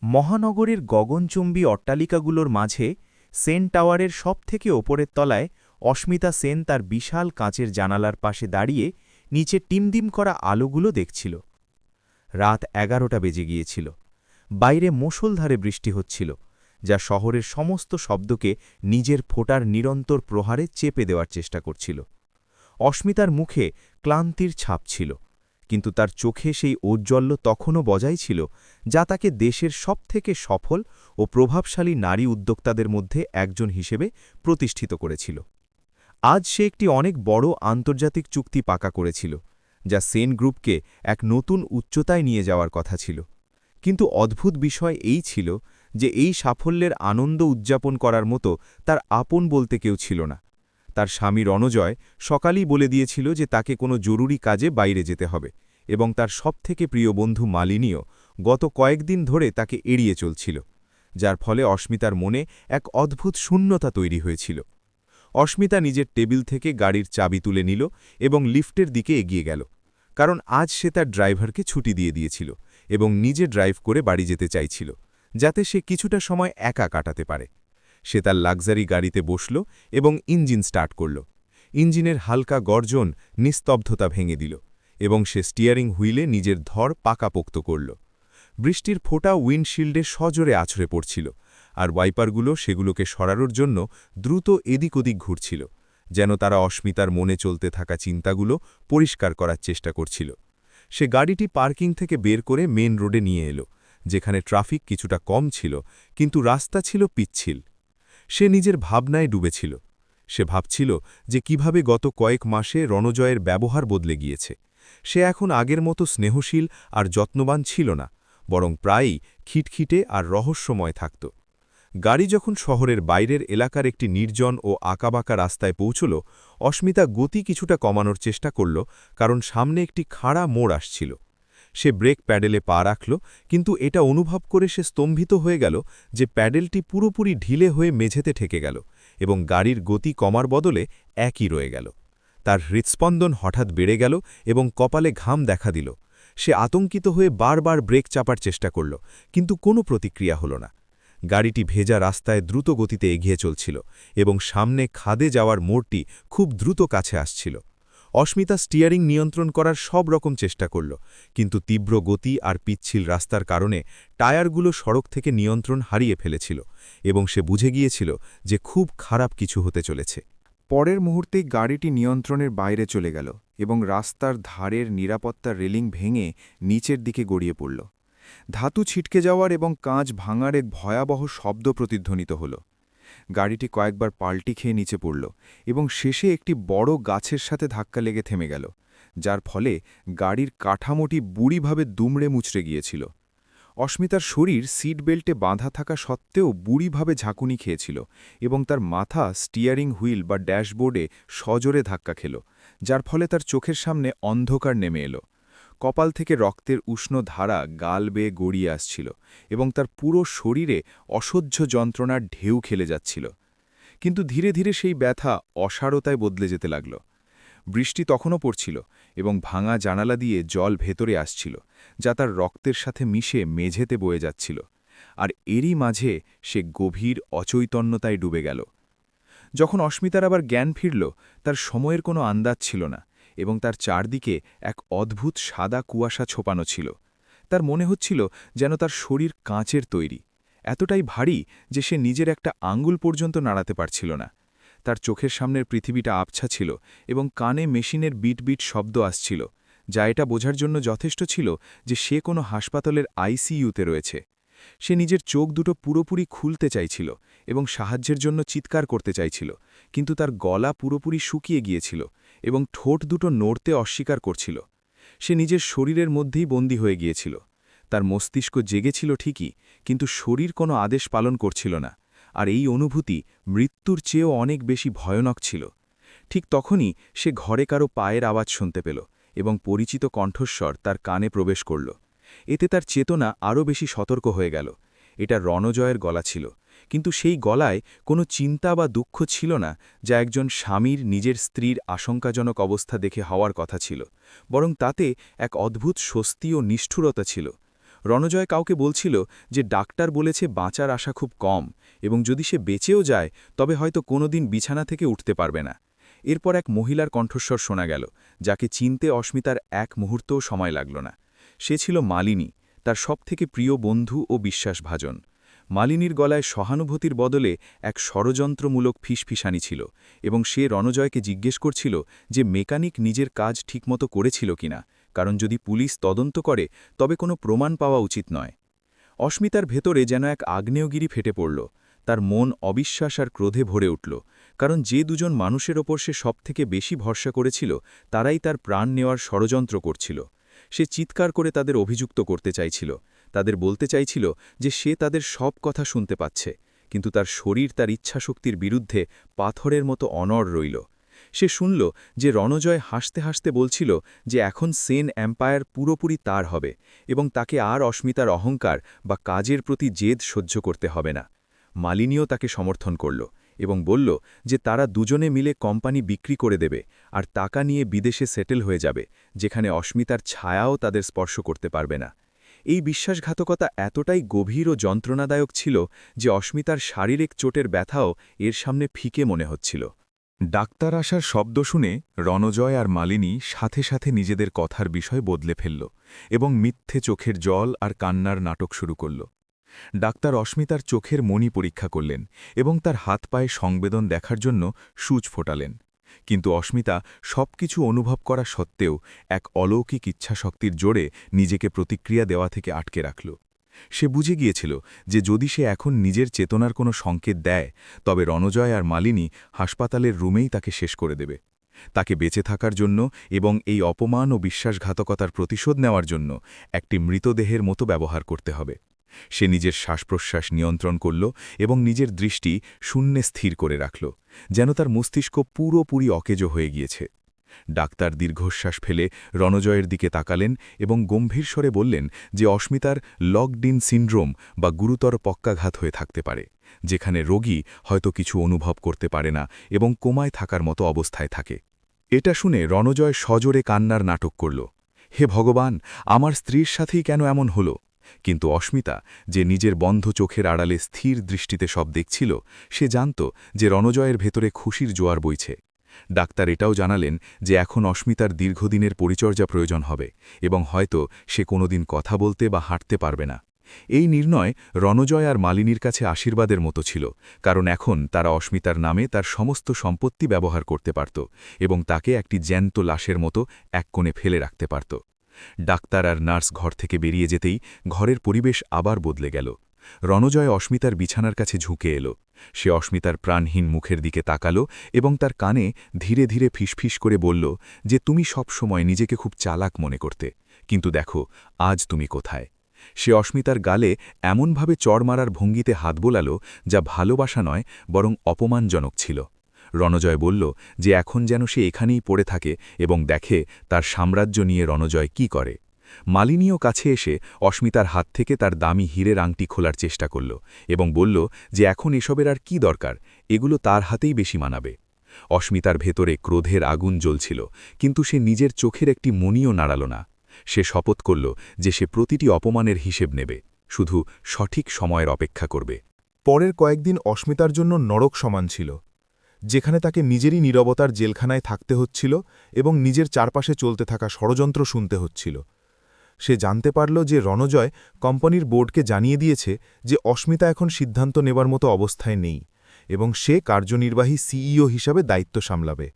মহানগরের গগনচুম্বী অট্টালিকাগুলোর মাঝে সেন টাওয়ারের সবথেকে ওপরের তলায় অস্মিতা সেন তার বিশাল কাঁচের জানালার পাশে দাঁড়িয়ে নিচে টিমদিম করা আলোগুলো দেখছিল। রাত 11টা বেজে গিয়েছিল। বাইরে মুষলধারে বৃষ্টি হচ্ছিল, যা শহরের সমস্ত শব্দকে নিজের ফোঁটার নিরন্তর প্রহারে চেপে দেওয়ার চেষ্টা করছিল। অস্মিতার মুখে ক্লান্তির ছাপ ছিল, কিন্তু তার চোখে সেই ঔজ্জ্বল্য তখনও বজায় ছিল, যা তাকে দেশের সবথেকে সফল ও প্রভাবশালী নারী উদ্যোক্তাদের মধ্যে একজন হিসেবে প্রতিষ্ঠিত করেছিল। আজ সে একটি অনেক বড় আন্তর্জাতিক চুক্তি পাকা করেছিল, যা সেন গ্রুপকে এক নতুন উচ্চতায় নিয়ে যাওয়ার কথা ছিল। কিন্তু অদ্ভুত বিষয় এই ছিল যে এই সাফল্যের আনন্দ উদযাপন করার মতো তার আপন বলতে কেউ ছিল না। তার স্বামী রণজয় সকালেই বলে দিয়েছিল যে তাকে কোনো জরুরি কাজে বাইরে যেতে হবে, এবং তার সবথেকে প্রিয় বন্ধু মালিনীও গত কয়েকদিন ধরে তাকে এড়িয়ে চলছিল, যার ফলে অস্মিতার মনে এক অদ্ভুত শূন্যতা তৈরি হয়েছিল। অস্মিতা নিজের টেবিল থেকে গাড়ির চাবি তুলে নিল এবং লিফটের দিকে এগিয়ে গেল, কারণ আজ সে তার ড্রাইভারকে ছুটি দিয়ে দিয়েছিল এবং নিজে ড্রাইভ করে বাড়ি যেতে চাইছিল, যাতে সে কিছুটা সময় একা কাটাতে পারে। সে তার লাক্সারি গাড়িতে বসল এবং ইঞ্জিন স্টার্ট করল। ইঞ্জিনের হালকা গর্জন নিস্তব্ধতা ভেঙে দিল, এবং সে স্টিয়ারিং হুইলে নিজের ধর পাকাপোক্ত করল। বৃষ্টির ফোঁটা উইন্ডশিল্ডে সজোরে আছড়ে পড়ছিল, আর ওয়াইপারগুলো সেগুলোকে সরানোর জন্য দ্রুত এদিক ওদিক ঘুরছিল, যেন তারা অস্মিতার মনে চলতে থাকা চিন্তাগুলো পরিষ্কার করার চেষ্টা করছিল। সে গাড়িটি পার্কিং থেকে বের করে মেন রোডে নিয়ে এলো, যেখানে ট্রাফিক কিছুটা কম ছিল, কিন্তু রাস্তা ছিল পিচ্ছিল। সে নিজের ভাবনায় ডুবেছিল। সে ভাবছিল যে কিভাবে গত কয়েক মাসে রণজয়ের ব্যবহার বদলে গিয়েছে। সে এখন আগের মতো স্নেহশীল আর যত্নবান ছিল না, বরং প্রায়ই খিটখিটে আর রহস্যময় থাকত। গাড়ি যখন শহরের বাইরের এলাকার একটি নির্জন ও আঁকাবাঁকা রাস্তায় পৌঁছল, অস্মিতা গতি কিছুটা কমানোর চেষ্টা করল, কারণ সামনে একটি খাড়া মোড় আসছিল। সে ব্রেক প্যাডেলে পা রাখল, কিন্তু এটা অনুভব করে সে স্তম্ভিত হয়ে গেল যে প্যাডেলটি পুরোপুরি ঢিলে হয়ে মেঝেতে ঠেকে গেল এবং গাড়ির গতি কমার বদলে একই রয়ে গেল। তার হৃৎস্পন্দন হঠাৎ বেড়ে গেল এবং কপালে ঘাম দেখা দিল। সে আতঙ্কিত হয়ে বারবার ব্রেক চাপার চেষ্টা করল, কিন্তু কোনো প্রতিক্রিয়া হল না। গাড়িটি ভেজা রাস্তায় দ্রুত গতিতে এগিয়ে চলছিল, এবং সামনে খাদে যাওয়ার মোড়টি খুব দ্রুত কাছে আসছিল। অস্মিতা স্টিয়ারিং নিয়ন্ত্রণ করার সব রকম চেষ্টা করল, কিন্তু তীব্র গতি আর পিচ্ছিল রাস্তার কারণে টায়ারগুলো সড়ক থেকে নিয়ন্ত্রণ হারিয়ে ফেলেছিল, এবং সে বুঝে গিয়েছিল যে খুব খারাপ কিছু হতে চলেছে। পরের মুহূর্তেই গাড়িটি নিয়ন্ত্রণের বাইরে চলে গেল এবং রাস্তার ধারের নিরাপত্তা রেলিং ভেঙে নিচের দিকে গড়িয়ে পড়ল। ধাতু ছিটকে যাওয়ার এবং কাঁচ ভাঙার এক ভয়াবহ শব্দ প্রতিধ্বনিত হল। গাড়িটি কয়েকবার পাল্টি খেয়ে নিচে পড়ল এবং শেষে একটি বড় গাছের সাথে ধাক্কা লেগে থেমে গেল, যার ফলে গাড়ির কাঠামোটি বুড়িভাবে দুমড়ে মুচড়ে গিয়েছিল। অস্মিতার শরীর সিট বেল্টে বাঁধা থাকা সত্ত্বেও বুড়িভাবে ঝাঁকুনি খেয়েছিল এবং তার মাথা স্টিয়ারিং হুইল বা ড্যাশবোর্ডে সজোরে ধাক্কা খেল, যার ফলে তার চোখের সামনে অন্ধকার নেমে এলো। কপাল থেকে রক্তের উষ্ণ ধারা গাল বেয়ে গড়িয়ে আসছিল এবং তার পুরো শরীরে অসহ্য যন্ত্রণার ঢেউ খেলে যাচ্ছিল। কিন্তু ধীরে ধীরে সেই ব্যথা অসারতায় বদলে যেতে লাগল। বৃষ্টি তখনও পড়ছিল এবং ভাঙা জানালা দিয়ে জল ভেতরে আসছিল, যা তার রক্তের সাথে মিশে মেঝেতে বয়ে যাচ্ছিল। আর এরই মাঝে সে গভীর অচৈতন্যতায় ডুবে গেল। যখন অস্মিতার আবার জ্ঞান ফিরল, তার সময়ের কোনো আন্দাজ ছিল না, এবং তার চারদিকে এক অদ্ভুত সাদা কুয়াশা ছোপানো ছিল। তার মনে হচ্ছিল যেন তার শরীর কাঁচের তৈরি, এতটাই ভারী যে সে নিজের একটা আঙ্গুল পর্যন্ত নাড়াতে পারছিল না। তার চোখের সামনের পৃথিবীটা আবছা ছিল এবং কানে মেশিনের বিট বিট শব্দ আসছিল, যা এটা বোঝার জন্য যথেষ্ট ছিল যে সে কোনো হাসপাতালের আইসিইউতে রয়েছে। সে নিজের চোখ দুটো পুরোপুরি খুলতে চাইছিল এবং সাহায্যের জন্য চিৎকার করতে চাইছিল, কিন্তু তার গলা পুরোপুরি শুকিয়ে গিয়েছিল এবং ঠোঁট দুটো নড়তে অস্বীকার করছিল। সে নিজের শরীরের মধ্যেই বন্দী হয়ে গিয়েছিল। তার মস্তিষ্ক জেগেছিল ঠিকই, কিন্তু শরীর কোনো আদেশ পালন করছিল না, আর এই অনুভূতি মৃত্যুর চেয়েও অনেক বেশি ভয়ানক ছিল। ঠিক তখনই সে ঘরে কারো পায়ের আওয়াজ শুনতে পেল এবং পরিচিত কণ্ঠস্বর তার কানে প্রবেশ করল। এতে তার চেতনা আরও বেশি সতর্ক হয়ে গেল। এটা রণজয়ের গলা ছিল, কিন্তু সেই গলায় কোনো চিন্তা বা দুঃখ ছিল না, যা একজন স্বামীর নিজের স্ত্রীর আশঙ্কাজনক অবস্থা দেখে হওয়ার কথা ছিল, বরং তাতে এক অদ্ভুত স্বস্তি ও নিষ্ঠুরতা ছিল। রণজয় কাউকে বলছিল যে ডাক্তার বলেছে বাঁচার আশা খুব কম এবং যদি সে বেঁচেও যায় তবে হয়তো কোনোদিন বিছানা থেকে উঠতে পারবে না। এরপর এক মহিলার কণ্ঠস্বর শোনা গেল, যাকে চিনতে অস্মিতার এক মুহূর্তও সময় লাগল না। সে ছিল মালিনী, তার সবথেকে প্রিয় বন্ধু ও বিশ্বাসভাজন। মালিনীর গলায় সহানুভূতির বদলে এক ষড়যন্ত্রমূলক ফিসফিসানি ছিল এবং সে রণজয়কে জিজ্ঞেস করছিল যে মেকানিক নিজের কাজ ঠিকমতো করেছিল কিনা, কারণ যদি পুলিশ তদন্ত করে তবে কোনো প্রমাণ পাওয়া উচিত নয়। অস্মিতার ভেতরে যেন এক আগ্নেয়গিরি ফেটে পড়ল। তার মন অবিশ্বাস আর ক্রোধে ভরে উঠল, কারণ যে দুজন মানুষের ওপর সে সবথেকে বেশি ভরসা করেছিল তারাই তার প্রাণ নেওয়ার ষড়যন্ত্র করছিল। সে চিৎকার করে তাদের অভিযুক্ত করতে চাইছিল, তাদের বলতে চাইছিল যে সে তাদের সব কথা শুনতে পাচ্ছে, কিন্তু তার শরীর তার ইচ্ছাশক্তির বিরুদ্ধে পাথরের মতো অনড় রইল। সে শুনল যে রণজয় হাসতে হাসতে বলছিল যে এখন সেন এম্পায়ার পুরোপুরি তার হবে এবং তাকে আর অস্মিতার অহংকার বা কাজের প্রতি জেদ সহ্য করতে হবে না। মালিনীও তাকে সমর্থন করল এবং বলল যে তারা দুজনে মিলে কোম্পানি বিক্রি করে দেবে আর টাকা নিয়ে বিদেশে সেটেল হয়ে যাবে, যেখানে অস্মিতার ছায়াও তাদের স্পর্শ করতে পারবে না। এই বিশ্বাসঘাতকতা এতটাই গভীর ও যন্ত্রণাদায়ক ছিল যে অস্মিতার শারীরিক চোটের ব্যথাও এর সামনে ফিকে মনে হচ্ছিল। ডাক্তার আসার শব্দ শুনে রণজয় আর মালিনী সাথে সাথে নিজেদের কথার বিষয় বদলে ফেলল এবং মিথ্যে চোখের জল আর কান্নার নাটক শুরু করল। ডাক্তার অস্মিতার চোখের মণি পরীক্ষা করলেন এবং তার হাত পায়ে সংবেদন দেখার জন্য সূচ ফোটালেন, কিন্তু অস্মিতা সবকিছু অনুভব করা সত্ত্বেও এক অলৌকিক ইচ্ছাশক্তির জোরে নিজেকে প্রতিক্রিয়া দেওয়া থেকে আটকে রাখল। সে বুঝে গিয়েছিল যে যদি সে এখন নিজের চেতনার কোনো সংকেত দেয় তবে রণজয় আর মালিনী হাসপাতালের রুমেই তাকে শেষ করে দেবে। তাকে বেঁচে থাকার জন্য এবং এই অপমান ও বিশ্বাসঘাতকতার প্রতিশোধ নেওয়ার জন্য একটি মৃতদেহের মতো ব্যবহার করতে হবে। সে নিজের শ্বাসপ্রশ্বাস নিয়ন্ত্রণ করল এবং নিজের দৃষ্টি শূন্যে স্থির করে রাখল, যেন তার মস্তিষ্ক পুরোপুরি অকেজো হয়ে গিয়েছে। ডাক্তার দীর্ঘশ্বাস ফেলে রণজয়ের দিকে তাকালেন এবং গম্ভীর স্বরে বললেন যে অস্মিতার লকড-ইন সিন্ড্রোম বা গুরুতর পক্ষাঘাত হয়ে থাকতে পারে, যেখানে রোগী হয়তো কিছু অনুভব করতে পারে না এবং কোমায় থাকার মতো অবস্থায় থাকে। এটা শুনে রণজয় সজোরে কান্নার নাটক করল, হে ভগবান, আমার স্ত্রীর সাথেই কেন এমন হল? কিন্তু অস্মিতা, যে নিজের বন্ধ চোখের আড়ালে স্থির দৃষ্টিতে সব দেখছিল, সে জানত যে রণজয়ের ভেতরে খুশির জোয়ার বইছে। ডাক্তার এটাও জানালেন যে এখন অস্মিতার দীর্ঘদিনের পরিচর্যা প্রয়োজন হবে এবং হয়তো সে কোনোদিন কথা বলতে বা হাঁটতে পারবে না। এই নির্ণয় রণজয় আর মালিনীর কাছে আশীর্বাদের মতো ছিল, কারণ এখন তারা অস্মিতার নামে তার সমস্ত সম্পত্তি ব্যবহার করতে পারত এবং তাকে একটি জ্যান্ত লাশের মতো এক কোণে ফেলে রাখতে পারত। ডাক্তার আর নার্স ঘর থেকে বেরিয়ে যেতেই ঘরের পরিবেশ আবার বদলে গেল। রণজয় অস্মিতার বিছানার কাছে ঝুঁকে এলো। সে অস্মিতার প্রাণহীন মুখের দিকে তাকালো এবং তার কানে ধীরে ধীরে ফিসফিস করে বলল যে তুমি সব সময় নিজেকে খুব চালাক মনে করতে, কিন্তু দেখো আজ তুমি কোথায়। সে অস্মিতার গালে এমনভাবে চড় মারার ভঙ্গিতে হাত বোলাল যা ভালোবাসা নয় বরং অপমানজনক ছিল। রণজয় বলল যে এখন যেন সে এখানেই পড়ে থাকে এবং দেখে তার সাম্রাজ্য নিয়ে রণজয় কি করে। মালিনীও কাছে এসে অস্মিতার হাত থেকে তার দামি হীরের আংটি খোলার চেষ্টা করল এবং বলল যে এখন এসবের আর কি দরকার, এগুলো তার হাতেই বেশি মানাবে। অস্মিতার ভেতরে ক্রোধের আগুন জ্বলছিল, কিন্তু সে নিজের চোখের একটি মণিও নাড়াল না। সে শপথ করল যে সে প্রতিটি অপমানের হিসেব নেবে, শুধু সঠিক সময়ের অপেক্ষা করবে। পরের কয়েকদিন অস্মিতার জন্য নরক সমান ছিল, যেখানে তাকে নিজেরই নীরবতার জেলখানায় থাকতে হচ্ছিল এবং নিজের চারপাশে চলতে থাকা ষড়যন্ত্র শুনতে হচ্ছিল। সে জানতে পারল যে রণজয় কোম্পানির বোর্ডকে জানিয়ে দিয়েছে যে অস্মিতা এখন সিদ্ধান্ত নেবার মতো অবস্থায় নেই এবং সে কার্যনির্বাহী সিইও হিসাবে দায়িত্ব সামলাবে।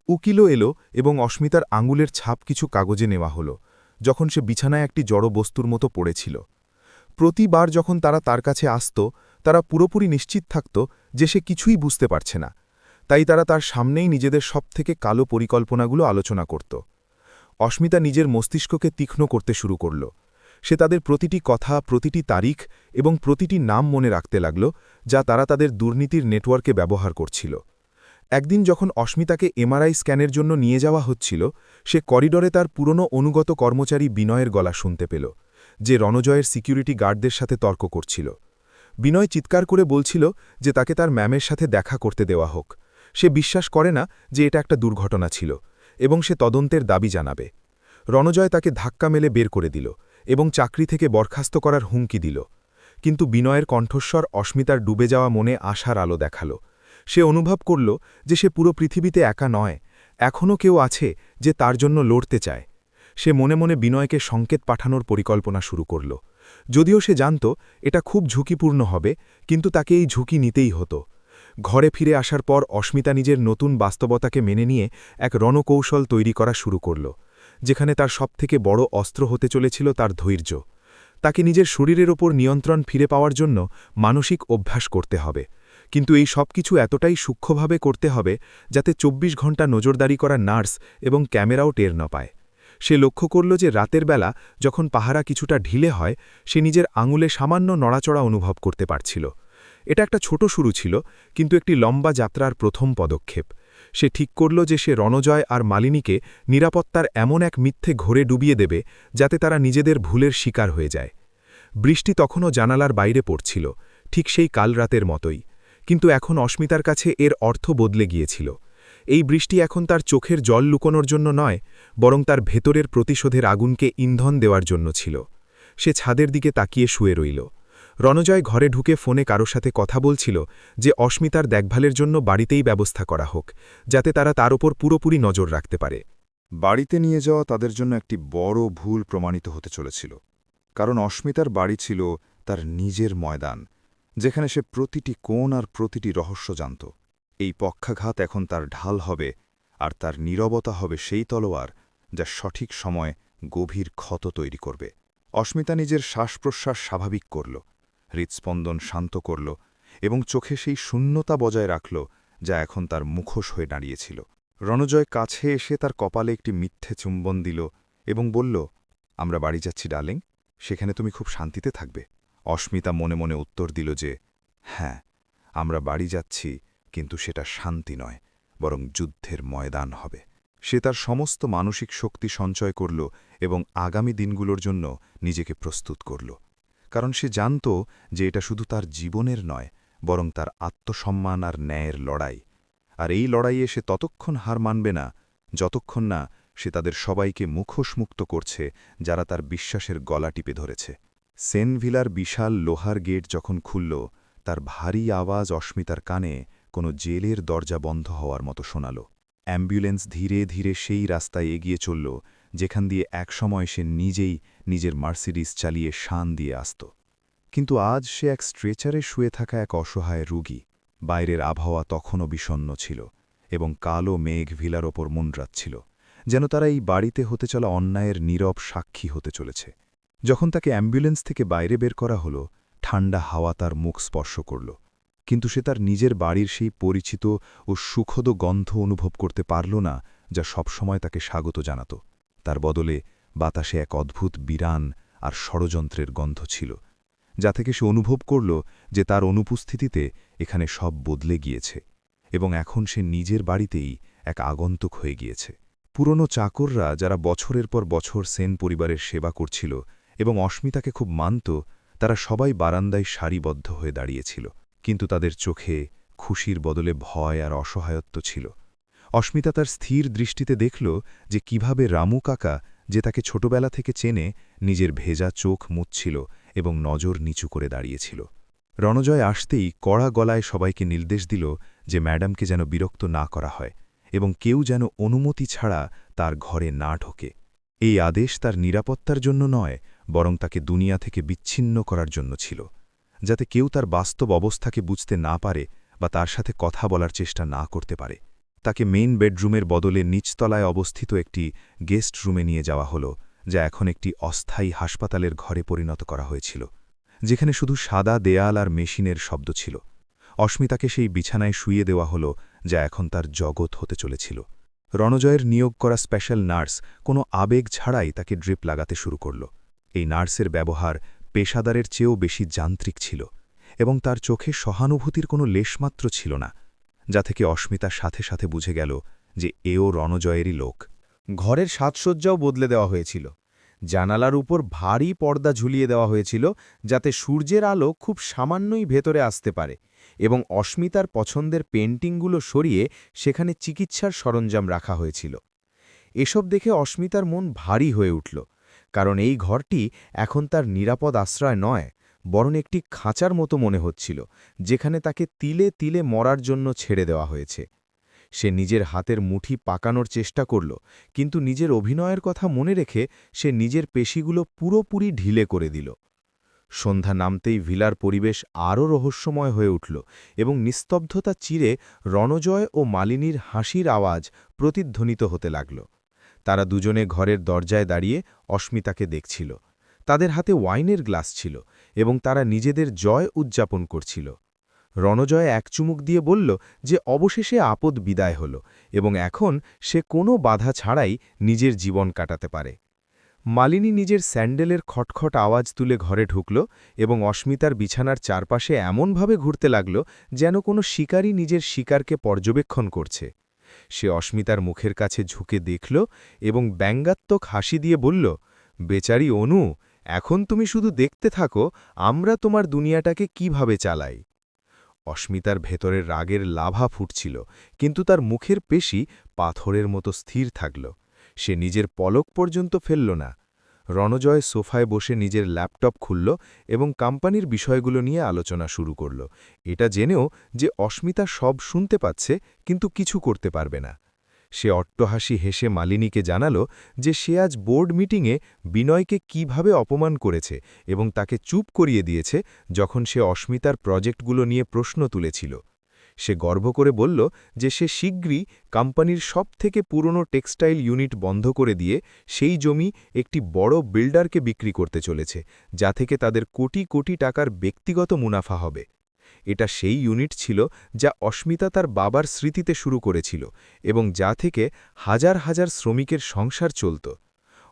উকিলও এলো এবং অস্মিতার আঙুলের ছাপ কিছু কাগজে নেওয়া হলো, যখন সে বিছানায় একটি জড় বস্তুর মতো পড়েছিল। প্রতিবার যখন তারা তার কাছে আসত, তারা পুরোপুরি নিশ্চিত থাকত যে সে কিছুই বুঝতে পারছে না, তাই তারা তার সামনেই নিজেদের সবথেকে কালো পরিকল্পনাগুলো আলোচনা করত। অস্মিতা নিজের মস্তিষ্ককে তীক্ষ্ণ করতে শুরু করল। সে তাদের প্রতিটি কথা, প্রতিটি তারিখ এবং প্রতিটি নাম মনে রাখতে লাগল, যা তারা তাদের দুর্নীতির নেটওয়ার্কে ব্যবহার করছিল। একদিন যখন অস্মিতাকে এমআরআই স্ক্যানের জন্য নিয়ে যাওয়া হচ্ছিল, সে করিডরে তার পুরনো অনুগত কর্মচারী বিনয়ের গলা শুনতে পেল, যে রণজয়ের সিকিউরিটি গার্ডদের সাথে তর্ক করছিল। বিনয় চিৎকার করে বলছিল যে তাকে তার ম্যামের সাথে দেখা করতে দেওয়া হোক। সে বিশ্বাস করে না যে এটা একটা দুর্ঘটনা ছিল এবং সে তদন্তের দাবি জানাবে। রণজয় তাকে ধাক্কা মেলে বের করে দিল এবং চাকরি থেকে বরখাস্ত করার হুমকি দিল। কিন্তু বিনয়ের কণ্ঠস্বর অস্মিতার ডুবে যাওয়া মনে আশার আলো দেখাল। সে অনুভব করল যে সে পুরো পৃথিবীতে একা নয়, এখনও কেউ আছে যে তার জন্য লড়তে চায়। সে মনে মনে বিনয়কে সংকেত পাঠানোর পরিকল্পনা শুরু করল। যদিও সে জানত এটা খুব ঝুঁকিপূর্ণ হবে, কিন্তু তাকে এই ঝুঁকি নিতেই হতো। ঘরে ফিরে আসার পর অস্মিতা নিজের নতুন বাস্তবতাকে মেনে নিয়ে এক রণকৌশল তৈরি করা শুরু করল, যেখানে তার সবথেকে বড় অস্ত্র হতে চলেছিল তার ধৈর্য। তাকে নিজের শরীরের ওপর নিয়ন্ত্রণ ফিরে পাওয়ার জন্য মানসিক অভ্যাস করতে হবে, কিন্তু এই সব কিছু এতটাই সূক্ষ্মভাবে করতে হবে যাতে ২৪ ঘণ্টা নজরদারি করা নার্স এবং ক্যামেরাও টের না পায়। সে লক্ষ্য করল যে রাতের বেলা যখন পাহারা কিছুটা ঢিলে হয়, সে নিজের আঙুলে সামান্য নড়াচড়া অনুভব করতে পারছিল। এটা একটা ছোট শুরু ছিল, কিন্তু একটি লম্বা যাত্রার প্রথম পদক্ষেপ। সে ঠিক করল যে সে রণজয় আর মালিনীকে নিরাপত্তার এমন এক মিথ্যে ঘোরে ডুবিয়ে দেবে যাতে তারা নিজেদের ভুলের শিকার হয়ে যায়। বৃষ্টি তখনও জানালার বাইরে পড়ছিল, ঠিক সেই কাল রাতের মতোই, কিন্তু এখন অস্মিতার কাছে এর অর্থ বদলে গিয়েছিল। এই বৃষ্টি এখন তার চোখের জল লুকোনোর জন্য নয়, বরং তার ভেতরের প্রতিশোধের আগুনকে ইন্ধন দেওয়ার জন্য ছিল। সে ছাদের দিকে তাকিয়ে শুয়ে রইল। রণজয় ঘরে ঢুকে ফোনে কারো সাথে কথা বলছিল যে অস্মিতার দেখভালের জন্য বাড়িতেই ব্যবস্থা করা হোক, যাতে তারা তার ওপর পুরোপুরি নজর রাখতে পারে। বাড়িতে নিয়ে যাওয়া তাদের জন্য একটি বড় ভুল প্রমাণিত হতে চলেছিল, কারণ অস্মিতার বাড়ি ছিল তার নিজের ময়দান, যেখানে সে প্রতিটি কোণ আর প্রতিটি রহস্য জানত। এই পক্ষাঘাত এখন তার ঢাল হবে, আর তার নীরবতা হবে সেই তলোয়ার যা সঠিক সময় গভীর ক্ষত তৈরি করবে। অস্মিতা নিজের শ্বাস-প্রশ্বাস স্বাভাবিক করল, হৃৎস্পন্দন শান্ত করল এবং চোখে সেই শূন্যতা বজায় রাখল যা এখন তার মুখোশ হয়ে দাঁড়িয়েছিল। রণজয় কাছে এসে তার কপালে একটি মিথ্যে চুম্বন দিল এবং বলল, আমরা বাড়ি যাচ্ছি ডার্লিং, সেখানে তুমি খুব শান্তিতে থাকবে। অস্মিতা মনে মনে উত্তর দিল যে হ্যাঁ, আমরা বাড়ি যাচ্ছি, কিন্তু সেটা শান্তি নয়, বরং যুদ্ধের ময়দান হবে। সে তার সমস্ত মানসিক শক্তি সঞ্চয় করল এবং আগামী দিনগুলোর জন্য নিজেকে প্রস্তুত করল, কারণ সে জানত যে এটা শুধু তার জীবনের নয়, বরং তার আত্মসম্মান আর ন্যায়ের লড়াই। আর এই লড়াইয়ে সে ততক্ষণ হার মানবে না যতক্ষণ না সে তাদের সবাইকে মুখোশমুক্ত করছে যারা তার বিশ্বাসের গলা টিপে ধরেছে। সেনভিলার বিশাল লোহার গেট যখন খুলল, তার ভারী আওয়াজ অস্মিতার কানে কোনো জেলের দরজা বন্ধ হওয়ার মতো শোনাল। অ্যাম্বুলেন্স ধীরে ধীরে সেই রাস্তায় এগিয়ে চলল যেখান দিয়ে একসময় সে নিজেই নিজের মার্সিডিস চালিয়ে শান দিয়ে আসত। কিন্তু আজ সে এক স্ট্রেচারে শুয়ে থাকা এক অসহায় রুগী। বাইরের আবহাওয়া তখনও বিষণ্ণ ছিল এবং কালো মেঘ ভিলার ওপর মুন্ডরাচ্ছিল, যেন তারা এই বাড়িতে হতে চলা অন্যায়ের নীরব সাক্ষী হতে চলেছে। যখন তাকে অ্যাম্বুলেন্স থেকে বাইরে বের করা হলো, ঠান্ডা হাওয়া তার মুখ স্পর্শ করল, কিন্তু সে তার নিজের বাড়ির সেই পরিচিত ও সুখদ গন্ধ অনুভব করতে পারল না যা সবসময় তাকে স্বাগত জানাত। তার বদলে বাতাসে এক অদ্ভুত বিরান আর ষড়যন্ত্রের গন্ধ ছিল, যা থেকে সে অনুভব করল যে তার অনুপস্থিতিতে এখানে সব বদলে গিয়েছে এবং এখন সে নিজের বাড়িতেই এক আগন্তুক হয়ে গিয়েছে। পুরনো চাকররা যারা বছরের পর বছর সেন পরিবারের সেবা করছিল এবং অস্মিতাকে খুব মানত, তারা সবাই বারান্দায় সারিবদ্ধ হয়ে দাঁড়িয়েছিল, কিন্তু তাদের চোখে খুশির বদলে ভয় আর অসহায়ত্ব ছিল। অস্মিতা তার স্থির দৃষ্টিতে দেখল যে কিভাবে রামু কাকা, যে তাকে ছোটবেলা থেকে চেনে, নিজের ভেজা চোখ মুছছিল এবং নজর নিচু করে দাঁড়িয়েছিল। রণজয় আসতেই কড়া গলায় সবাইকে নির্দেশ দিল যে ম্যাডামকে যেন বিরক্ত না করা হয় এবং কেউ যেন অনুমতি ছাড়া তার ঘরে না ঢোকে। এই আদেশ তার নিরাপত্তার জন্য নয়, বরং তাকে দুনিয়া থেকে বিচ্ছিন্ন করার জন্য ছিল, যাতে কেউ তার বাস্তব অবস্থাকে বুঝতে না পারে বা তার সাথে কথা বলার চেষ্টা না করতে পারে। তাকে মেইন বেডরুমের বদলে নিচতলায় অবস্থিত একটি গেস্ট রুমে নিয়ে যাওয়া হলো, যা এখন একটি অস্থায়ী হাসপাতালের ঘরে পরিণত করা হয়েছিল, যেখানে শুধু সাদা দেয়াল আর মেশিনের শব্দ ছিল। অস্মিতাকে সেই বিছানায় শুইয়ে দেওয়া হলো, যা এখন তার জগৎ হতে চলেছিল। রণজয়ের নিয়োগ করা স্পেশাল নার্স কোনো আবেগ ছাড়াই তাকে ড্রিপ লাগাতে শুরু করল। এই নার্সের ব্যবহার পেশাদারের চেয়েও বেশি যান্ত্রিক ছিল এবং তার চোখে সহানুভূতির কোনো লেশমাত্র ছিল না, যা থেকে অস্মিতার সাথে সাথে বুঝে গেল যে এও রণজয়েরই লোক। ঘরের সাজসজ্জাও বদলে দেওয়া হয়েছিল। জানালার উপর ভারী পর্দা ঝুলিয়ে দেওয়া হয়েছিল যাতে সূর্যের আলো খুব সামান্যই ভেতরে আসতে পারে, এবং অস্মিতার পছন্দের পেন্টিংগুলো সরিয়ে সেখানে চিকিৎসার সরঞ্জাম রাখা হয়েছিল। এসব দেখে অস্মিতার মন ভারী হয়ে উঠল, কারণ এই ঘরটি এখন তার নিরাপদ আশ্রয় নয়, বরং একটি খাঁচার মতো মনে হচ্ছিল, যেখানে তাকে তিলে তিলে মরার জন্য ছেড়ে দেওয়া হয়েছে। সে নিজের হাতের মুঠি পাকানোর চেষ্টা করল, কিন্তু নিজের অভিনয়ের কথা মনে রেখে সে নিজের পেশিগুলো পুরোপুরি ঢিলে করে দিল। সন্ধ্যা নামতেই ভিলার পরিবেশ আরও রহস্যময় হয়ে উঠল এবং নিস্তব্ধতা চিরে রণজয় ও মালিনীর হাসির আওয়াজ প্রতিধ্বনিত হতে লাগল। তারা দুজনে ঘরের দরজায় দাঁড়িয়ে অস্মিতাকে দেখছিল। তাদের হাতে ওয়াইনের গ্লাস ছিল এবং তারা নিজেদের জয় উদযাপন করছিল। রণজয় এক চুমুক দিয়ে বলল যে অবশেষে আপদ বিদায় হল এবং এখন সে কোনো বাধা ছাড়াই নিজের জীবন কাটাতে পারে। মালিনী নিজের স্যান্ডেলের খটখট আওয়াজ তুলে ঘরে ঢুকল এবং অস্মিতার বিছানার চারপাশে এমনভাবে ঘুরতে লাগল যেন কোনো শিকারী নিজের শিকারকে পর্যবেক্ষণ করছে। সে অস্মিতার মুখের কাছে ঝুঁকে দেখল এবং ব্যঙ্গাত্মক হাসি দিয়ে বলল, বেচারি অনু, এখন তুমি শুধু দেখতে থাকো আমরা তোমার দুনিয়াটাকে কিভাবে চালাই। অস্মিতার ভেতরের রাগের লাভা ফুটছিল, কিন্তু তার মুখের পেশি পাথরের মতো স্থির থাকল। সে নিজের পলক পর্যন্ত ফেলল না। রণজয় সোফায় বসে নিজের ল্যাপটপ খুলল এবং কোম্পানির বিষয়গুলো নিয়ে আলোচনা শুরু করল, এটা জেনেও যে অস্মিতা সব শুনতে পাচ্ছে কিন্তু কিছু করতে পারবে না। সে অট্টহাসি হেসে মালিনীকে জানাল যে সে আজ বোর্ড মিটিংয়ে বিনয়কে কিভাবে অপমান করেছে এবং তাকে চুপ করিয়ে দিয়েছে যখন সে অস্মিতার প্রজেক্টগুলো নিয়ে প্রশ্ন তুলেছিল। সে গর্ব করে বলল যে সে শীঘ্রই কোম্পানির সবথেকে পুরনো টেক্সটাইল ইউনিট বন্ধ করে দিয়ে সেই জমি একটি বড় বিল্ডারকে বিক্রি করতে চলেছে, যা থেকে তাদের কোটি কোটি টাকার ব্যক্তিগত মুনাফা হবে। এটা সেই ইউনিট ছিল যা অস্মিতা তার বাবার স্মৃতিতে শুরু করেছিল এবং যা থেকে হাজার হাজার শ্রমিকের সংসার চলত।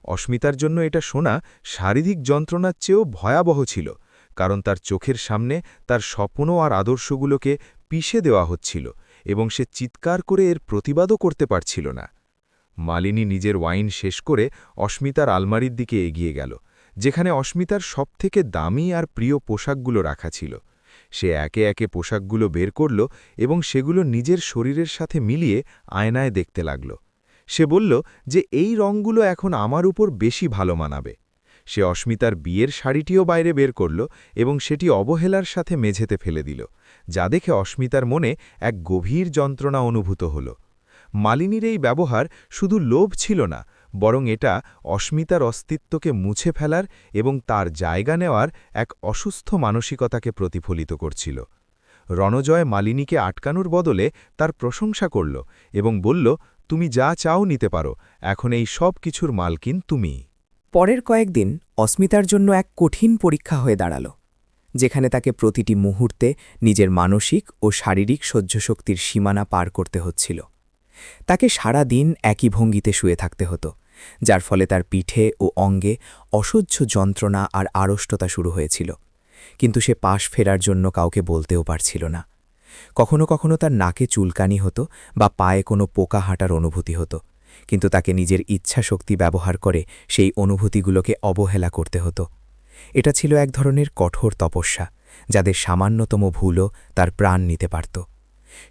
অস্মিতার জন্য এটা শোনা শারীরিক যন্ত্রণার চেয়েও ভয়াবহ ছিল, কারণ তার চোখের সামনে তার স্বপ্ন আর আদর্শগুলোকে পিষে দেওয়া হচ্ছিল এবং সে চিৎকার করে এর প্রতিবাদও করতে পারছিল না। মালিনী নিজের ওয়াইন শেষ করে অস্মিতার আলমারির দিকে এগিয়ে গেল, যেখানে অস্মিতার সবথেকে দামি আর প্রিয় পোশাকগুলো রাখা ছিল। সে একে একে পোশাকগুলো বের করল এবং সেগুলো নিজের শরীরের সাথে মিলিয়ে আয়নায় দেখতে লাগল। সে বলল যে এই রঙগুলো এখন আমার উপর বেশি ভালো মানাবে। সে অস্মিতার বিয়ের শাড়িটিও বাইরে বের করল এবং সেটি অবহেলার সাথে মেঝেতে ফেলে দিল, যা দেখে অস্মিতার মনে এক গভীর যন্ত্রণা অনুভূত হল। মালিনীর এই ব্যবহার শুধু লোভ ছিল না, বরং এটা অস্মিতার অস্তিত্বকে মুছে ফেলার এবং তার জায়গা নেওয়ার এক অসুস্থ মানসিকতাকে প্রতিফলিত করছিল। রণজয় মালিনীকে আটকানোর বদলে তার প্রশংসা করল এবং বলল, তুমি যা চাও নিতে পারো, এখন এই সব কিছুর মালকিন তুমি। পরের কয়েকদিন অস্মিতার জন্য এক কঠিন পরীক্ষা হয়ে দাঁড়াল, যেখানে তাকে প্রতিটি মুহূর্তে নিজের মানসিক ও শারীরিক সহ্যশক্তির সীমানা পার করতে হচ্ছিল। তাকে সারা দিন একই ভঙ্গিতে শুয়ে থাকতে হতো, যার ফলে তার পিঠে ও অঙ্গে অসহ্য যন্ত্রণা আর আড়ষ্টতা শুরু হয়েছিল, কিন্তু সে পাশ ফেরার জন্য কাউকে বলতেও পারছিল না। কখনো কখনো তার নাকে চুলকানি হতো বা পায়ে কোনো পোকা হাঁটার অনুভূতি হতো, কিন্তু তাকে নিজের ইচ্ছাশক্তি ব্যবহার করে সেই অনুভূতিগুলোকে অবহেলা করতে হতো। এটা ছিল এক ধরনের কঠোর তপস্যা, যাদের সামান্যতম ভুলও তার প্রাণ নিতে পারত।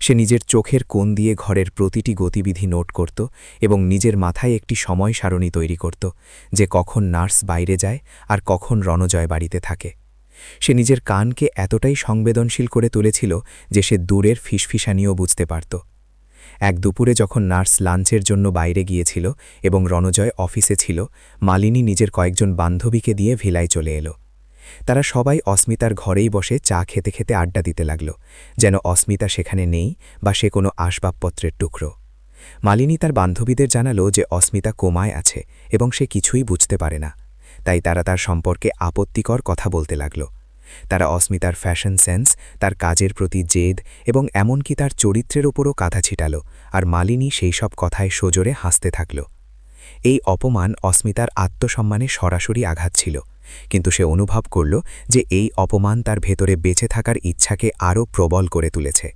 সে নিজের চোখের কোণ দিয়ে ঘরের প্রতিটি গতিবিধি নোট করত এবং নিজের মাথায় একটি সময় সারণী তৈরি করত, যে কখন নার্স বাইরে যায় আর কখন রণজয় বাড়িতে থাকে। সে নিজের কানকে এতটাই সংবেদনশীল করে তুলেছিল যে সে দূরের ফিসফিসানিও বুঝতে পারত। এক দুপুরে যখন নার্স লাঞ্চের জন্য বাইরে গিয়েছিল এবং রণজয় অফিসে ছিল, মালিনী নিজের কয়েকজন বান্ধবীকে দিয়ে ভিলায় চলে এলো। তারা সবাই অস্মিতার ঘরেই বসে চা খেতে খেতে আড্ডা দিতে লাগল, যেন অস্মিতা সেখানে নেই বা সে কোনো আসবাবপত্রের টুকরো। মালিনী তার বান্ধবীদের জানালো যে অস্মিতা কোমায় আছে এবং সে কিছুই বুঝতে পারে না, তাই তারা তার সম্পর্কে আপত্তিকর কথা বলতে লাগল। তারা অস্মিতার ফ্যাশন সেন্স, তার কাজের প্রতি জেদ এবং এমনকি তার চরিত্রের ওপরও কাঁথা ছিটাল, আর মালিনী সেই সব কথায় সজোরে হাসতে থাকল। এই অপমান অস্মিতার আত্মসম্মানে সরাসরি আঘাত ছিল, কিন্তু সে অনুভব করল যে এই অপমান তার ভেতরে বেঁচে থাকার ইচ্ছাকে আরও প্রবল করে তুলেছে।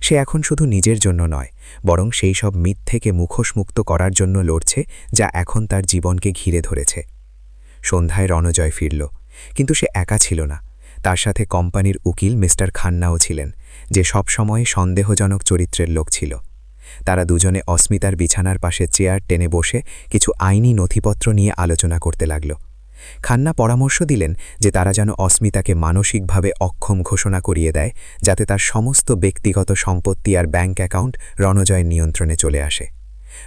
সে এখন শুধু নিজের জন্য নয়, বরং সেই সব মিথ থেকে মুখোশমুক্ত করার জন্য লড়ছে যা এখন তার জীবনকে ঘিরে ধরেছে। সন্ধ্যায় রণজয় ফিরল, কিন্তু সে একা ছিল না। তার সাথে কোম্পানির উকিল মিস্টার খান্নাও ছিলেন, যে সবসময় সন্দেহজনক চরিত্রের লোক ছিল। তারা দুজনে অস্মিতার বিছানার পাশে চেয়ার টেনে বসে কিছু আইনি নথিপত্র নিয়ে আলোচনা করতে লাগল। খান্না পরামর্শ দিলেন যে তারা যেন অস্মিতাকে মানসিকভাবে অক্ষম ঘোষণা করিয়ে দেয়, যাতে তার সমস্ত ব্যক্তিগত সম্পত্তি আর ব্যাংক অ্যাকাউন্ট রণজয়ের নিয়ন্ত্রণে চলে আসে।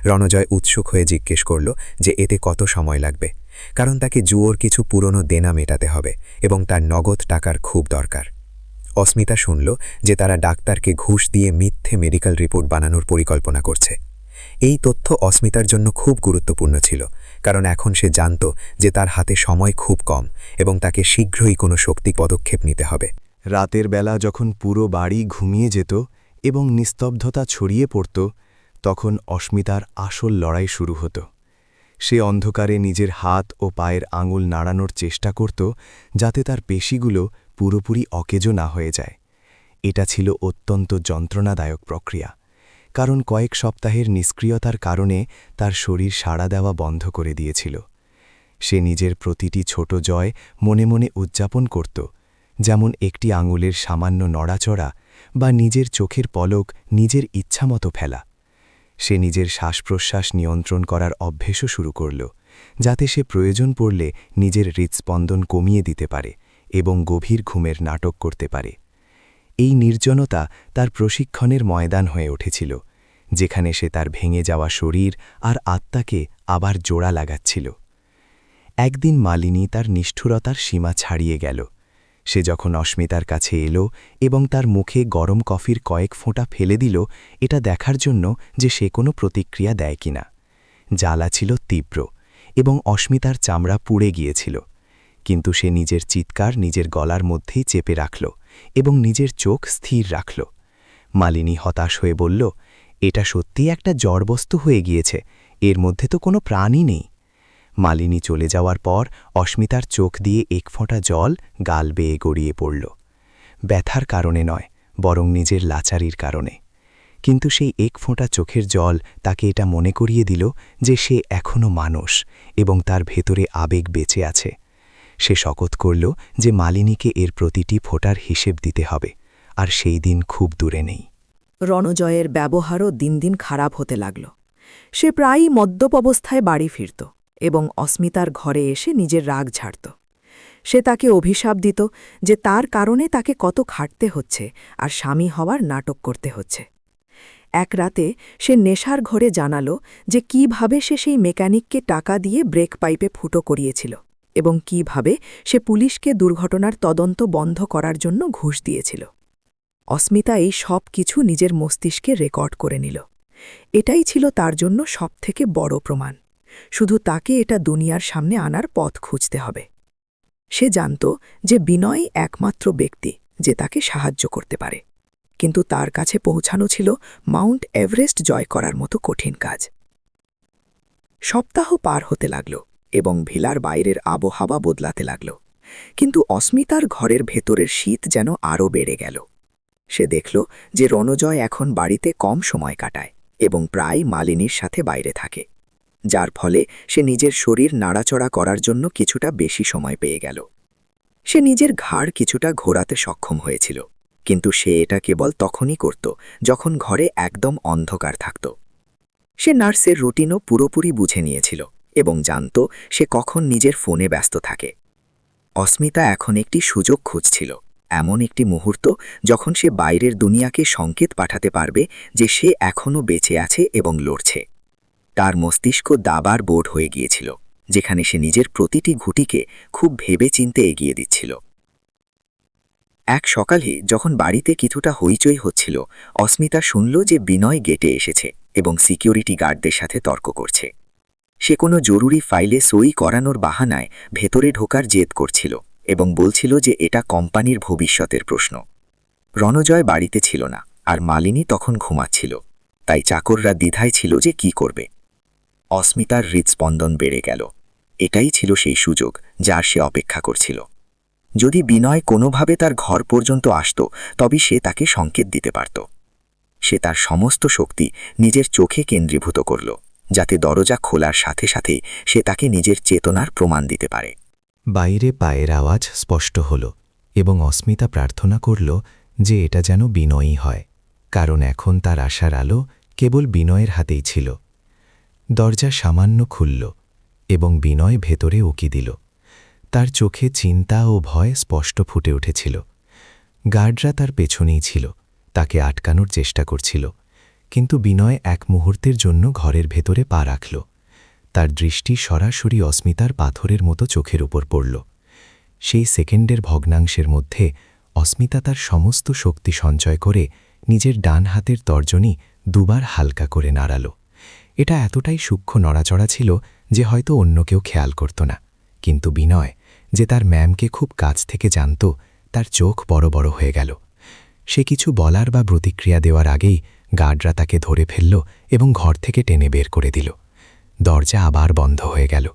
রণজয় উৎসুক হয়ে জিজ্ঞেস করল যে এতে কত সময় লাগবে, কারণ তাকে জুয়োর কিছু পুরনো দেনা মেটাতে হবে এবং তার নগদ টাকার খুব দরকার। অস্মিতা শুনল যে তারা ডাক্তারকে ঘুষ দিয়ে মিথ্যে মেডিকেল রিপোর্ট বানানোর পরিকল্পনা করছে। এই তথ্য অস্মিতার জন্য খুব গুরুত্বপূর্ণ ছিল, কারণ এখন সে জানত যে তার হাতে সময় খুব কম এবং তাকে শীঘ্রই কোনো শক্তি পদক্ষেপ নিতে হবে। রাতের বেলা যখন পুরো বাড়ি ঘুমিয়ে যেত এবং নিস্তব্ধতা ছড়িয়ে পড়ত, তখন অস্মিতার আসল লড়াই শুরু হতো। সে অন্ধকারে নিজের হাত ও পায়ের আঙুল নাড়ানোর চেষ্টা করত, যাতে তার পেশিগুলো পুরোপুরি অকেজো না হয়ে যায়। এটা ছিল অত্যন্ত যন্ত্রণাদায়ক প্রক্রিয়া, কারণ কয়েক সপ্তাহের নিষ্ক্রিয়তার কারণে তার শরীর সাড়া দেওয়া বন্ধ করে দিয়েছিল। সে নিজের প্রতিটি ছোট জয় মনে মনে উদযাপন করত, যেমন একটি আঙুলের সামান্য নড়াচড়া বা নিজের চোখের পলক নিজের ইচ্ছামতো ফেলা। সে নিজের শ্বাসপ্রশ্বাস নিয়ন্ত্রণ করার অভ্যেসও শুরু করল, যাতে সে প্রয়োজন পড়লে নিজের হৃৎস্পন্দন কমিয়ে দিতে পারে এবং গভীর ঘুমের নাটক করতে পারে। এই নির্জনতা তার প্রশিক্ষণের ময়দান হয়ে উঠেছিল, যেখানে সে তার ভেঙে যাওয়া শরীর আর আত্মাকে আবার জোড়া লাগাচ্ছিল। একদিন মালিনী তার নিষ্ঠুরতার সীমা ছাড়িয়ে গেল। সে যখন অস্মিতার কাছে এলো এবং তার মুখে গরম কফির কয়েক ফোঁটা ফেলে দিল, এটা দেখার জন্য যে সে কোনো প্রতিক্রিয়া দেয় কিনা। জ্বালা ছিল তীব্র এবং অস্মিতার চামড়া পুড়ে গিয়েছিল, কিন্তু সে নিজের চিৎকার নিজের গলার মধ্যেই চেপে রাখল এবং নিজের চোখ স্থির রাখল। মালিনী হতাশ হয়ে বলল, এটা সত্যিই একটা জড়বস্তু হয়ে গিয়েছে, এর মধ্যে তো কোনো প্রাণই নেই। মালিনী চলে যাওয়ার পর অস্মিতার চোখ দিয়ে এক ফোঁটা জল গাল বেয়ে গড়িয়ে পড়ল। ব্যথার কারণে নয়, বরং নিজের লাচারির কারণে। কিন্তু সেই এক ফোঁটা চোখের জল তাকে এটা মনে করিয়ে দিল যে সে এখনও মানুষ এবং তার ভেতরে আবেগ বেঁচে আছে। সে শপথ করল যে মালিনীকে এর প্রতিটি ফোঁটার হিসেব দিতে হবে, আর সেই দিন খুব দূরে নেই। রণজয়ের ব্যবহারও দিন দিন খারাপ হতে লাগল। সে প্রায়ই মদ্যপ অবস্থায় বাড়ি ফিরত এবং অস্মিতার ঘরে এসে নিজের রাগ ঝাড়ত। সে তাকে অভিশাপ দিত যে তার কারণে তাকে কত খাটতে হচ্ছে আর স্বামী হওয়ার নাটক করতে হচ্ছে। এক রাতে সে নেশার ঘরে জানালো যে কিভাবে সে সেই মেকানিককে টাকা দিয়ে ব্রেক পাইপে ফুটো করিয়েছিল এবং কিভাবে সে পুলিশকে দুর্ঘটনার তদন্ত বন্ধ করার জন্য ঘুষ দিয়েছিল। অস্মিতা এই সব কিছু নিজের মস্তিষ্কে রেকর্ড করে নিল। এটাই ছিল তার জন্য সবথেকে বড় প্রমাণ। শুধু তাকে এটা দুনিয়ার সামনে আনার পথ খুঁজতে হবে। সে জানত যে বিনয় একমাত্র ব্যক্তি যে তাকে সাহায্য করতে পারে, কিন্তু তার কাছে পৌঁছানো ছিল মাউন্ট এভারেস্ট জয় করার মতো কঠিন কাজ। সপ্তাহ পার হতে লাগল এবং ভিলার বাইরের আবহাওয়া বদলাতে লাগল, কিন্তু অস্মিতার ঘরের ভেতরের শীত যেন আরও বেড়ে গেল। সে দেখল যে রণজয় এখন বাড়িতে কম সময় কাটায় এবং প্রায় মালিনীর সাথে বাইরে থাকে, যার ফলে সে নিজের শরীর নাড়াচড়া করার জন্য কিছুটা বেশি সময় পেয়ে গেল। সে নিজের ঘাড় কিছুটা ঘোরাতে সক্ষম হয়েছিল, কিন্তু সে এটা কেবল তখনই করত যখন ঘরে একদম অন্ধকার থাকত। সে নার্সের রুটিনও পুরোপুরি বুঝে নিয়েছিল এবং জানত সে কখন নিজের ফোনে ব্যস্ত থাকে। অস্মিতা এখন একটি সুযোগ খুঁজছিল, এমন একটি মুহূর্ত যখন সে বাইরের দুনিয়াকে সংকেত পাঠাতে পারবে যে সে এখনও বেঁচে আছে এবং লড়ছে। তার মস্তিষ্ক দাবার বোর্ড হয়ে গিয়েছিল, যেখানে সে নিজের প্রতিটি ঘুঁটিকে খুব ভেবেচিন্তে এগিয়ে দিচ্ছিল। এক সকালে যখন বাড়িতে কিছুটা হইচই হচ্ছিল, অস্মিতা শুনল যে বিনয় গেটে এসেছে এবং সিকিউরিটি গার্ডদের সাথে তর্ক করছে। সে কোনো জরুরি ফাইলে সই করানোর বাহানায় ভেতরে ঢোকার জেদ করছিল এবং বলছিল যে এটা কোম্পানির ভবিষ্যতের প্রশ্ন। রণজয় বাড়িতে ছিল না আর মালিনী তখন ঘুমাচ্ছিল, তাই চাকররা দ্বিধায় ছিল যে কি করবে। অস্মিতার হৃৎস্পন্দন বেড়ে গেল। এটাই ছিল সেই সুযোগ যার সে অপেক্ষা করছিল। যদি বিনয় কোনোভাবে তার ঘর পর্যন্ত আসত, তবে সে তাকে সংকেত দিতে পারত। সে তার সমস্ত শক্তি নিজের চোখে কেন্দ্রীভূত করল, যাতে দরজা খোলার সাথে সাথে সে তাকে নিজের চেতনার প্রমাণ দিতে পারে। বাইরে পায়ের আওয়াজ স্পষ্ট হল এবং অস্মিতা প্রার্থনা করল যে এটা যেন বিনয়ই হয়, কারণ এখন তার আশার আলো কেবল বিনয়ের হাতেই ছিল। দরজা সামান্য খুলল এবং বিনয় ভেতরে উকি দিল। তার চোখে চিন্তা ও ভয় স্পষ্ট ফুটে উঠেছিল। গার্ডরা তার পেছনেই ছিল, তাকে আটকানোর চেষ্টা করছিল, কিন্তু বিনয় এক মুহূর্তের জন্য ঘরের ভেতরে পা রাখল। তার দৃষ্টি সরাসরি অস্মিতার পাথরের মতো চোখের উপর পড়ল। সেই সেকেন্ডের ভগ্নাংশের মধ্যে অস্মিতা তার সমস্ত শক্তি সঞ্চয় করে নিজের ডান হাতের তর্জনী দুবার হালকা করে নাড়াল। এটা এতটাই সূক্ষ্ম নড়াচড়া ছিল যে হয়তো অন্য কেউ খেয়াল করত না, কিন্তু বিনয়, যে তার ম্যামকে খুব কাছ থেকে জানত, তার চোখ বড় বড় হয়ে গেল। সে কিছু বলার বা প্রতিক্রিয়া দেওয়ার আগেই গার্ডরা তাকে ধরে ফেলল এবং ঘর থেকে টেনে বের করে দিল। দরজা আবার বন্ধ হয়ে গেল,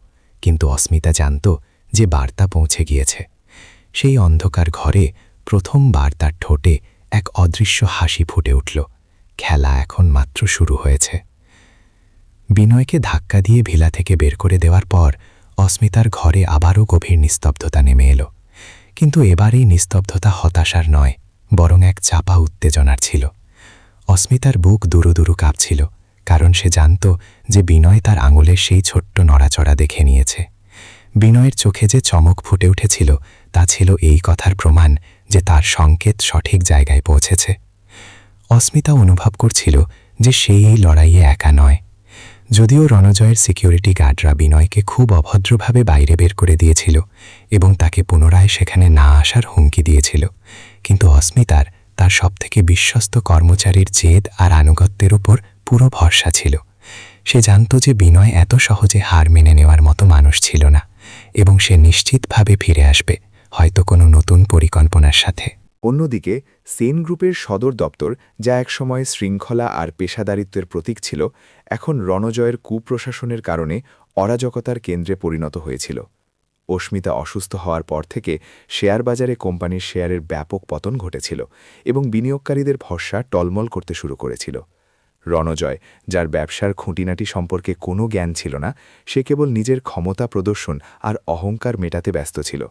কিন্তু অস্মিতা জানত যে বার্তা পৌঁছে গিয়েছে। সেই অন্ধকার ঘরে প্রথমবার তার ঠোঁটে এক অদৃশ্য হাসি ফুটে উঠল। খেলা এখন মাত্র শুরু হয়েছে। বিনয়কে ধাক্কা দিয়ে ভিলা থেকে বের করে দেওয়ার পর অস্মিতার ঘরে আবারও গভীর নিস্তব্ধতা নেমে এলো, কিন্তু এবার এই নিস্তব্ধতা হতাশার নয়, বরং এক চাপা উত্তেজনার ছিল। অস্মিতার বুক দুরু দুরু কাঁপছিল, কারণ সে জানত যে বিনয় তার আঙুলের সেই ছোট্ট নড়াচড়া দেখে নিয়েছে। বিনয়ের চোখে যে চমক ফুটে উঠেছিল তা ছিল এই কথার প্রমাণ যে তার সংকেত সঠিক জায়গায় পৌঁছেছে। অস্মিতা অনুভব করছিল যে সেই এই লড়াইয়ে একা নয়। যদিও রণজয়ের সিকিউরিটি গার্ডরা বিনয়কে খুব অভদ্রভাবে বাইরে বের করে দিয়েছিল এবং তাকে পুনরায় সেখানে না আসার হুমকি দিয়েছিল, কিন্তু অস্মিতার তার সবথেকে বিশ্বস্ত কর্মচারীর জেদ আর আনুগত্যের উপর পুরো ভরসা ছিল। সে জানত যে বিনয় এত সহজে হার মেনে নেওয়ার মতো মানুষ ছিল না, এবং সে নিশ্চিতভাবে ফিরে আসবে, হয়তো কোনো নতুন পরিকল্পনার সাথে। অন্যদিকে সেন গ্রুপের সদর দপ্তর, যা একসময় শৃঙ্খলা আর পেশাদারিত্বের প্রতীক ছিল, এখন রণজয়ের কুপ্রশাসনের কারণে অরাজকতার কেন্দ্রে পরিণত হয়েছিল। অস্মিতা অসুস্থ হওয়ার পর থেকে শেয়ার বাজারে কোম্পানির শেয়ারের ব্যাপক পতন ঘটেছিল এবং বিনিয়োগকারীদের ভরসা টলমল করতে শুরু করেছিল। রণজয়, যার ব্যবসার খুঁটিনাটি সম্পর্কে কোনো জ্ঞান ছিল না, সে কেবল নিজের ক্ষমতা প্রদর্শন আর অহংকার মেটাতে ব্যস্ত ছিল।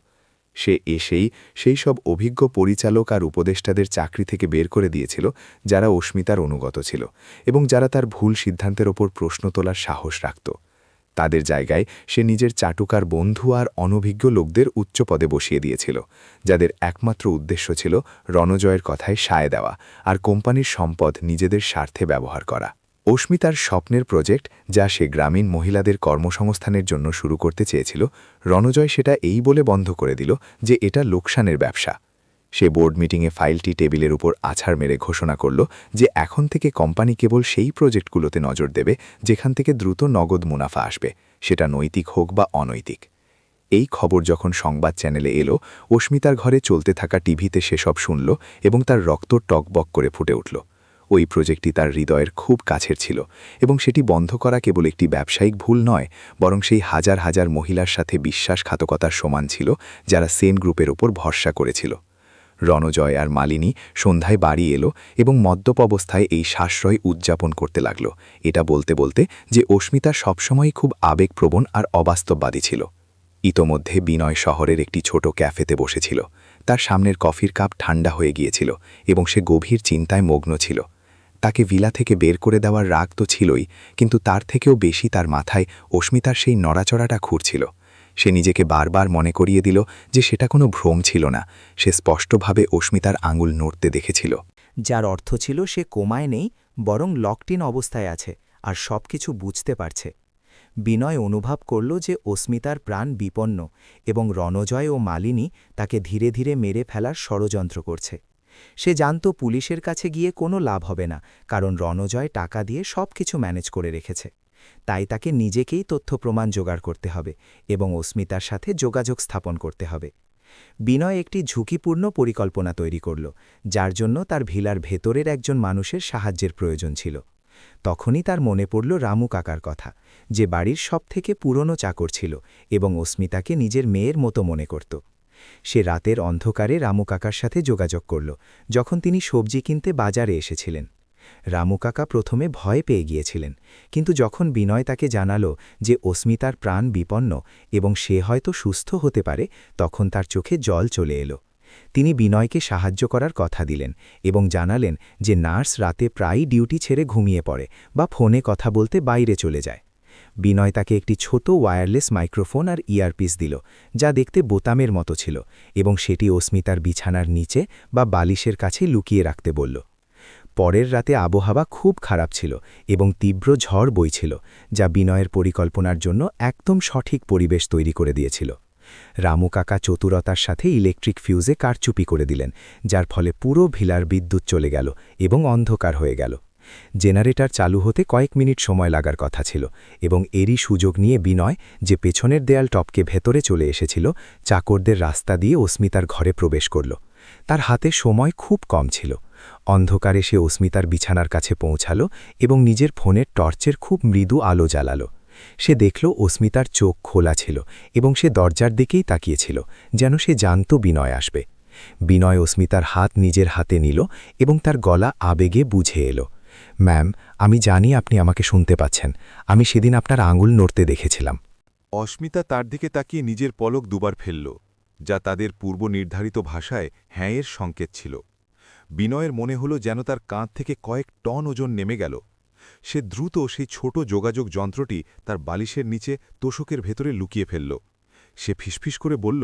সে এসেই সেই সব অভিজ্ঞ পরিচালক আর উপদেষ্টাদের চাকরি থেকে বের করে দিয়েছিল যারা অস্মিতার অনুগত ছিল এবং যারা তার ভুল সিদ্ধান্তের ওপর প্রশ্ন তোলার সাহস রাখত। তাদের জায়গায় সে নিজের চাটুকার বন্ধু আর অনভিজ্ঞ লোকদের উচ্চ পদে বসিয়ে দিয়েছিল, যাদের একমাত্র উদ্দেশ্য ছিল রণজয়ের কথায় সায় দেওয়া আর কোম্পানির সম্পদ নিজেদের স্বার্থে ব্যবহার করা। অস্মিতার স্বপ্নের প্রজেক্ট, যা সে গ্রামীণ মহিলাদের কর্মসংস্থানের জন্য শুরু করতে চেয়েছিল, রণজয় সেটা এই বলে বন্ধ করে দিল যে এটা লোকসানের ব্যবসা। সে বোর্ড মিটিংয়ে ফাইলটি টেবিলের উপর আছাড় মেরে ঘোষণা করল যে এখন থেকে কোম্পানি কেবল সেই প্রজেক্টগুলোতে নজর দেবে যেখান থেকে দ্রুত নগদ মুনাফা আসবে, সেটা নৈতিক হোক বা অনৈতিক। এই খবর যখন সংবাদ চ্যানেলে এলো, অস্মিতার ঘরে চলতে থাকা টিভিতে সেসব শুনল এবং তার রক্ত টকবক করে ফুটে উঠল। ওই প্রজেক্টটি তার হৃদয়ের খুব কাছের ছিল এবং সেটি বন্ধ করা কেবল একটি ব্যবসায়িক ভুল নয়, বরং সেই হাজার হাজার মহিলার সাথে বিশ্বাসঘাতকতার সমান ছিল যারা সেন গ্রুপের ওপর ভরসা করেছিল। রণজয় আর মালিনী সন্ধ্যায় বাড়ি এলো এবং মদ্যপ অবস্থায় এই সাশ্রয় উদযাপন করতে লাগল, এটা বলতে বলতে যে অস্মিতা সবসময়ই খুব আবেগপ্রবণ আর অবাস্তববাদী ছিল। ইতোমধ্যে বিনয় শহরের একটি ছোট ক্যাফেতে বসেছিল। তার সামনের কফির কাপ ঠান্ডা হয়ে গিয়েছিল এবং সে গভীর চিন্তায় মগ্ন ছিল। তাকে ভিলা থেকে বের করে দেওয়ার রাগ তো ছিলই, কিন্তু তার থেকেও বেশি তার মাথায় অস্মিতার সেই নড়াচড়াটা ঘুরছিল। সে নিজেকে বারবার মনে করিয়ে দিল যে সেটা কোনো ভ্রম ছিল না, সে স্পষ্টভাবে অস্মিতার আঙুল নড়তে দেখেছিল। যার অর্থ ছিল সে কোমায় নেই, বরং লকড-ইন অবস্থায় আছে আর সবকিছু বুঝতে পারছে। বিনয় অনুভব করল যে অস্মিতার প্রাণ বিপন্ন এবং রণজয় ও মালিনী তাকে ধীরে ধীরে মেরে ফেলার ষড়যন্ত্র করছে। সে জানত পুলিশের কাছে গিয়ে কোনো লাভ হবে না, কারণ রণজয় টাকা দিয়ে সবকিছু ম্যানেজ করে রেখেছে। তাই তাকে নিজেকেই তথ্য প্রমাণ জোগাড় করতে হবে এবং অস্মিতার সাথে যোগাযোগ স্থাপন করতে হবে। বিনয় একটি ঝুঁকিপূর্ণ পরিকল্পনা তৈরি করল, যার জন্য তার ভিলার ভেতরের একজন মানুষের সাহায্যের প্রয়োজন ছিল। তখনই তার মনে পড়ল রামু কাকার কথা, যে বাড়ির সবথেকে পুরনো চাকর ছিল এবং অস্মিতাকে নিজের মেয়ের মতো মনে করত। সে রাতের অন্ধকারে রামু কাকার সাথে যোগাযোগ করল, যখন তিনি সবজি কিনতে বাজারে এসেছিলেন। রামু কাকা প্রথমে ভয় পেয়ে গিয়েছিলেন, কিন্তু যখন বিনয় তাকে জানালো যে অস্মিতার প্রাণ বিপন্ন এবং সে হয়তো সুস্থ হতে পারে, তখন তার চোখে জল চলে এলো। তিনি বিনয়কে সাহায্য করার কথা দিলেন এবং জানালেন যে নার্স রাতে প্রায়ই ডিউটি ছেড়ে ঘুমিয়ে পড়ে বা ফোনে কথা বলতে বাইরে চলে যায়। বিনয় তাকে একটি ছোট ওয়্যারলেস মাইক্রোফোন আর ইয়ারপিস দিল, যা দেখতে বোতামের মতো ছিল, এবং সেটি অস্মিতার বিছানার নিচে বা বালিশের কাছে লুকিয়ে রাখতে বলল। পরের রাতে আবহাওয়া খুব খারাপ ছিল এবং তীব্র ঝড় বইছিল, যা বিনয়ের পরিকল্পনার জন্য একদম সঠিক পরিবেশ তৈরি করে দিয়েছিল। রামু কাকা চতুরতার সাথে ইলেকট্রিক ফিউজে কারচুপি করে দিলেন, যার ফলে পুরো ভিলার বিদ্যুৎ চলে গেল এবং অন্ধকার হয়ে গেল। জেনারেটর চালু হতে কয়েক মিনিট সময় লাগার কথা ছিল, এবং এরই সুযোগ নিয়ে বিনয়, যে পেছনের দেয়াল টপকে ভেতরে চলে এসেছিল, চাকরদের রাস্তা দিয়ে অস্মিতার ঘরে প্রবেশ করল। তার হাতে সময় খুব কম ছিল। অন্ধকারে সে অস্মিতার বিছানার কাছে পৌঁছাল এবং নিজের ফোনের টর্চের খুব মৃদু আলো জ্বালাল। সে দেখল অস্মিতার চোখ খোলা ছিল এবং সে দরজার দিকেই তাকিয়েছিল, যেন সে জানত বিনয় আসবে। বিনয় অস্মিতার হাত নিজের হাতে নিল এবং তার গলা আবেগে বুঝে এলো। ম্যাম, আমি জানি আপনি আমাকে শুনতে পাচ্ছেন। আমি সেদিন আপনার আঙুল নড়তে দেখেছিলাম। অস্মিতা তার দিকে তাকিয়ে নিজের পলক দুবার ফেলল, যা তাদের পূর্বনির্ধারিত ভাষায় হ্যাঁয়ের সংকেত ছিল। বিনয়ের মনে হল যেন তার কাঁধ থেকে কয়েক টন ওজন নেমে গেল। সে দ্রুত সেই ছোট যোগাযোগ যন্ত্রটি তার বালিশের নিচে তোষকের ভেতরে লুকিয়ে ফেলল। সে ফিসফিস করে বলল,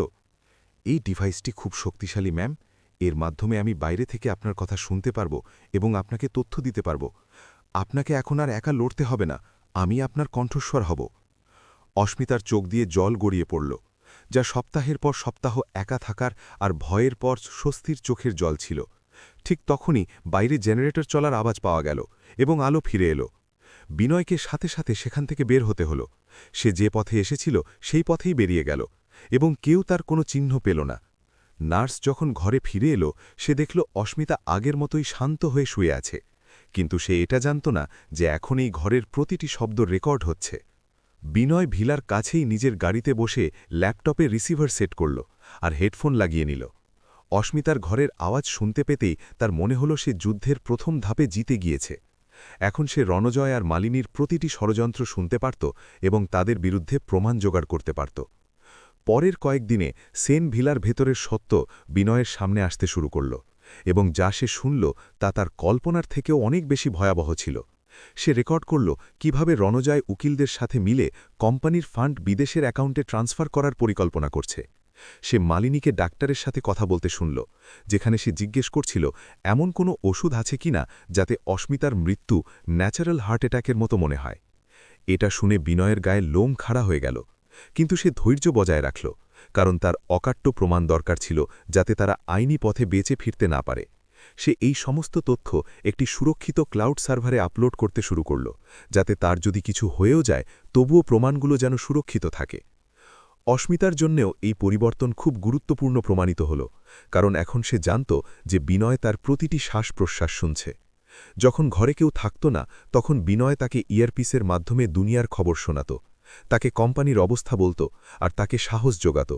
এই ডিভাইসটি খুব শক্তিশালী ম্যাম। এর মাধ্যমে আমি বাইরে থেকে আপনার কথা শুনতে পারব এবং আপনাকে তথ্য দিতে পারব। আপনাকে এখন আর একা লড়তে হবে না, আমি আপনার কণ্ঠস্বর হব। অস্মিতার চোখ দিয়ে জল গড়িয়ে পড়ল, যা সপ্তাহের পর সপ্তাহ একা থাকার আর ভয়ের পর স্বস্তির চোখের জল ছিল। ঠিক তখনই বাইরে জেনারেটর চলার আওয়াজ পাওয়া গেল এবং আলো ফিরে এলো। বিনয়কে সাথে সাথে সেখান থেকে বের হতে হলো। সে যে পথে এসেছিল সেই পথেই বেরিয়ে গেল এবং কেউ তার কোনো চিহ্ন পেল না। নার্স যখন ঘরে ফিরে এলো, সে দেখল অস্মিতা আগের মতোই শান্ত হয়ে শুয়ে আছে, কিন্তু সে এটা জানত না যে এখন এই ঘরের প্রতিটি শব্দ রেকর্ড হচ্ছে। বিনয় ভিলার কাছেই নিজের গাড়িতে বসে ল্যাপটপে রিসিভার সেট করল আর হেডফোন লাগিয়ে নিল। অস্মিতার ঘরের আওয়াজ শুনতে পেতেই তার মনে হল সে যুদ্ধের প্রথম ধাপে জিতে গিয়েছে। এখন সে রণজয় আর মালিনীর প্রতিটি ষড়যন্ত্র শুনতে পারত এবং তাদের বিরুদ্ধে প্রমাণ জোগাড় করতে পারত। পরের কয়েকদিনে সেন ভিলার ভেতরের সত্য বিনয়ের সামনে আসতে শুরু করল, এবং যা সে শুনল তা তার কল্পনার থেকেও অনেক বেশি ভয়াবহ ছিল। সে রেকর্ড করল কিভাবে রণজয় উকিলদের সাথে মিলে কোম্পানির ফান্ড বিদেশের অ্যাকাউন্টে ট্রান্সফার করার পরিকল্পনা করছে। সে মালিনীকে ডাক্তারের সাথে কথা বলতে শুনল, যেখানে সে জিজ্ঞেস করছিল এমন কোনো ওষুধ আছে কিনা যাতে অস্মিতার মৃত্যু ন্যাচারাল হার্ট অ্যাটাকের মতো মনে হয়। এটা শুনে বিনয়ের গায়ে লোম খাড়া হয়ে গেল, কিন্তু সে ধৈর্য বজায় রাখল, কারণ তার অকাট্য প্রমাণ দরকার ছিল যাতে তারা আইনি পথে বেঁচে ফিরতে না পারে। সে এই সমস্ত তথ্য একটি সুরক্ষিত ক্লাউড সার্ভারে আপলোড করতে শুরু করল, যাতে তার যদি কিছু হয়েও যায় তবুও প্রমাণগুলো যেন সুরক্ষিত থাকে। অস্মিতার জন্যেও এই পরিবর্তন খুব গুরুত্বপূর্ণ প্রমাণিত হল, কারণ এখন সে জানত যে বিনয় তার প্রতিটি শ্বাস-প্রশ্বাস শুনছে। যখন ঘরে কেউ থাকত না, তখন বিনয় তাকে ইয়ারপিসের মাধ্যমে দুনিয়ার খবর শোনাত, তাকে কোম্পানির অবস্থা বলত আর তাকে সাহস যোগাত।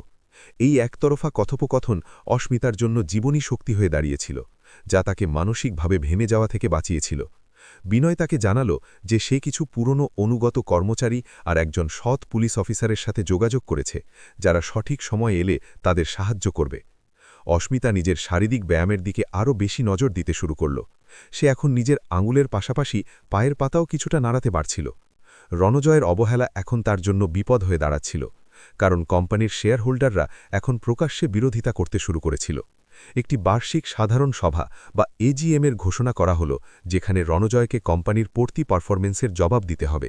এই একতরফা কথোপকথন অস্মিতার জন্য জীবনী শক্তি হয়ে দাঁড়িয়েছিল, যা তাকে মানসিকভাবে ভেঙে যাওয়া থেকে বাঁচিয়েছিল। বিনয় তাকে জানালো যে সে কিছু পুরনো অনুগত কর্মচারী আর একজন সৎ পুলিশ অফিসারের সাথে যোগাযোগ করেছে, যারা সঠিক সময় এলে তাদের সাহায্য করবে। অস্মিতা নিজের শারীরিক ব্যায়ামের দিকে আরও বেশি নজর দিতে শুরু করল। সে এখন নিজের আঙুলের পাশাপাশি পায়ের পাতাও কিছুটা নাড়াতে পারছিল। রণজয়ের অবহেলা এখন তার জন্য বিপদ হয়ে দাঁড়াচ্ছিল, কারণ কোম্পানির শেয়ার হোল্ডাররা এখন প্রকাশ্যে বিরোধিতা করতে শুরু করেছিল। একটি বার্ষিক সাধারণ সভা বা এজিএমের ঘোষণা করা হল, যেখানে রণজয়কে কোম্পানির পড়তি পারফরমেন্সের জবাব দিতে হবে।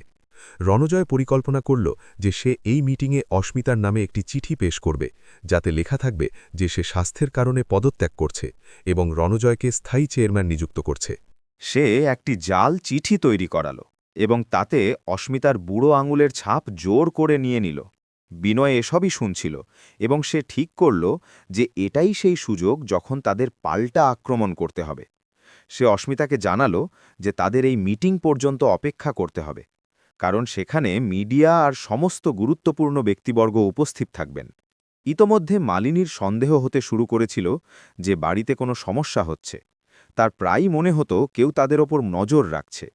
রণজয় পরিকল্পনা করল যে সে এই মিটিংয়ে অস্মিতার নামে একটি চিঠি পেশ করবে, যাতে লেখা থাকবে যে সে স্বাস্থ্যের কারণে পদত্যাগ করছে এবং রণজয়কে স্থায়ী চেয়ারম্যান নিযুক্ত করছে। সে একটি জাল চিঠি তৈরি করাল এবং তাতে অস্মিতার বুড়ো আঙুলের ছাপ জোর করে নিয়ে নিল। বিনয় এসবই শুনছিল এবং সে ঠিক করল যে এটাই সেই সুযোগ যখন তাদের পাল্টা আক্রমণ করতে হবে। সে অস্মিতাকে জানালো যে তাদের এই মিটিং পর্যন্ত অপেক্ষা করতে হবে, কারণ সেখানে মিডিয়া আর সমস্ত গুরুত্বপূর্ণ ব্যক্তিবর্গ উপস্থিত থাকবেন। ইতোমধ্যে মালিনীর সন্দেহ হতে শুরু করেছিল যে বাড়িতে কোনো সমস্যা হচ্ছে। তার প্রায়ই মনে হতো কেউ তাদের ওপর নজর রাখছে।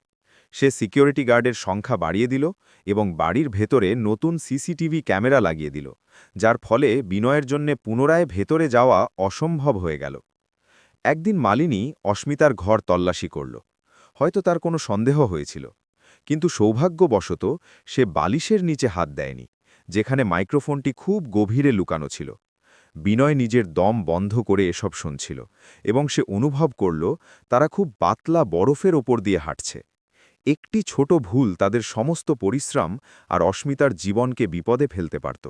সে সিকিউরিটি গার্ডের সংখ্যা বাড়িয়ে দিল এবং বাড়ির ভেতরে নতুন সিসিটিভি ক্যামেরা লাগিয়ে দিল, যার ফলে বিনয়ের জন্যে পুনরায় ভেতরে যাওয়া অসম্ভব হয়ে গেল। একদিন মালিনী অস্মিতার ঘর তল্লাশি করল। হয়তো তার কোনো সন্দেহ হয়েছিল, কিন্তু সৌভাগ্যবশত সে বালিশের নিচে হাত দেয়নি, যেখানে মাইক্রোফোনটি খুব গভীরে লুকানো ছিল। বিনয় নিজের দম বন্ধ করে এসব শুনছিল, এবং সে অনুভব করল তারা খুব পাতলা বরফের ওপর দিয়ে হাঁটছে। একটি ছোট ভুল তাদের সমস্ত পরিশ্রম আর অস্মিতার জীবনকে বিপদে ফেলতে পারত।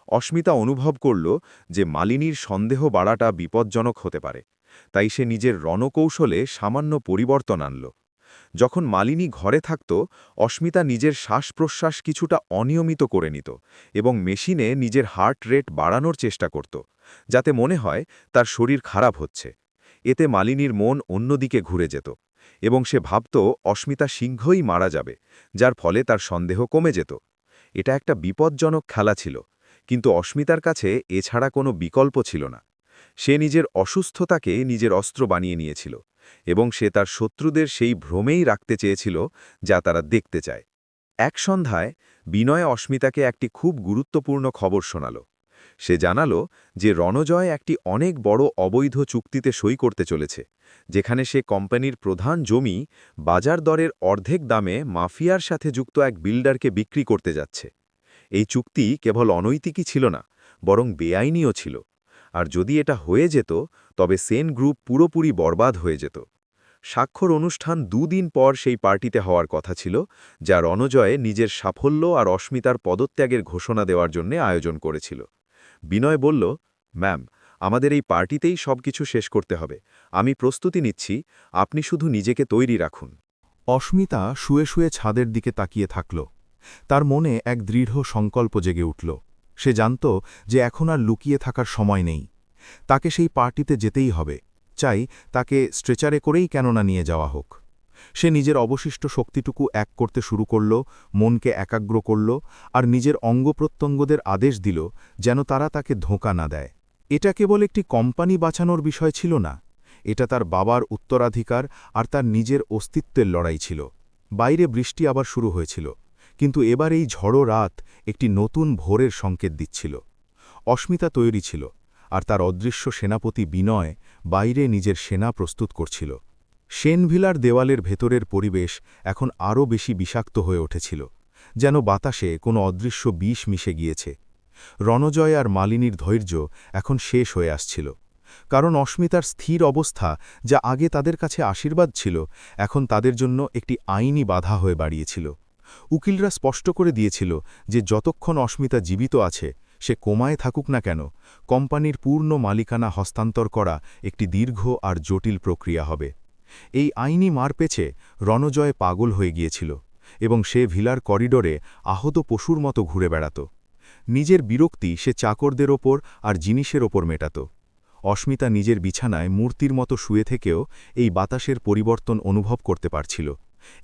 অস্মিতা অনুভব করল যে মালিনীর সন্দেহ বাড়াটা বিপজ্জনক হতে পারে, তাই সে নিজের রণকৌশলে সামান্য পরিবর্তন আনল। যখন মালিনী ঘরে থাকত, অস্মিতা নিজের শ্বাস-প্রশ্বাস কিছুটা অনিয়মিত করে নিত এবং মেশিনে নিজের হার্ট রেট বাড়ানোর চেষ্টা করত, যাতে মনে হয় তার শরীর খারাপ হচ্ছে। এতে মালিনীর মন অন্যদিকে ঘুরে যেত এবং সে ভাবত অস্মিতা শীঘ্রই মারা যাবে, যার ফলে তার সন্দেহ কমে যেত। এটা একটা বিপজ্জনক খেলা ছিল, কিন্তু অস্মিতার কাছে এছাড়া কোনো বিকল্প ছিল না। সে নিজের অসুস্থতাকে নিজের অস্ত্র বানিয়ে নিয়েছিল, এবং সে তার শত্রুদের সেই ভ্রমেই রাখতে চেয়েছিল যা তারা দেখতে চায়। এক সন্ধ্যায় বিনয় অস্মিতাকে একটি খুব গুরুত্বপূর্ণ খবর শোনাল। সে জানালো যে রণজয় একটি অনেক বড় অবৈধ চুক্তিতে সই করতে চলেছে, যেখানে সে কোম্পানির প্রধান জমি বাজার দরের অর্ধেক দামে মাফিয়ার সাথে যুক্ত এক বিল্ডারকে বিক্রি করতে যাচ্ছে। এই চুক্তি কেবল অনৈতিকই ছিল না, বরং বেআইনিও ছিল। আর যদি এটা হয়ে যেত, তবে সেন গ্রুপ পুরোপুরি বরবাদ হয়ে যেত। স্বাক্ষর অনুষ্ঠান 2 দিন পর সেই পার্টিতে হওয়ার কথা ছিল, যা রণজয় নিজের সাফল্য আর অস্মিতার পদত্যাগের ঘোষণা দেওয়ার জন্য আয়োজন করেছিল। বিনয় বলল, ম্যাম, আমাদের এই পার্টিতেই সবকিছু শেষ করতে হবে। আমি প্রস্তুতি নিচ্ছি, আপনি শুধু নিজেকে তৈরি রাখুন। অস্মিতা শুয়ে শুয়ে ছাদের দিকে তাকিয়ে থাকল। তার মনে এক দৃঢ় সংকল্প জেগে উঠল। সে জানত যে এখন আর লুকিয়ে থাকার সময় নেই। তাকে সেই পার্টিতে যেতেই হবে, চাই তাকে স্ট্রেচারে করেই কেননা নিয়ে যাওয়া হোক। সে নিজের অবশিষ্ট শক্তিটুকু এক করতে শুরু করল, মনকে একাগ্র করল, আর নিজের অঙ্গপ্রত্যঙ্গদের আদেশ দিল যেন তারা তাকে ধোঁকা না দেয়। এটা কেবল একটি কোম্পানি বাঁচানোর বিষয় ছিল না, এটা তার বাবার উত্তরাধিকার আর তার নিজের অস্তিত্বের লড়াই ছিল। বাইরে বৃষ্টি আবার শুরু হয়েছিল, কিন্তু এবার এই ঝড়ো রাত একটি নতুন ভোরের সংকেত দিচ্ছিল। অস্মিতা তৈরি ছিল, আর তার অদৃশ্য সেনাপতি বিনয় বাইরে নিজের সেনা প্রস্তুত করছিল। সেনভিলার দেওয়ালের ভেতরের পরিবেশ এখন আরও বেশি বিষাক্ত হয়ে উঠেছিল, যেন বাতাসে কোনো অদৃশ্য বিষ মিশে গিয়েছে। রণজয় আর মালিনীর ধৈর্য এখন শেষ হয়ে আসছিল, কারণ অস্মিতার স্থির অবস্থা, যা আগে তাদের কাছে আশীর্বাদ ছিল, এখন তাদের জন্য একটি আইনি বাধা হয়ে দাঁড়িয়েছিল। উকিলরা স্পষ্ট করে দিয়েছিল যে যতক্ষণ অস্মিতা জীবিত আছে, সে কোমায় থাকুক না কেন, কোম্পানির পূর্ণ মালিকানা হস্তান্তর করা একটি দীর্ঘ আর জটিল প্রক্রিয়া হবে। এই আইনি মারপেছে রণজয় পাগল হয়ে গিয়েছিল, এবং সে ভিলার করিডোরে আহত পশুর মতো ঘুরে বেড়াত। নিজের বিরক্তি সে চাকরদের ওপর আর জিনিসের ওপর মেটাত। অস্মিতা নিজের বিছানায় মূর্তির মতো শুয়ে থেকেও এই বাতাসের পরিবর্তন অনুভব করতে পারছিল,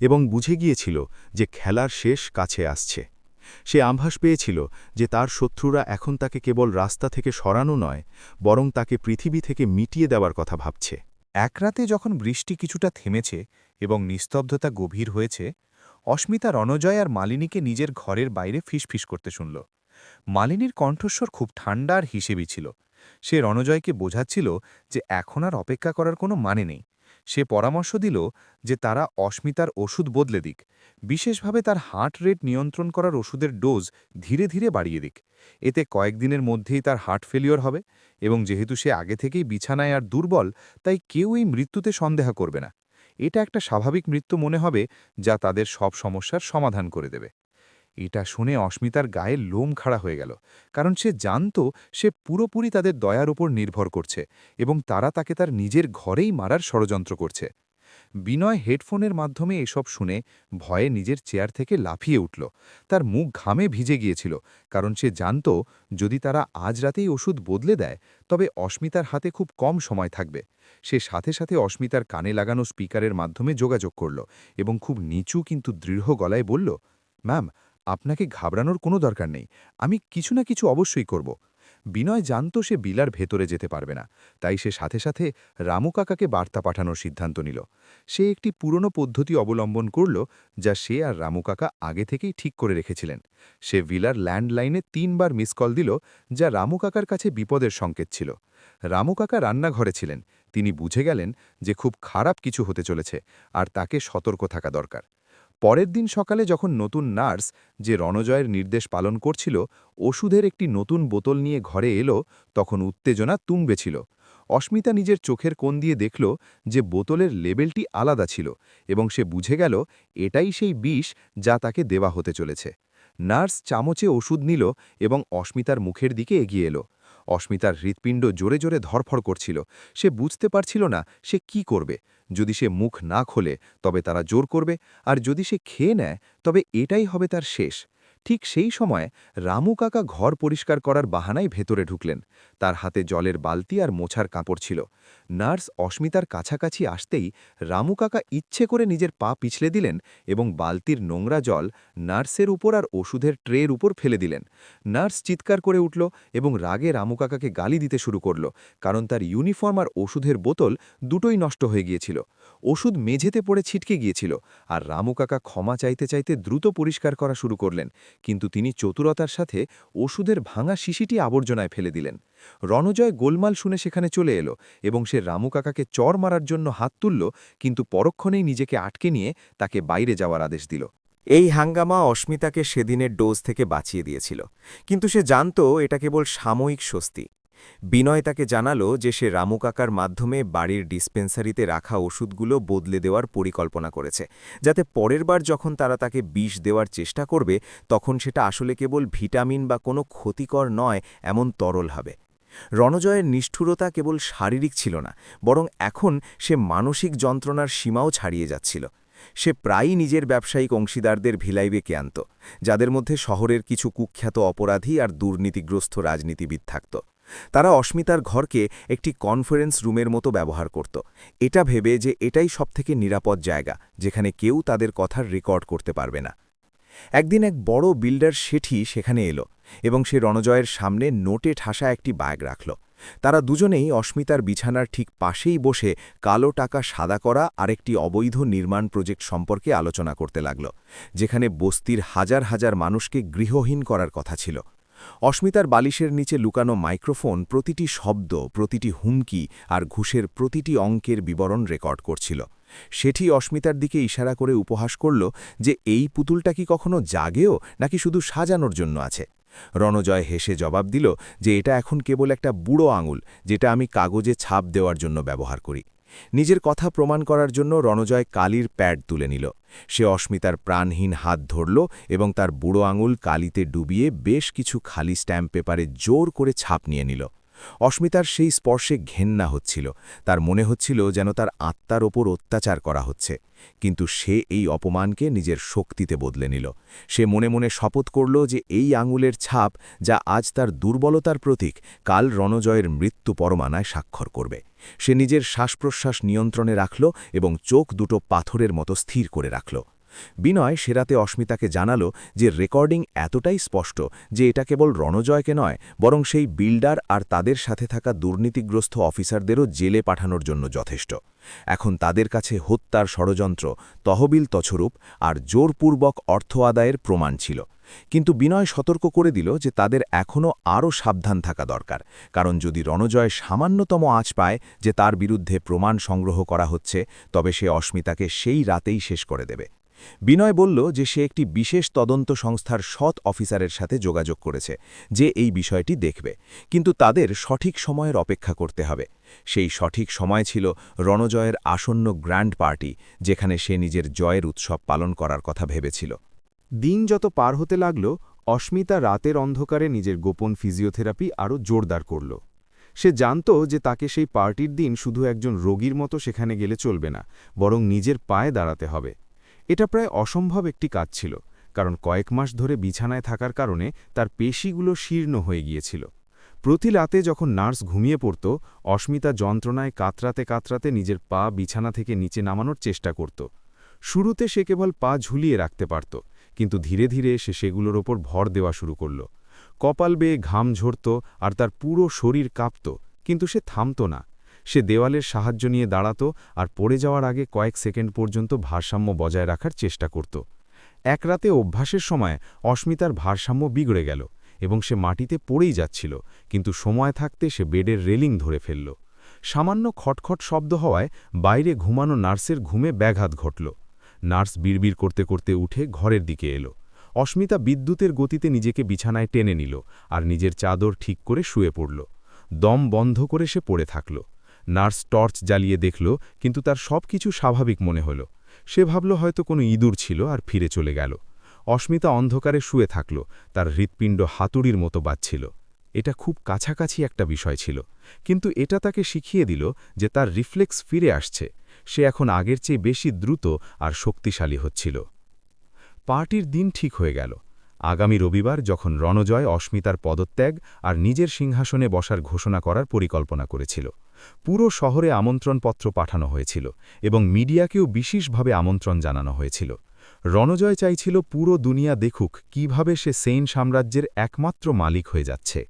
এবং বুঝে গিয়েছিল যে খেলার শেষ কাছে আসছে। সে আভাস পেয়েছিল যে তার শত্রুরা এখন তাকে কেবল রাস্তা থেকে সরানো নয়, বরং তাকে পৃথিবী থেকে মিটিয়ে দেওয়ার কথা ভাবছে। এক রাতে যখন বৃষ্টি কিছুটা থেমেছে এবং নিস্তব্ধতা গভীর হয়েছে, অস্মিতা রণজয় আর মালিনীকে নিজের ঘরের বাইরে ফিসফিস করতে শুনল। মালিনীর কণ্ঠস্বর খুব ঠান্ডা আর হিসেবি ছিল। সে রণজয়কে বোঝাচ্ছিল যে এখন আর অপেক্ষা করার কোনো মানে নেই। সে পরামর্শ দিল যে তারা অস্মিতার ওষুধ বদলে দিক, বিশেষভাবে তার হার্ট রেট নিয়ন্ত্রণ করার ওষুধের ডোজ ধীরে ধীরে বাড়িয়ে দিক। এতে কয়েকদিনের মধ্যেই তার হার্ট ফেলিওর হবে, এবং যেহেতু সে আগে থেকেই বিছানায় আর দুর্বল, তাই কেউ এই মৃত্যুতে সন্দেহ করবে না। এটা একটা স্বাভাবিক মৃত্যু মনে হবে, যা তাদের সব সমস্যার সমাধান করে দেবে। এটা শুনে অস্মিতার গায়ে লোম খাড়া হয়ে গেল, কারণ সে জানত সে পুরোপুরি তাদের দয়ার উপর নির্ভর করছে, এবং তারা তাকে তার নিজের ঘরেই মারার ষড়যন্ত্র করছে। বিনয় হেডফোনের মাধ্যমে এসব শুনে ভয়ে নিজের চেয়ার থেকে লাফিয়ে উঠল। তার মুখ ঘামে ভিজে গিয়েছিল, কারণ সে জানত যদি তারা আজ রাতেই ওষুধ বদলে দেয়, তবে অস্মিতার হাতে খুব কম সময় থাকবে। সে সাথে সাথে অস্মিতার কানে লাগানো স্পিকারের মাধ্যমে যোগাযোগ করল এবং খুব নিচু কিন্তু দৃঢ় গলায় বলল, ম্যাম, আপনাকে ঘাবড়ানোর কোনো দরকার নেই, আমি কিছু না কিছু অবশ্যই করব। বিনয় জানত সে বিলার ভেতরে যেতে পারবে না, তাই সে সাথে সাথে রামু কাকাকে বার্তা পাঠানোর সিদ্ধান্ত নিল। সে একটি পুরনো পদ্ধতি অবলম্বন করল, যা সে আর রামু কাকা আগে থেকেই ঠিক করে রেখেছিলেন। সে ভিলার ল্যান্ডলাইনে 3 বার মিস কল দিল, যা রামু কাকার কাছে বিপদের সংকেত ছিল। রামু কাকা রান্নাঘরে ছিলেন। তিনি বুঝে গেলেন যে খুব খারাপ কিছু হতে চলেছে, আর তাকে সতর্ক থাকা দরকার। পরের দিন সকালে যখন নতুন নার্স, যে রণজয়ের নির্দেশ পালন করছিল, ওষুধের একটি নতুন বোতল নিয়ে ঘরে এলো, তখন উত্তেজনা তুঙ্গে ছিল। অস্মিতা নিজের চোখের কোণ দিয়ে দেখল যে বোতলের লেবেলটি আলাদা ছিল এবং সে বুঝে গেল এটাই সেই বিষ যা তাকে দেওয়া হতে চলেছে। নার্স চামচে ওষুধ নিল এবং অস্মিতার মুখের দিকে এগিয়ে এলো। অস্মিতার হৃৎপিণ্ড জোরে জোরে ধরফর করছিল। সে বুঝতে পারছিল না সে কি করবে। যদি সে মুখ না খোলে তবে তারা জোর করবে, আর যদি সে খেয়ে নেয় তবে এটাই হবে তার শেষ। ঠিক সেই সময় রামু কাকা ঘর পরিষ্কার করার বাহানায় ভেতরে ঢুকলেন। তার হাতে জলের বালতি আর মোছার কাপড় ছিল। নার্স অস্মিতার কাছাকাছি আসতেই রামু কাকা ইচ্ছে করে নিজের পা পিছলে দিলেন এবং বালতির নোংরা জল নার্সের উপর আর ওষুধের ট্রের উপর ফেলে দিলেন। নার্স চিৎকার করে উঠল এবং রাগে রামু কাকাকে গালি দিতে শুরু করল, কারণ তার ইউনিফর্ম আর ওষুধের বোতল দুটোই নষ্ট হয়ে গিয়েছিল। ওষুধ মেঝেতে পড়ে ছিটকে গিয়েছিল, আর রামু কাকা ক্ষমা চাইতে চাইতে দ্রুত পরিষ্কার করা শুরু করলেন, কিন্তু তিনি চতুরতার সাথে ওষুধের ভাঙা শিশিটি আবর্জনায় ফেলে দিলেন। রণজয় গোলমাল শুনে সেখানে চলে এলো এবং সে রামু কাকাকে চর মারার জন্য হাত তুলল, কিন্তু পরক্ষণেই নিজেকে আটকে নিয়ে তাকে বাইরে যাওয়ার আদেশ দিল। এই হাঙ্গামা অস্মিতাকে সেদিনের ডোজ থেকে বাঁচিয়ে দিয়েছিল, কিন্তু সে জানত এটা কেবল সাময়িক স্বস্তি। বিনয় তাকে জানালো যে সে রামু কাকার মাধ্যমে বাড়ির ডিসপেন্সারিতে রাখা ওষুধগুলো বদলে দেওয়ার পরিকল্পনা করেছে, যাতে পরের বার যখন তারা তাকে বিষ দেওয়ার চেষ্টা করবে তখন সেটা আসলে কেবল ভিটামিন বা কোনো ক্ষতিকর নয় এমন তরল হবে। রণজয়ের নিষ্ঠুরতা কেবল শারীরিক ছিল না, বরং এখন সে মানসিক যন্ত্রণার সীমাও ছাড়িয়ে যাচ্ছিল। সে প্রায়ই নিজের ব্যবসায়িক অংশীদারদের ভিলাইবেকে আনত, যাদের মধ্যে শহরের কিছু কুখ্যাত অপরাধী আর দুর্নীতিগ্রস্ত রাজনীতিবিদ থাকত। তারা অস্মিতার ঘরকে একটি কনফারেন্স রুমের মতো ব্যবহার করত, এটা ভেবে যে এটাই সবথেকে নিরাপদ জায়গা যেখানে কেউ তাদের কথার রেকর্ড করতে পারবে না। একদিন এক বড় বিল্ডার শেঠি সেখানে এলো এবং সে রণজয়ের সামনে নোটে ঠাসা একটি ব্যাগ রাখল। তারা দুজনেই অস্মিতার বিছানার ঠিক পাশেই বসে কালো টাকা সাদা করা আরেকটি অবৈধ নির্মাণ প্রজেক্ট সম্পর্কে আলোচনা করতে লাগল, যেখানে বস্তির হাজার হাজার মানুষকে গৃহহীন করার কথা ছিল। অস্মিতার বালিশের নিচে লুকানো মাইক্রোফোন প্রতিটি শব্দ, প্রতিটি হুমকি আর ঘুষের প্রতিটি অঙ্কের বিবরণ রেকর্ড করছিল। সেটি অস্মিতার দিকে ইশারা করে উপহাস করল যে এই পুতুলটা কি কখনো জাগেও নাকি শুধু সাজানোর জন্য আছে। রণজয় হেসে জবাব দিল যে এটা এখন কেবল একটা বুড়ো আঙুল, যেটা আমি কাগজে ছাপ দেওয়ার জন্য ব্যবহার করি। নিজের কথা প্রমাণ করার জন্য রণজয় কালির প্যাড তুলে নিল। সে অস্মিতার প্রাণহীন হাত ধরল এবং তার বুড়ো আঙুল কালিতে ডুবিয়ে বেশ কিছু খালি স্ট্যাম্প পেপারে জোর করে ছাপ নিয়ে নিল। অস্মিতার সেই স্পর্শে ঘেন্না হচ্ছিল, তার মনে হচ্ছিল যেন তার আত্মার ওপর অত্যাচার করা হচ্ছে। কিন্তু সে এই অপমানকে নিজের শক্তিতে বদলে নিল। সে মনে মনে শপথ করল যে এই আঙুলের ছাপ, যা আজ তার দুর্বলতার প্রতীক, কাল রণজয়ের মৃত্যু পরমানায় স্বাক্ষর করবে। সে নিজের শ্বাসপ্রশ্বাস নিয়ন্ত্রণে রাখল এবং চোখ দুটো পাথরের মতো স্থির করে রাখল। বিনয় সেরাতে অস্মিতাকে জানালো যে রেকর্ডিং এতটাই স্পষ্ট যে এটা কেবল রণজয়কে নয়, বরং সেই বিল্ডার আর তাদের সাথে থাকা দুর্নীতিগ্রস্ত অফিসারদেরও জেলে পাঠানোর জন্য যথেষ্ট। এখন তাদের কাছে হত্যার ষড়যন্ত্র, তহবিল তছরূপ আর জোরপূর্বক অর্থ আদায়ের প্রমাণ ছিল। কিন্তু বিনয় সতর্ক করে দিল যে তাদের এখনও আরও সাবধান থাকা দরকার, কারণ যদি রণজয় সামান্যতম আঁচ পায় যে তার বিরুদ্ধে প্রমাণ সংগ্রহ করা হচ্ছে, তবে সে অস্মিতাকে সেই রাতেই শেষ করে দেবে। বিনয় বলল যে সে একটি বিশেষ তদন্ত সংস্থার সৎ অফিসারের সাথে যোগাযোগ করেছে, যে এই বিষয়টি দেখবে, কিন্তু তাদের সঠিক সময়ের অপেক্ষা করতে হবে। সেই সঠিক সময় ছিল রণজয়ের আসন্ন গ্র্যান্ড পার্টি, যেখানে সে নিজের জয়ের উৎসব পালন করার কথা ভেবেছিল। দিন যত পার হতে লাগল, অস্মিতা রাতের অন্ধকারে নিজের গোপন ফিজিওথেরাপি আরও জোরদার করল। সে জানত যে তাকে সেই পার্টির দিন শুধু একজন রোগীর মতো সেখানে গেলে চলবে না, বরং নিজের পায়ে দাঁড়াতে হবে। এটা প্রায় অসম্ভব একটি কাজ ছিল, কারণ কয়েক মাস ধরে বিছানায় থাকার কারণে তার পেশিগুলো শীর্ণ হয়ে গিয়েছিল। প্রতি রাতে যখন নার্স ঘুমিয়ে পড়ত, অস্মিতা যন্ত্রণায় কাতরাতে কাতরাতে নিজের পা বিছানা থেকে নিচে নামানোর চেষ্টা করত। শুরুতে সে কেবল পা ঝুলিয়ে রাখতে পারত, কিন্তু ধীরে ধীরে সে সেগুলোর ওপর ভর দেওয়া শুরু করল। কপাল বেয়ে ঘাম ঝরত আর তার পুরো শরীর কাঁপত, কিন্তু সে থামত না। সে দেওয়ালের সাহায্য নিয়ে দাঁড়াত আর পড়ে যাওয়ার আগে কয়েক সেকেন্ড পর্যন্ত ভারসাম্য বজায় রাখার চেষ্টা করত। এক রাতে অভ্যাসের সময় অস্মিতার ভারসাম্য বিগড়ে গেল এবং সে মাটিতে পড়েই যাচ্ছিল, কিন্তু সময় থাকতে সে বেডের রেলিং ধরে ফেলল। সামান্য খটখট শব্দ হওয়ায় বাইরে ঘুমানো নার্সের ঘুমে ব্যাঘাত ঘটল। নার্স বিড়বিড় করতে করতে উঠে ঘরের দিকে এলো। অস্মিতা বিদ্যুতের গতিতে নিজেকে বিছানায় টেনে নিল আর নিজের চাদর ঠিক করে শুয়ে পড়ল। দম বন্ধ করে সে পড়ে থাকল। নার্স টর্চ জ্বালিয়ে দেখল, কিন্তু তার সবকিছু স্বাভাবিক মনে হল। সে ভাবল হয়তো কোনো ইঁদুর ছিল আর ফিরে চলে গেল। অস্মিতা অন্ধকারে শুয়ে থাকল, তার হৃৎপিণ্ড হাতুড়ির মতো বাজছিল। এটা খুব কাছাকাছি একটা বিষয় ছিল, কিন্তু এটা তাকে শিখিয়ে দিল যে তার রিফ্লেক্স ফিরে আসছে। সে এখন আগের চেয়ে বেশি দ্রুত আর শক্তিশালী হচ্ছিল। পার্টির দিন ঠিক হয়ে গেল। আগামী রবিবার যখন রণজয় অস্মিতার পদত্যাগ আর নিজের সিংহাসনে বসার ঘোষণা করার পরিকল্পনা করেছিল। পুরো শহরে আমন্ত্রণপত্র পাঠানো হয়েছিল এবং মিডিয়াকেও বিশেষভাবে আমন্ত্রণ জানানো হয়েছিল। রণজয় চাইছিল পুরো দুনিয়া দেখুক কিভাবে সে সেন সাম্রাজ্যের একমাত্র মালিক হয়ে যাচ্ছে।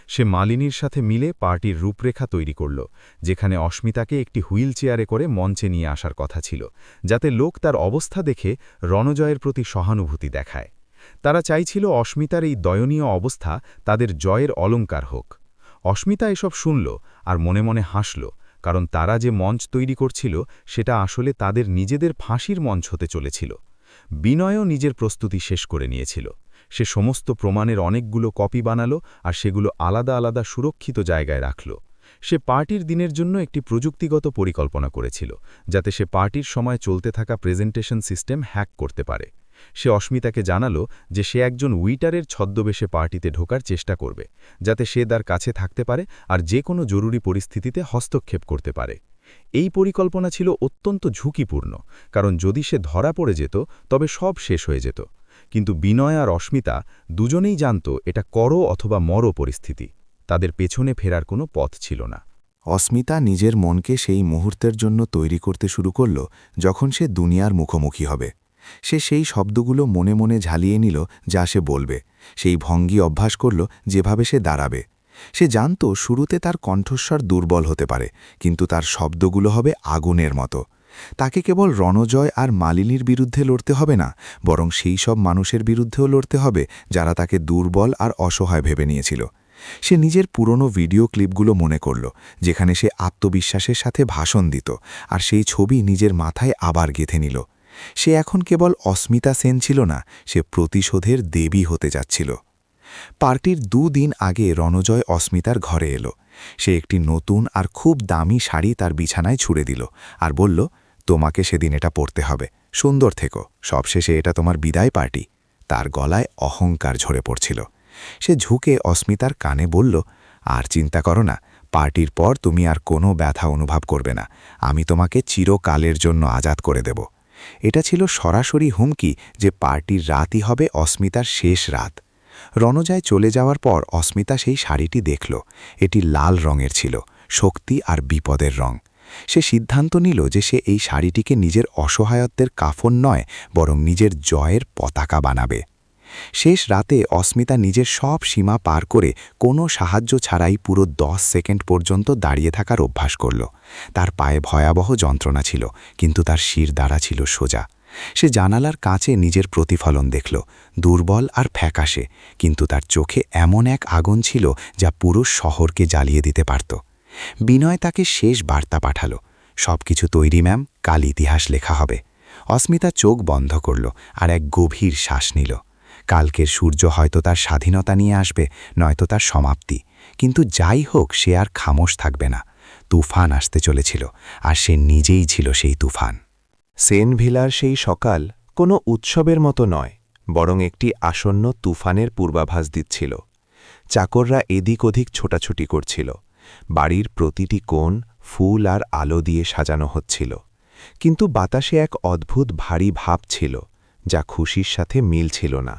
সে মালিনীর সাথে মিলে পার্টির রূপরেখা তৈরি করল, যেখানে অস্মিতাকে একটি হুইল চেয়ারে করে মঞ্চে নিয়ে আসার কথা ছিল, যাতে লোক তার অবস্থা দেখে রণজয়ের প্রতি সহানুভূতি দেখায়। তারা চাইছিল অস্মিতার এই দয়নীয় অবস্থা তাদের জয়ের অলঙ্কার হোক। অস্মিতা এসব শুনল আর মনে মনে হাসল, কারণ তারা যে মঞ্চ তৈরি করছিল সেটা আসলে তাদের নিজেদের ফাঁসির মঞ্চ হতে চলেছিল। বিনয়ও নিজের প্রস্তুতি শেষ করে নিয়েছিল। সে সমস্ত প্রমাণের অনেকগুলো কপি বানালো আর সেগুলো আলাদা আলাদা সুরক্ষিত জায়গায় রাখল। সে পার্টির দিনের জন্য একটি প্রযুক্তিগত পরিকল্পনা করেছিল, যাতে সে পার্টির সময় চলতে থাকা প্রেজেন্টেশন সিস্টেম হ্যাক করতে পারে। সে অস্মিতাকে জানালো যে সে একজন উইটারের ছদ্মবেশে পার্টিতে ঢোকার চেষ্টা করবে, যাতে সে তার কাছে থাকতে পারে আর যে কোনো জরুরি পরিস্থিতিতে হস্তক্ষেপ করতে পারে। এই পরিকল্পনা ছিল অত্যন্ত ঝুঁকিপূর্ণ, কারণ যদি সে ধরা পড়ে যেত তবে সব শেষ হয়ে যেত। কিন্তু বিনয় আর অস্মিতা দুজনেই জানত এটা করো অথবা মরো পরিস্থিতি। তাদের পেছনে ফেরার কোনো পথ ছিল না। অস্মিতা নিজের মনকে সেই মুহূর্তের জন্য তৈরি করতে শুরু করল যখন সে দুনিয়ার মুখোমুখি হবে। সে সেই শব্দগুলো মনে মনে ঝালিয়ে নিল যা সে বলবে, সেই ভঙ্গি অভ্যাস করল যেভাবে সে দাঁড়াবে। সে জানত শুরুতে তার কণ্ঠস্বর দুর্বল হতে পারে, কিন্তু তার শব্দগুলো হবে আগুনের মতো। তাকে কেবল রণজয় আর মালিনীর বিরুদ্ধে লড়তে হবে না, বরং সেই সব মানুষের বিরুদ্ধেও লড়তে হবে যারা তাকে দুর্বল আর অসহায় ভেবে নিয়েছিল। সে নিজের পুরনো ভিডিও ক্লিপগুলো মনে করল, যেখানে সে আত্মবিশ্বাসের সাথে ভাষণ দিত, আর সেই ছবি নিজের মাথায় আবার গেঁথে নিল। সে এখন কেবল অস্মিতা সেন ছিল না, সে প্রতিশোধের দেবী হতে যাচ্ছিল। পার্টির 2 দিন আগে রণজয় অস্মিতার ঘরে এলো। সে একটি নতুন আর খুব দামি শাড়ি তার বিছানায় ছুঁড়ে দিল আর বলল, তোমাকে সেদিন এটা পরতে হবে, সুন্দর থেকো, সবশেষে এটা তোমার বিদায় পার্টি। তার গলায় অহংকার ঝরে পড়ছিল। সে ঝুঁকে অস্মিতার কানে বলল, আর চিন্তা করো না, পার্টির পর তুমি আর কোনো ব্যথা অনুভব করবে না, আমি তোমাকে চিরকালের জন্য আজাদ করে দেব। এটা ছিল সরাসরি হুমকি যে পার্টির রাতই হবে অস্মিতার শেষ রাত। রণজয় চলে যাওয়ার পর অস্মিতা সেই শাড়িটি দেখল। এটি লাল রঙের ছিল, শক্তি আর বিপদের রং। সে সিদ্ধান্ত নিল যে সে এই শাড়িটিকে নিজের অসহায়ত্বের কাফন নয়, বরং নিজের জয়ের পতাকা বানাবে। শেষ রাতে অস্মিতা নিজের সব সীমা পার করে কোনো সাহায্য ছাড়াই পুরো 10 সেকেন্ড পর্যন্ত দাঁড়িয়ে থাকার অভ্যাস করল। তার পায়ে ভয়াবহ যন্ত্রণা ছিল, কিন্তু তার শির দ্বারা ছিল সোজা। সে জানালার কাঁচে নিজের প্রতিফলন দেখল, দুর্বল আর ফ্যাকাশে, কিন্তু তার চোখে এমন এক আগুন ছিল যা পুরো শহরকে জ্বালিয়ে দিতে পারত। বিনয় তাকে শেষ বার্তা পাঠাল, সবকিছু তৈরি ম্যাম, কাল ইতিহাস লেখা হবে। অস্মিতা চোখ বন্ধ করল আর এক গভীর শ্বাস নিল। কালকের সূর্য হয়তো তার স্বাধীনতা নিয়ে আসবে, নয়তো তার সমাপ্তি, কিন্তু যাই হোক সে আর খামোশ থাকবে না। তুফান আসতে চলেছিল, আর সে নিজেই ছিল সেই তুফান। সেন ভিলার সেই সকাল কোনো উৎসবের মতো নয়, বরং একটি আসন্ন তুফানের পূর্বাভাস দিচ্ছিল। চাকররা এদিক ওদিক ছোটাছুটি করছিল, বাড়ির প্রতিটি কোণ ফুল আর আলো দিয়ে সাজানো হচ্ছিল, কিন্তু বাতাসে এক অদ্ভুত ভারী ভাব ছিল যা খুশির সাথে মিল ছিল না।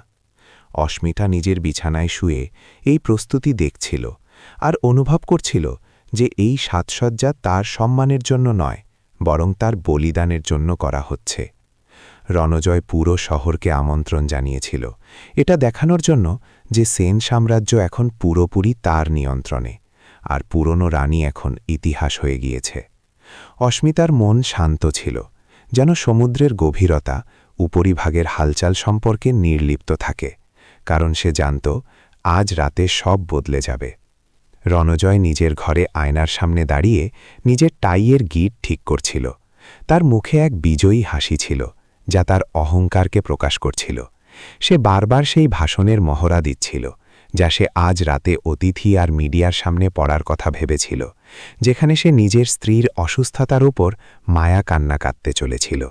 অস্মিতা নিজের বিছানায় শুয়ে এই প্রস্তুতি দেখছিল আর অনুভব করছিল যে এই সাজসজ্জা তার সম্মানের জন্য নয়, বরং তার বলিদানের জন্য করা হচ্ছে। রণজয় পুরো শহরকে আমন্ত্রণ জানিয়েছিল, এটা দেখানোর জন্য যে সেন সাম্রাজ্য এখন পুরোপুরি তার নিয়ন্ত্রণে, আর পুরনো রানী এখন ইতিহাস হয়ে গিয়েছে। অস্মিতার মন শান্ত ছিল, যেন সমুদ্রের গভীরতা উপরিভাগের হালচাল সম্পর্কে নির্লিপ্ত থাকে, কারণ সে জানত আজ রাতে সব বদলে যাবে। রণজয় নিজের ঘরে আয়নার সামনে দাঁড়িয়ে নিজের টাইয়ের গিট ঠিক করছিল। তার মুখে এক বিজয়ী হাসি ছিল, যা তার অহংকারকে প্রকাশ করছিল। সে বারবার সেই ভাষণের মহড়া দিচ্ছিল, যা সে আজ রাতে অতিথি আর মিডিয়ার সামনে পড়ার কথা ভেবেছিল, যেখানে সে নিজের স্ত্রীর অসুস্থতার উপর মায়া কান্না কাঁদতে চলেছিল।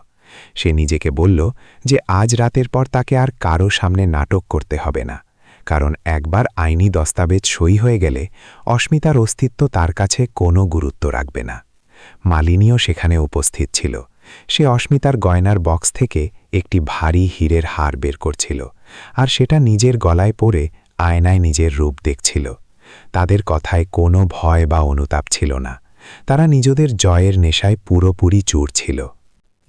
সে নিজেকে বলল যে আজ রাতের পর তাকে আর কারো সামনে নাটক করতে হবে না, কারণ একবার আইনি দস্তাবেজ সই হয়ে গেলে অস্মিতার অস্তিত্ব তার কাছে কোনো গুরুত্ব রাখবে না। মালিনীও সেখানে উপস্থিত ছিল। সে অস্মিতার গয়নার বক্স থেকে একটি ভারী হীরের হার বের করছিল, আর সেটা নিজের গলায় পরে আয়নায় নিজের রূপ দেখছিল। তাদের কথায় কোনো ভয় বা অনুতাপ ছিল না। তারা নিজেদের জয়ের নেশায় পুরোপুরি চুর ছিল।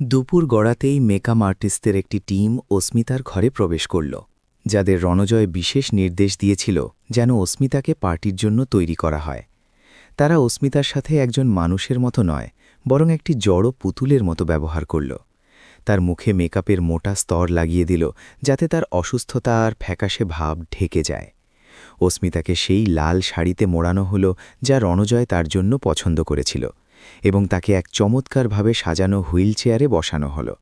দুপুর গড়াতেই মেকআপ আর্টিস্টদের একটি টিম অস্মিতার ঘরে প্রবেশ করল, যাদের রণজয় বিশেষ নির্দেশ দিয়েছিল যেন অস্মিতাকে পার্টির জন্য তৈরি করা হয়। তারা অস্মিতার সাথে একজন মানুষের মতো নয়, বরং একটি জড় পুতুলের মতো ব্যবহার করল। তার মুখে মেকআপের মোটা স্তর লাগিয়ে দিল, যাতে তার অসুস্থতা আর ফ্যাকাশে ভাব ঢেকে যায়। অস্মিতাকে সেই লাল শাড়িতে মোড়ানো হলো যা রণজয় তার জন্য পছন্দ করেছিল, এবং তাকে এক চমৎকারভাবে সাজানো হুইল চেয়ারে বসানো হলো।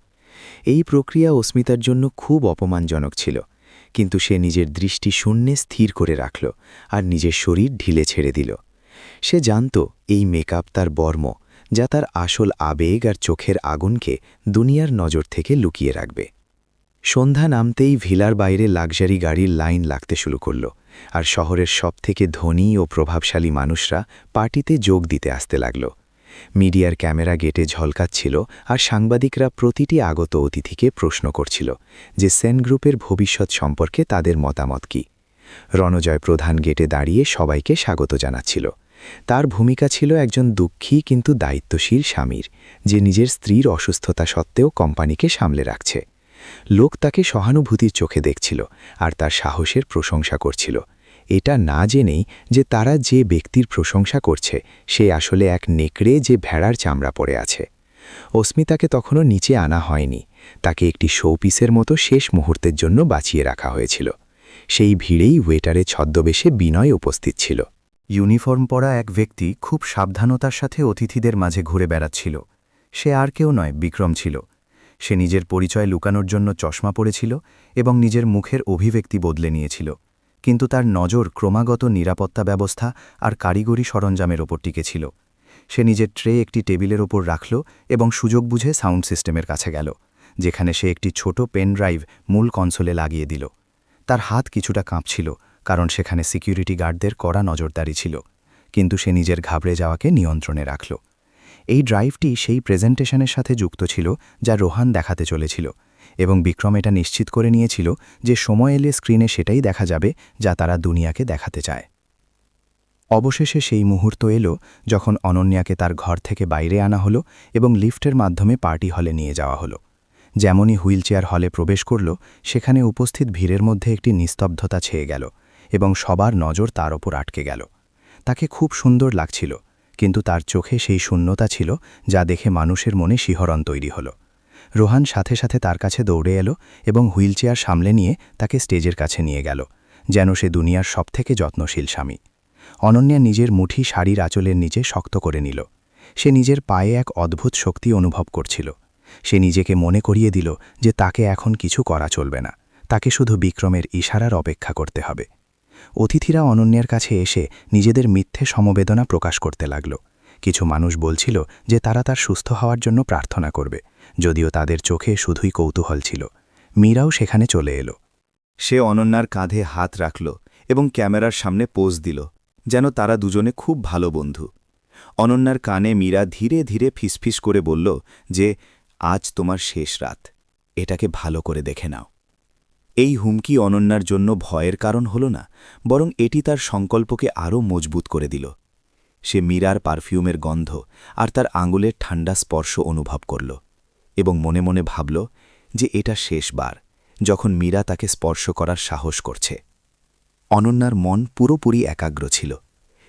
এই প্রক্রিয়া অস্মিতার জন্য খুব অপমানজনক ছিল, কিন্তু সে নিজের দৃষ্টি শূন্যে স্থির করে রাখল আর নিজের শরীর ঢিলে ছেড়ে দিল। সে জানত এই মেকআপ তার বর্ম, যা তার আসল আবেগ আর চোখের আগুনকে দুনিয়ার নজর থেকে লুকিয়ে রাখবে। সন্ধ্যা নামতেই ভিলার বাইরে লাক্সারি গাড়ির লাইন লাগতে শুরু করল, আর শহরের সবথেকে ধনী ও প্রভাবশালী মানুষরা পার্টিতে যোগ দিতে আসতে লাগল। মিডিয়ার ক্যামেরা গেটে ঝলকাচ্ছিল, আর সাংবাদিকরা প্রতিটি আগত অতিথিকে প্রশ্ন করছিল যে সেন গ্রুপের ভবিষ্যৎ সম্পর্কে তাদের মতামত কী। রণজয় প্রধান গেটে দাঁড়িয়ে সবাইকে স্বাগত জানাচ্ছিল। তার ভূমিকা ছিল একজন দুঃখী কিন্তু দায়িত্বশীল স্বামীর, যে নিজের স্ত্রীর অসুস্থতা সত্ত্বেও কোম্পানিকে সামলে রাখছে। লোক তাকে সহানুভূতির চোখে দেখছিল আর তার সাহসের প্রশংসা করছিল, এটা না জেনেই যে তারা যে ব্যক্তির প্রশংসা করছে সে আসলে এক নেকড়ে যে ভেড়ার চামড়া পরে আছে। অস্মিতাকে তখনও নিচে আনা হয়নি, তাকে একটি শোপিসের মতো শেষ মুহূর্তের জন্য বাঁচিয়ে রাখা হয়েছিল। সেই ভিড়েই ওয়েটারের ছদ্মবেশে বিনয় উপস্থিত ছিল। ইউনিফর্ম পরা এক ব্যক্তি খুব সাবধানতার সাথে অতিথিদের মাঝে ঘুরে বেড়াচ্ছিল। সে আর কেউ নয়, বিক্রম ছিল। সে নিজের পরিচয় লুকানোর জন্য চশমা পরেছিল এবং নিজের মুখের অভিব্যক্তি বদলে নিয়েছিল, কিন্তু তার নজর ক্রমাগত নিরাপত্তা ব্যবস্থা আর কারিগরি সরঞ্জামের ওপর টিকেছিল। সে নিজের ট্রে একটি টেবিলের ওপর রাখল এবং সুযোগ বুঝে সাউন্ড সিস্টেমের কাছে গেল, যেখানে সে একটি ছোট পেন ড্রাইভ মূল কনসোলে লাগিয়ে দিল। তার হাত কিছুটা কাঁপছিল, কারণ সেখানে সিকিউরিটি গার্ডদের কড়া নজরদারি ছিল, কিন্তু সে নিজের ঘাবড়ে যাওয়াকে নিয়ন্ত্রণে রাখল। এই ড্রাইভটি সেই প্রেজেন্টেশনের সাথে যুক্ত ছিল যা রোহান দেখাতে চলেছিল, এবং বিক্রম এটা নিশ্চিত করে নিয়েছিল যে সময় এলে স্ক্রিনে সেটাই দেখা যাবে যা তারা দুনিয়াকে দেখাতে চায়। অবশেষে সেই মুহূর্ত এলো যখন অনন্যাকে তার ঘর থেকে বাইরে আনা হলো এবং লিফটের মাধ্যমে পার্টি হলে নিয়ে যাওয়া হলো। যেমনই হুইলচেয়ার হলে প্রবেশ করল, সেখানে উপস্থিত ভিড়ের মধ্যে একটি নিস্তব্ধতা ছেয়ে গেল এবং সবার নজর তার ওপর আটকে গেল। তাকে খুব সুন্দর লাগছিল, কিন্তু তার চোখে সেই শূন্যতা ছিল যা দেখে মানুষের মনে শিহরণ তৈরি হলো। রোহান সাথে সাথে তার কাছে দৌড়ে এলো এবং হুইলচেয়ার সামলে নিয়ে তাকে স্টেজের কাছে নিয়ে গেল, যেন সে দুনিয়ার সবথেকে যত্নশীল স্বামী। অনন্যা নিজের মুঠি শাড়ির আঁচলের নিচে শক্ত করে নিল। সে নিজের পায়ে এক অদ্ভুত শক্তি অনুভব করছিল। সে নিজেকে মনে করিয়ে দিল যে তাকে এখন কিছু করা চলবে না, তাকে শুধু বিক্রমের ইশারার অপেক্ষা করতে হবে। অতিথিরা অনন্যার কাছে এসে নিজেদের মিথ্যে সমবেদনা প্রকাশ করতে লাগল। কিছু মানুষ বলছিল যে তারা তার সুস্থ হওয়ার জন্য প্রার্থনা করবে, যদিও তাদের চোখে শুধুই কৌতূহল ছিল। মীরাও সেখানে চলে এলো। সে অনন্যার কাঁধে হাত রাখল এবং ক্যামেরার সামনে পোজ দিল, যেন তারা দুজনে খুব ভালো বন্ধু। অনন্যার কানে মীরা ধীরে ধীরে ফিসফিস করে বলল যে আজ তোমার শেষ রাত, এটাকে ভালো করে দেখে নাও। এই হুমকি অনন্যার জন্য ভয়ের কারণ হল না, বরং এটি তার সংকল্পকে আরও মজবুত করে দিল। সে মীরার পারফিউমের গন্ধ আর তার আঙুলের ঠান্ডা স্পর্শ অনুভব করল এবং মনে মনে ভাবল যে এটা শেষবার যখন মীরা তাকে স্পর্শ করার সাহস করছে। অনন্যার মন পুরোপুরি একাগ্র ছিল।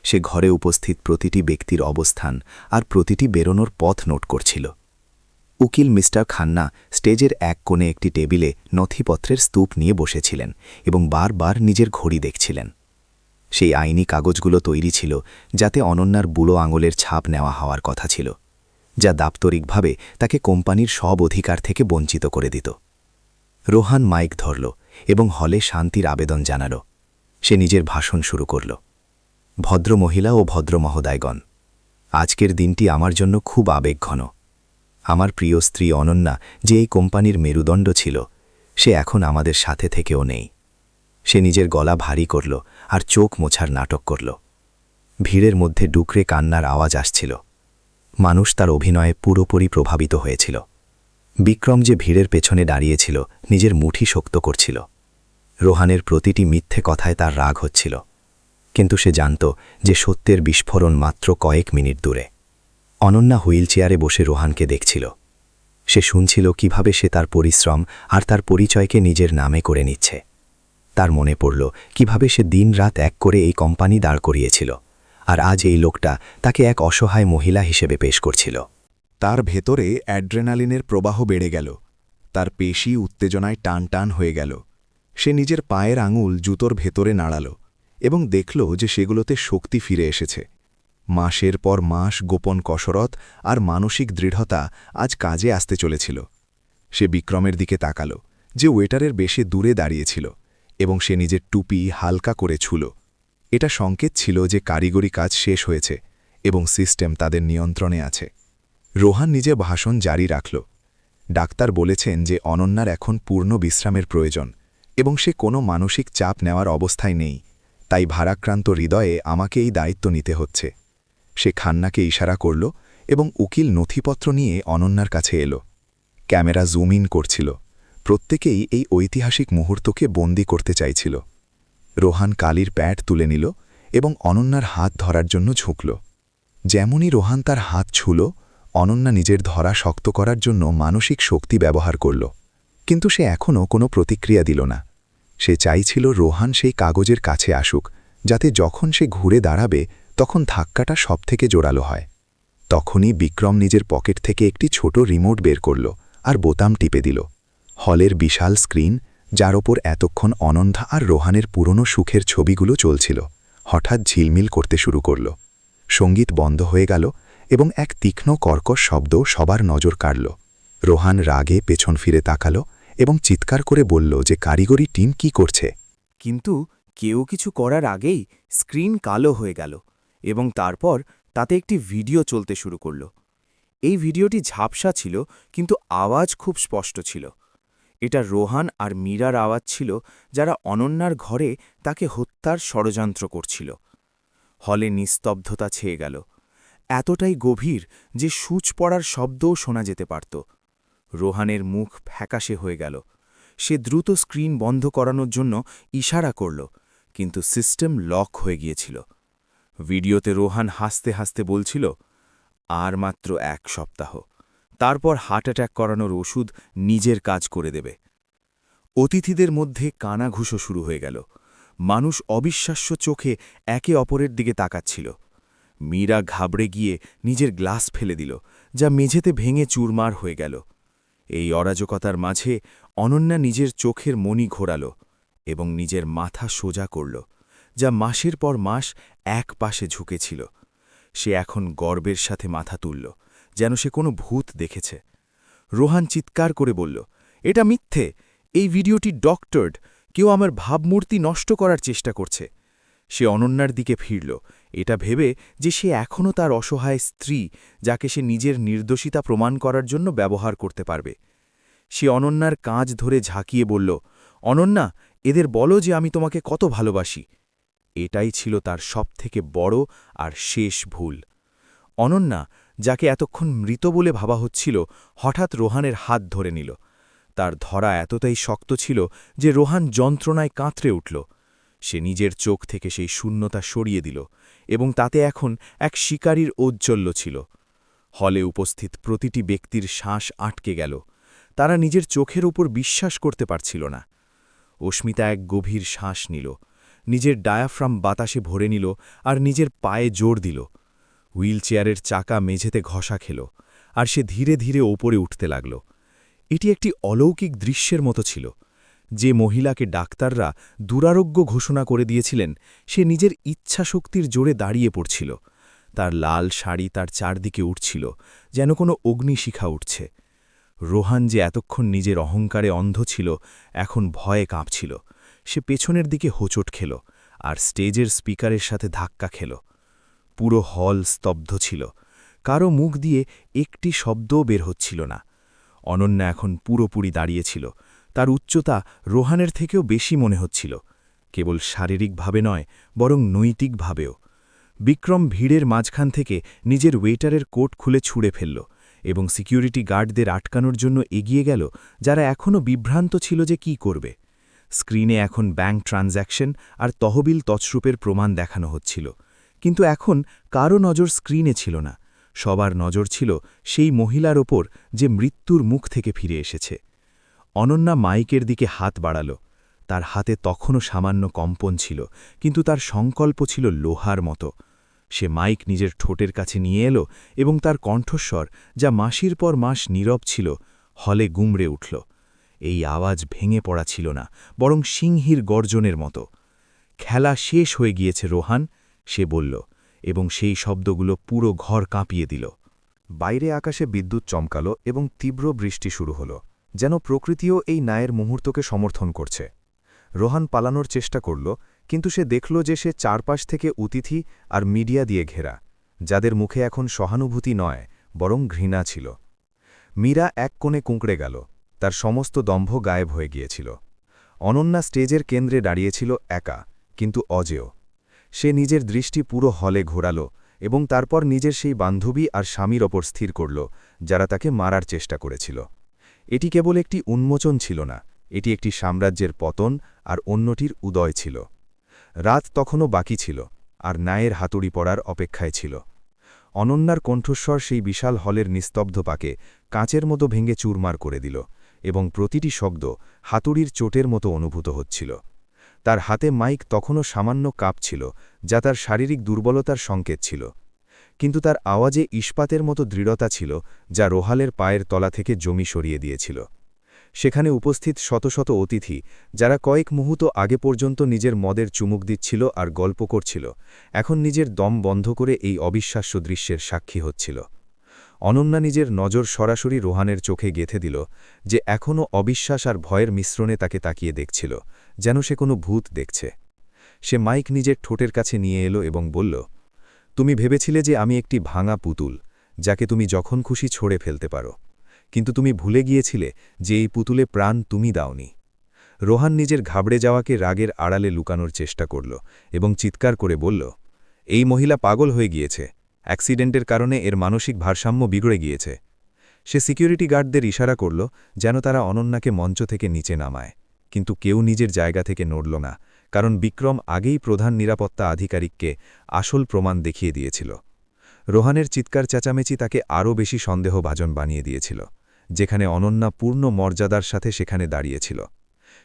সে ঘরে উপস্থিত প্রতিটি ব্যক্তির অবস্থান আর প্রতিটি বেরোনোর পথ নোট করছিল। উকিল মিস্টার খান্না স্টেজের এক কোণে একটি টেবিলে নথিপত্রের স্তূপ নিয়ে বসেছিলেন এবং বারবার নিজের ঘড়ি দেখছিলেন। সেই আইনি কাগজগুলো তৈরি ছিল যাতে অনন্যার বুড়ো আঙুলের ছাপ নেওয়া হওয়ার কথা ছিল। যা দাপ্তরিকভাবে তাকে কোম্পানির সব অধিকার থেকে বঞ্চিত করে দিত। রোহান মাইক ধরল এবং হলে শান্তির আবেদন জানাল। সে নিজের ভাষণ শুরু করল। ভদ্রমহিলা ও ভদ্রমহোদয়গণ, আজকের দিনটি আমার জন্য খুব আবেগঘন। আমার প্রিয় স্ত্রী অনন্যা, যে এই কোম্পানির মেরুদণ্ড ছিল, সে এখন আমাদের সাথে থেকেও নেই। সে নিজের গলা ভারী করল আর চোখ মোছার নাটক করল। ভিড়ের মধ্যে ডুকরে কান্নার আওয়াজ আসছিল। মানুষ তার অভিনয়ে পুরোপুরি প্রভাবিত হয়েছিল। বিক্রম যে ভিড়ের পেছনে দাঁড়িয়েছিল, নিজের মুঠি শক্ত করছিল। রোহানের প্রতিটি মিথ্যে কথায় তার রাগ হচ্ছিল, কিন্তু সে জানত যে সত্যের বিস্ফোরণ মাত্র কয়েক মিনিট দূরে। অনন্যা হুইল চেয়ারে বসে রোহানকে দেখছিল। সে শুনছিল কিভাবে সে তার পরিশ্রম আর তার পরিচয়কে নিজের নামে করে নিচ্ছে। তার মনে পড়ল কিভাবে সে দিনরাত এক করে এই কোম্পানি দাঁড় করিয়েছিল, আর আজ এই লোকটা তাকে এক অসহায় মহিলা হিসেবে পেশ করছিল। তার ভেতরে অ্যাড্রেনালিনের প্রবাহ বেড়ে গেল। তার পেশি উত্তেজনায় টান টান হয়ে গেল। সে নিজের পায়ের আঙুল জুতোর ভেতরে নাড়াল এবং দেখল যে সেগুলোতে শক্তি ফিরে এসেছে। মাসের পর মাস গোপন কসরত আর মানসিক দৃঢ়তা আজ কাজে আসতে চলেছিল। সে বিক্রমের দিকে তাকাল, যে ওয়েটারের বেশে দূরে দাঁড়িয়েছিল, এবং সে নিজের টুপি হালকা করে ছুল। এটা সংকেত ছিল যে কারিগরি কাজ শেষ হয়েছে এবং সিস্টেম তাদের নিয়ন্ত্রণে আছে। রোহান নিজে ভাষণ জারি রাখল। ডাক্তার বলেছেন যে অনন্যার এখন পূর্ণ বিশ্রামের প্রয়োজন এবং সে কোনো মানসিক চাপ নেওয়ার অবস্থায় নেই। তাই ভারাক্রান্ত হৃদয়ে আমাকে এই দায়িত্ব নিতে হচ্ছে। সে খান্নাকে ইশারা করল এবং উকিল নথিপত্র নিয়ে অনন্যার কাছে এলো। ক্যামেরা জুম ইন করছিল। প্রত্যেকেই এই ঐতিহাসিক মুহূর্তকে বন্দী করতে চাইছিল। রোহান কালির প্যাড তুলে নিল এবং অনন্যার হাত ধরার জন্য ঝুঁকল। যেমনই রোহান তার হাত ছুল, অনন্যা নিজের ধরা শক্ত করার জন্য মানসিক শক্তি ব্যবহার করল, কিন্তু সে এখনও কোনো প্রতিক্রিয়া দিল না। সে চাইছিল রোহান সেই কাগজের কাছে আসুক, যাতে যখন সে ঘুরে দাঁড়াবে তখন ধাক্কাটা সবথেকে জোরালো হয়। তখনই বিক্রম নিজের পকেট থেকে একটি ছোট রিমোট বের করল আর বোতাম টিপে দিল। হলের বিশাল স্ক্রিন, যার ওপর এতক্ষণ অনন্যা আর রোহানের পুরনো সুখের ছবিগুলো চলছিল, হঠাৎ ঝিলমিল করতে শুরু করল। সঙ্গীত বন্ধ হয়ে গেল এবং এক তীক্ষ্ণ কর্কশ শব্দ সবার নজর কাড়ল। রোহান রাগে পেছন ফিরে তাকাল এবং চিৎকার করে বলল যে কারিগরি টিম কি করছে। কিন্তু কেউ কিছু করার আগেই স্ক্রিন কালো হয়ে গেল এবং তারপর তাতে একটি ভিডিও চলতে শুরু করল। এই ভিডিওটি ঝাপসা ছিল, কিন্তু আওয়াজ খুব স্পষ্ট ছিল। এটা রোহান আর মীরার আওয়াজ ছিল, যারা অনন্যার ঘরে তাকে হত্যার ষড়যন্ত্র করছিল। হলে নিস্তব্ধতা ছেয়ে গেল, এতটাই গভীর যে সূচ পড়ার শব্দও শোনা যেতে পারত। রোহানের মুখ ফ্যাকাশে হয়ে গেল। সে দ্রুত স্ক্রিন বন্ধ করানোর জন্য ইশারা করল, কিন্তু সিস্টেম লক হয়ে গিয়েছিল। ভিডিওতে রোহান হাসতে হাসতে বলছিল, আর মাত্র 1 সপ্তাহ, তারপর হার্ট অ্যাটাক করানোর ওষুধ নিজের কাজ করে দেবে। অতিথিদের মধ্যে কানাঘুষো শুরু হয়ে গেল। মানুষ অবিশ্বাস্য চোখে একে অপরের দিকে তাকাচ্ছিল। মীরা ঘাবড়ে গিয়ে নিজের গ্লাস ফেলে দিল, যা মেঝেতে ভেঙে চুরমার হয়ে গেল। এই অরাজকতার মাঝে অনন্যা নিজের চোখের মণি ঘোরাল এবং নিজের মাথা সোজা করল, যা মাসের পর মাস এক পাশে ঝুঁকেছিল। সে এখন গর্বের সাথে মাথা তুলল, যেন সে কোনো ভূত দেখেছে। রোহান চিৎকার করে বলল, এটা মিথ্যে, এই ভিডিওটি ডক্টরড, কেউ আমার ভাবমূর্তি নষ্ট করার চেষ্টা করছে। সে অনন্যার দিকে ফিরল, এটা ভেবে যে সে এখনও তার অসহায় স্ত্রী, যাকে সে নিজের নির্দোষিতা প্রমাণ করার জন্য ব্যবহার করতে পারবে। সে অনন্যার কাঁধ ধরে ঝাঁকিয়ে বলল, অনন্যা, এদের বলো যে আমি তোমাকে কত ভালোবাসি। এটাই ছিল তার সবথেকে বড় আর শেষ ভুল। অনন্যা, যাকে এতক্ষণ মৃত বলে ভাবা হচ্ছিল, হঠাৎ রোহানের হাত ধরে নিল। তার ধরা এতটাই শক্ত ছিল যে রোহান যন্ত্রণায় কাঁতরে উঠল। সে নিজের চোখ থেকে সেই শূন্যতা সরিয়ে দিল এবং তাতে এখন এক শিকারীর ঔজ্জ্বল্য ছিল। হলে উপস্থিত প্রতিটি ব্যক্তির শ্বাস আটকে গেল। তারা নিজের চোখের উপর বিশ্বাস করতে পারছিল না। অস্মিতা এক গভীর শ্বাস নিল, নিজের ডায়াফ্রাম বাতাসে ভরে নিল আর নিজের পায়ে জোর দিল। হুইল চেয়ারের চাকা মেঝেতে ঘষা খেল আর সে ধীরে ধীরে ওপরে উঠতে লাগল। এটি একটি অলৌকিক দৃশ্যের মতো ছিল। যে মহিলাকে ডাক্তাররা দুরারোগ্য ঘোষণা করে দিয়েছিলেন, সে নিজের ইচ্ছাশক্তির জোরে দাঁড়িয়ে পড়ছিল। তার লাল শাড়ি তার চারদিকে উঠছিল, যেন কোনো অগ্নিশিখা উঠছে। রোহান যে এতক্ষণ নিজের অহংকারে অন্ধ ছিল, এখন ভয়ে কাঁপছিল। সে পেছনের দিকে হোঁচট খেল আর স্টেজের স্পিকারের সাথে ধাক্কা খেল। পুরো হল স্তব্ধ ছিল, কারো মুখ দিয়ে একটি শব্দও বের হচ্ছিল না। অনন্যা এখন পুরোপুরি দাঁড়িয়েছিল, তার উচ্চতা রোহানের থেকেও বেশি মনে হচ্ছিল, কেবল শারীরিকভাবে নয় বরং নৈতিকভাবেও। বিক্রম ভিড়ের মাঝখান থেকে নিজের ওয়েটারের কোট খুলে ছুঁড়ে ফেলল এবং সিকিউরিটি গার্ডদের আটকানোর জন্য এগিয়ে গেল, যারা এখনও বিভ্রান্ত ছিল যে কি করবে। স্ক্রিনে এখন ব্যাংক ট্রানজ্যাকশন আর তহবিল তছরূপের প্রমাণ দেখানো হচ্ছিল, কিন্তু এখন কারও নজর স্ক্রিনে ছিল না। সবার নজর ছিল সেই মহিলার ওপর যে মৃত্যুর মুখ থেকে ফিরে এসেছে। অনন্যা মাইকের দিকে হাত বাড়াল। তার হাতে তখনও সামান্য কম্পন ছিল, কিন্তু তার সংকল্প ছিল লোহার মতো। সে মাইক নিজের ঠোঁটের কাছে নিয়ে এলো এবং তার কণ্ঠস্বর, যা মাসের পর মাস নীরব ছিল, হলে গুমড়ে উঠল। এই আওয়াজ ভেঙে পড়া ছিল না, বরং সিংহীর গর্জনের মতো। খেলা শেষ হয়ে গিয়েছে রোহান, সে বলল, এবং সেই শব্দগুলো পুরো ঘর কাঁপিয়ে দিল। বাইরে আকাশে বিদ্যুৎ চমকালো এবং তীব্র বৃষ্টি শুরু হল, যেন প্রকৃতিও এই ন্যায়ের মুহূর্তকে সমর্থন করছে। রোহান পালানোর চেষ্টা করল, কিন্তু সে দেখল যে সে চারপাশ থেকে অতিথি আর মিডিয়া দিয়ে ঘেরা, যাদের মুখে এখন সহানুভূতি নয় বরং ঘৃণা ছিল। মীরা এক কোণে কুঁকড়ে গেল, তার সমস্ত দম্ভ গায়েব হয়ে গিয়েছিল। অনন্যা স্টেজের কেন্দ্রে দাঁড়িয়েছিল একা, কিন্তু অজেয়। সে নিজের দৃষ্টি পুরো হলে ঘোরাল এবং তারপর নিজের সেই বান্ধবী আর স্বামীর ওপর স্থির করল, যারা তাকে মারার চেষ্টা করেছিল। এটি কেবল একটি উন্মোচন ছিল না, এটি একটি সাম্রাজ্যের পতন আর অন্যটির উদয় ছিল। রাত তখনও বাকি ছিল, আর ন্যায়ের হাতুড়ি পড়ার অপেক্ষায় ছিল। অনন্যার কণ্ঠস্বর সেই বিশাল হলের নিস্তব্ধ পাকে কাঁচের মতো ভেঙে চুরমার করে দিল, এবং প্রতিটি শব্দ হাতুড়ির চোটের মতো অনুভূত হচ্ছিল। তার হাতে মাইক তখনও সামান্য কাঁপছিল, যা তার শারীরিক দুর্বলতার সংকেত ছিল, কিন্তু তার আওয়াজে ইস্পাতের মতো দৃঢ়তা ছিল, যা রোহালের পায়ের তলা থেকে জমি সরিয়ে দিয়েছিল। সেখানে উপস্থিত শত শত অতিথি, যারা কয়েক মুহূর্ত আগে পর্যন্ত নিজের মদের চুমুক দিচ্ছিল আর গল্প করছিল, এখন নিজের দম বন্ধ করে এই অবিশ্বাস্য দৃশ্যের সাক্ষী হচ্ছিল। অনন্যা নিজের নজর সরাসরি রোহানের চোখে গেঁথে দিল, যে এখনও অবিশ্বাস আর ভয়ের মিশ্রণে তাকে তাকিয়ে দেখছিল, যেন সে কোনো ভূত দেখছে। সে মাইক নিজের ঠোঁটের কাছে নিয়ে এলো এবং বলল, তুমি ভেবেছিলে যে আমি একটি ভাঙা পুতুল, যাকে তুমি যখন খুশি ছড়ে ফেলতে পারো, কিন্তু তুমি ভুলে গিয়েছিলে যে এই পুতুলে প্রাণ তুমি দাওনি। রোহান নিজের ঘাবড়ে যাওয়াকে রাগের আড়ালে লুকানোর চেষ্টা করল এবং চিৎকার করে বলল, এই মহিলা পাগল হয়ে গিয়েছে, অ্যাক্সিডেন্টের কারণে এর মানসিক ভারসাম্য বিগড়ে গিয়েছে। সে সিকিউরিটি গার্ডদের ইশারা করল, যেন তারা অনন্যাকে মঞ্চ থেকে নিচে নামায়, কিন্তু কেউ নিজের জায়গা থেকে নড়ল না, কারণ বিক্রম আগেই প্রধান নিরাপত্তা আধিকারিককে আসল প্রমাণ দেখিয়ে দিয়েছিল। রোহানের চিৎকার চেঁচামেচি তাকে আরও বেশি সন্দেহভাজন বানিয়ে দিয়েছিল, যেখানে অনন্যা পূর্ণ মর্যাদার সাথে সেখানে দাঁড়িয়েছিল।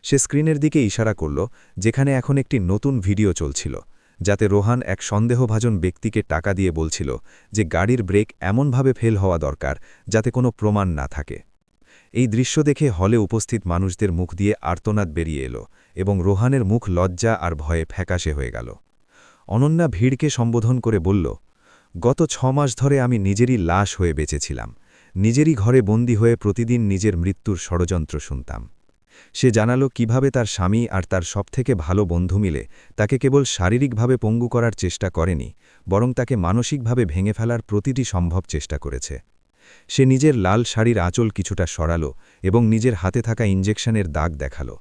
সে স্ক্রিনের দিকে ইশারা করল, যেখানে এখন একটি নতুন ভিডিও চলছিল, যাতে রোহান এক সন্দেহভাজন ব্যক্তিকে টাকা দিয়ে বলছিল যে গাড়ির ব্রেক এমনভাবে ফেল হওয়া দরকার যাতে কোনো প্রমাণ না থাকে। এই দৃশ্য দেখে হলে উপস্থিত মানুষদের মুখ দিয়ে আর্তনাদ বেরিয়ে এলো এবং রোহানের মুখ লজ্জা আর ভয়ে ফ্যাকাশে হয়ে গেল। অনন্যা ভিড়কে সম্বোধন করে বলল, গত 6 মাস ধরে আমি নিজেরই লাশ হয়ে বেঁচেছিলাম, নিজেরই ঘরে বন্দী হয়ে প্রতিদিন নিজের মৃত্যুর ষড়যন্ত্র শুনতাম। সে জানালো কিভাবে তার স্বামী আর তার সবথেকে ভালো বন্ধু মিলে তাকে কেবল শারীরিকভাবে পঙ্গু করার চেষ্টা করেনি, বরং তাকে মানসিকভাবে ভেঙে ফেলার প্রতিটি সম্ভব চেষ্টা করেছে। সে নিজের লাল শাড়ির আঁচল কিছুটা সরালো এবং নিজের হাতে থাকা ইঞ্জেকশনের দাগ দেখালো,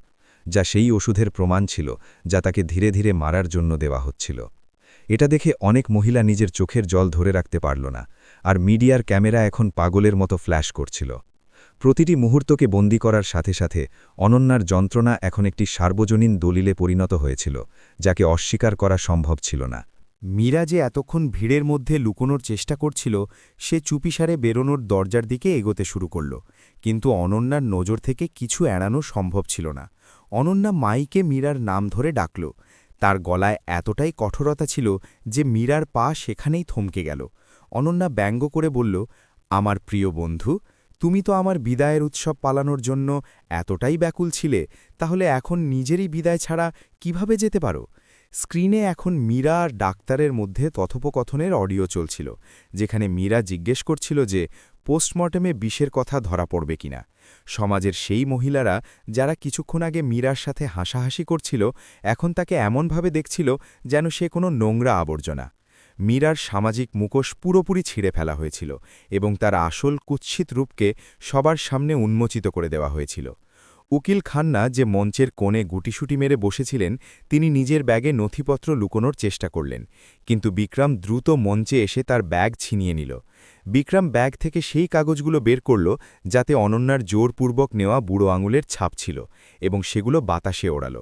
যা সেই ওষুধের প্রমাণ ছিল যা তাকে ধীরে ধীরে মারার জন্য দেওয়া হচ্ছিল। এটা দেখে অনেক মহিলা নিজের চোখের জল ধরে রাখতে পারল না, আর মিডিয়ার ক্যামেরা এখন পাগলের মতো ফ্ল্যাশ করছিল। প্রতিটি মুহূর্তকে বন্দী করার সাথে সাথে অনন্যার যন্ত্রণা এখন একটি সার্বজনীন দলিলে পরিণত হয়েছিল, যাকে অস্বীকার করা সম্ভব ছিল না। মীরা যে এতক্ষণ ভিড়ের মধ্যে লুকোনোর চেষ্টা করছিল, সে চুপিসারে বেরোনোর দরজার দিকে এগোতে শুরু করল, কিন্তু অনন্যার নজর থেকে কিছু এড়ানো সম্ভব ছিল না। অনন্যা মাইকে মীরার নাম ধরে ডাকল। তার গলায় এতটাই কঠোরতা ছিল যে মীরার পা সেখানেই থমকে গেল। অনন্যা ব্যঙ্গ করে বলল, আমার প্রিয় বন্ধু, তুমি তো আমার বিদায়ের উৎসব পালানোর জন্য এতটাই ব্যাকুল ছিলে, তাহলে এখন নিজেরই বিদায় ছাড়া কিভাবে যেতে পারো? স্ক্রিনে এখন মীরা আর ডাক্তারের মধ্যে কথোপকথনের অডিও চলছিল, যেখানে মীরা জিজ্ঞেস করছিল যে পোস্টমর্টেমে বিষের কথা ধরা পড়বে কিনা। সমাজের সেই মহিলারা যারা কিছুক্ষণ আগে মীরার সাথে হাসাহাসি করছিল, এখন তাকে এমনভাবে দেখছিল যেন সে কোনো নোংরা আবর্জনা। মীরার সামাজিক মুখোশ পুরোপুরি ছিঁড়ে ফেলা হয়েছিল এবং তার আসল কুৎসিত রূপকে সবার সামনে উন্মোচিত করে দেওয়া হয়েছিল। উকিল খান্না, যে মঞ্চের কোণে গুটিসুটি মেরে বসেছিলেন, তিনি নিজের ব্যাগে নথিপত্র লুকোনোর চেষ্টা করলেন, কিন্তু বিক্রম দ্রুত মঞ্চে এসে তার ব্যাগ ছিনিয়ে নিল। বিক্রম ব্যাগ থেকে সেই কাগজগুলো বের করল যাতে অনন্যার জোরপূর্বক নেওয়া বুড়ো আঙুলের ছাপ ছিল, এবং সেগুলো বাতাসে ওড়াল।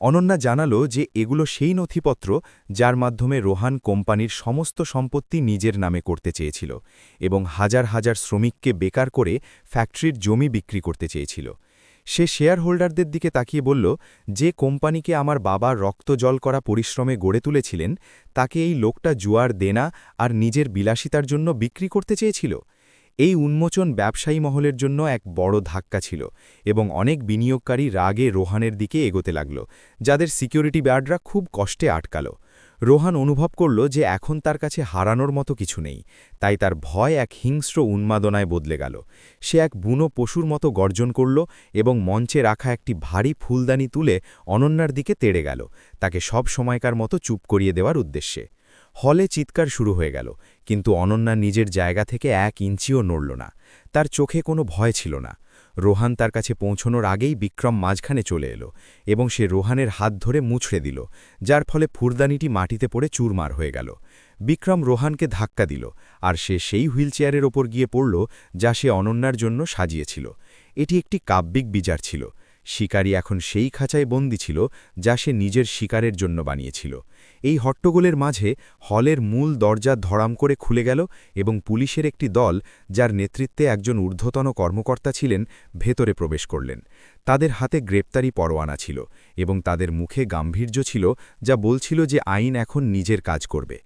অনন্যা জানালো যে এগুলো সেই নথিপত্র যার মাধ্যমে রোহান কোম্পানির সমস্ত সম্পত্তি নিজের নামে করতে চেয়েছিল এবং হাজার হাজার শ্রমিককে বেকার করে ফ্যাক্টরির জমি বিক্রি করতে চেয়েছিল। সে শেয়ার হোল্ডারদের দিকে তাকিয়ে বলল, যে কোম্পানিকে আমার বাবা রক্ত জল করা পরিশ্রমে গড়ে তুলেছিলেন, তাকে এই লোকটা জুয়ার দেনা আর নিজের বিলাসিতার জন্য বিক্রি করতে চেয়েছিল। এই উন্মোচন ব্যবসায়ী মহলের জন্য এক বড় ধাক্কা ছিল এবং অনেক বিনিয়োগকারী রাগে রোহানের দিকে এগোতে লাগল, যাদের সিকিউরিটি গার্ডরা খুব কষ্টে আটকাল। রোহান অনুভব করল যে এখন তার কাছে হারানোর মতো কিছু নেই, তাই তার ভয় এক হিংস্র উন্মাদনায় বদলে গেল। সে এক বুনো পশুর মতো গর্জন করল এবং মঞ্চে রাখা একটি ভারী ফুলদানি তুলে অনন্যার দিকে তেড়ে গেল, তাকে সব সময়কার মতো চুপ করিয়ে দেওয়ার উদ্দেশ্যে। হলে চিৎকার শুরু হয়ে গেল, কিন্তু অনন্যা নিজের জায়গা থেকে 1 ইঞ্চিও নড়ল না। তার চোখে কোনো ভয় ছিল না। রোহান তার কাছে পৌঁছনোর আগেই বিক্রম মাঝখানে চলে এলো এবং সে রোহানের হাত ধরে মুছড়ে দিল, যার ফলে ফুরদানিটি মাটিতে পড়ে চুরমার হয়ে গেল। বিক্রম রোহানকে ধাক্কা দিল, আর সে সেই হুইলচেয়ারের ওপর গিয়ে পড়ল যা সে অনন্যার জন্য সাজিয়েছিল। এটি একটি কাব্যিক বিচার ছিল। শিকারী এখন সেই খাঁচায় বন্দী ছিল যা সে নিজের শিকারের জন্য বানিয়েছিল। এই হট্টগোলের মাঝে হলের মূল দরজা ধড়াম করে খুলে গেল এবং পুলিশের একটি দল, যার নেতৃত্বে একজন ঊর্ধ্বতন কর্মকর্তা ছিলেন, ভেতরে প্রবেশ করলেন। তাদের হাতে গ্রেপ্তারি পরোয়ানা ছিল এবং তাদের মুখে গাম্ভীর্য ছিল যা বলছিল যে আইন এখন নিজের কাজ করবে।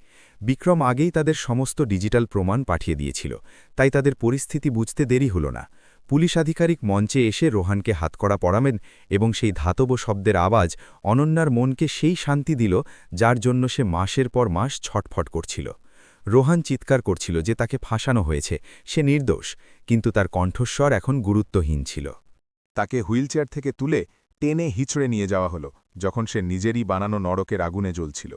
বিক্রম আগেই তাদের সমস্ত ডিজিটাল প্রমাণ পাঠিয়ে দিয়েছিল, তাই তাদের পরিস্থিতি বুঝতে দেরি হল না। পুলিশ আধিকারিক মঞ্চে এসে রোহানকে হাতকড়া পরাবেন এবং সেই ধাতব শব্দের আওয়াজ অনন্যার মনকে সেই শান্তি দিল যার জন্য সে মাসের পর মাস ছটফট করছিল। রোহান চিৎকার করছিল যে তাকে ফাঁসানো হয়েছে, সে নির্দোষ, কিন্তু তার কণ্ঠস্বর এখন গুরুত্বহীন ছিল। তাকে হুইলচেয়ার থেকে তুলে টেনে হিচড়ে নিয়ে যাওয়া হলো যখন সে নিজেরই বানানো নরকের আগুনে জ্বলছিল।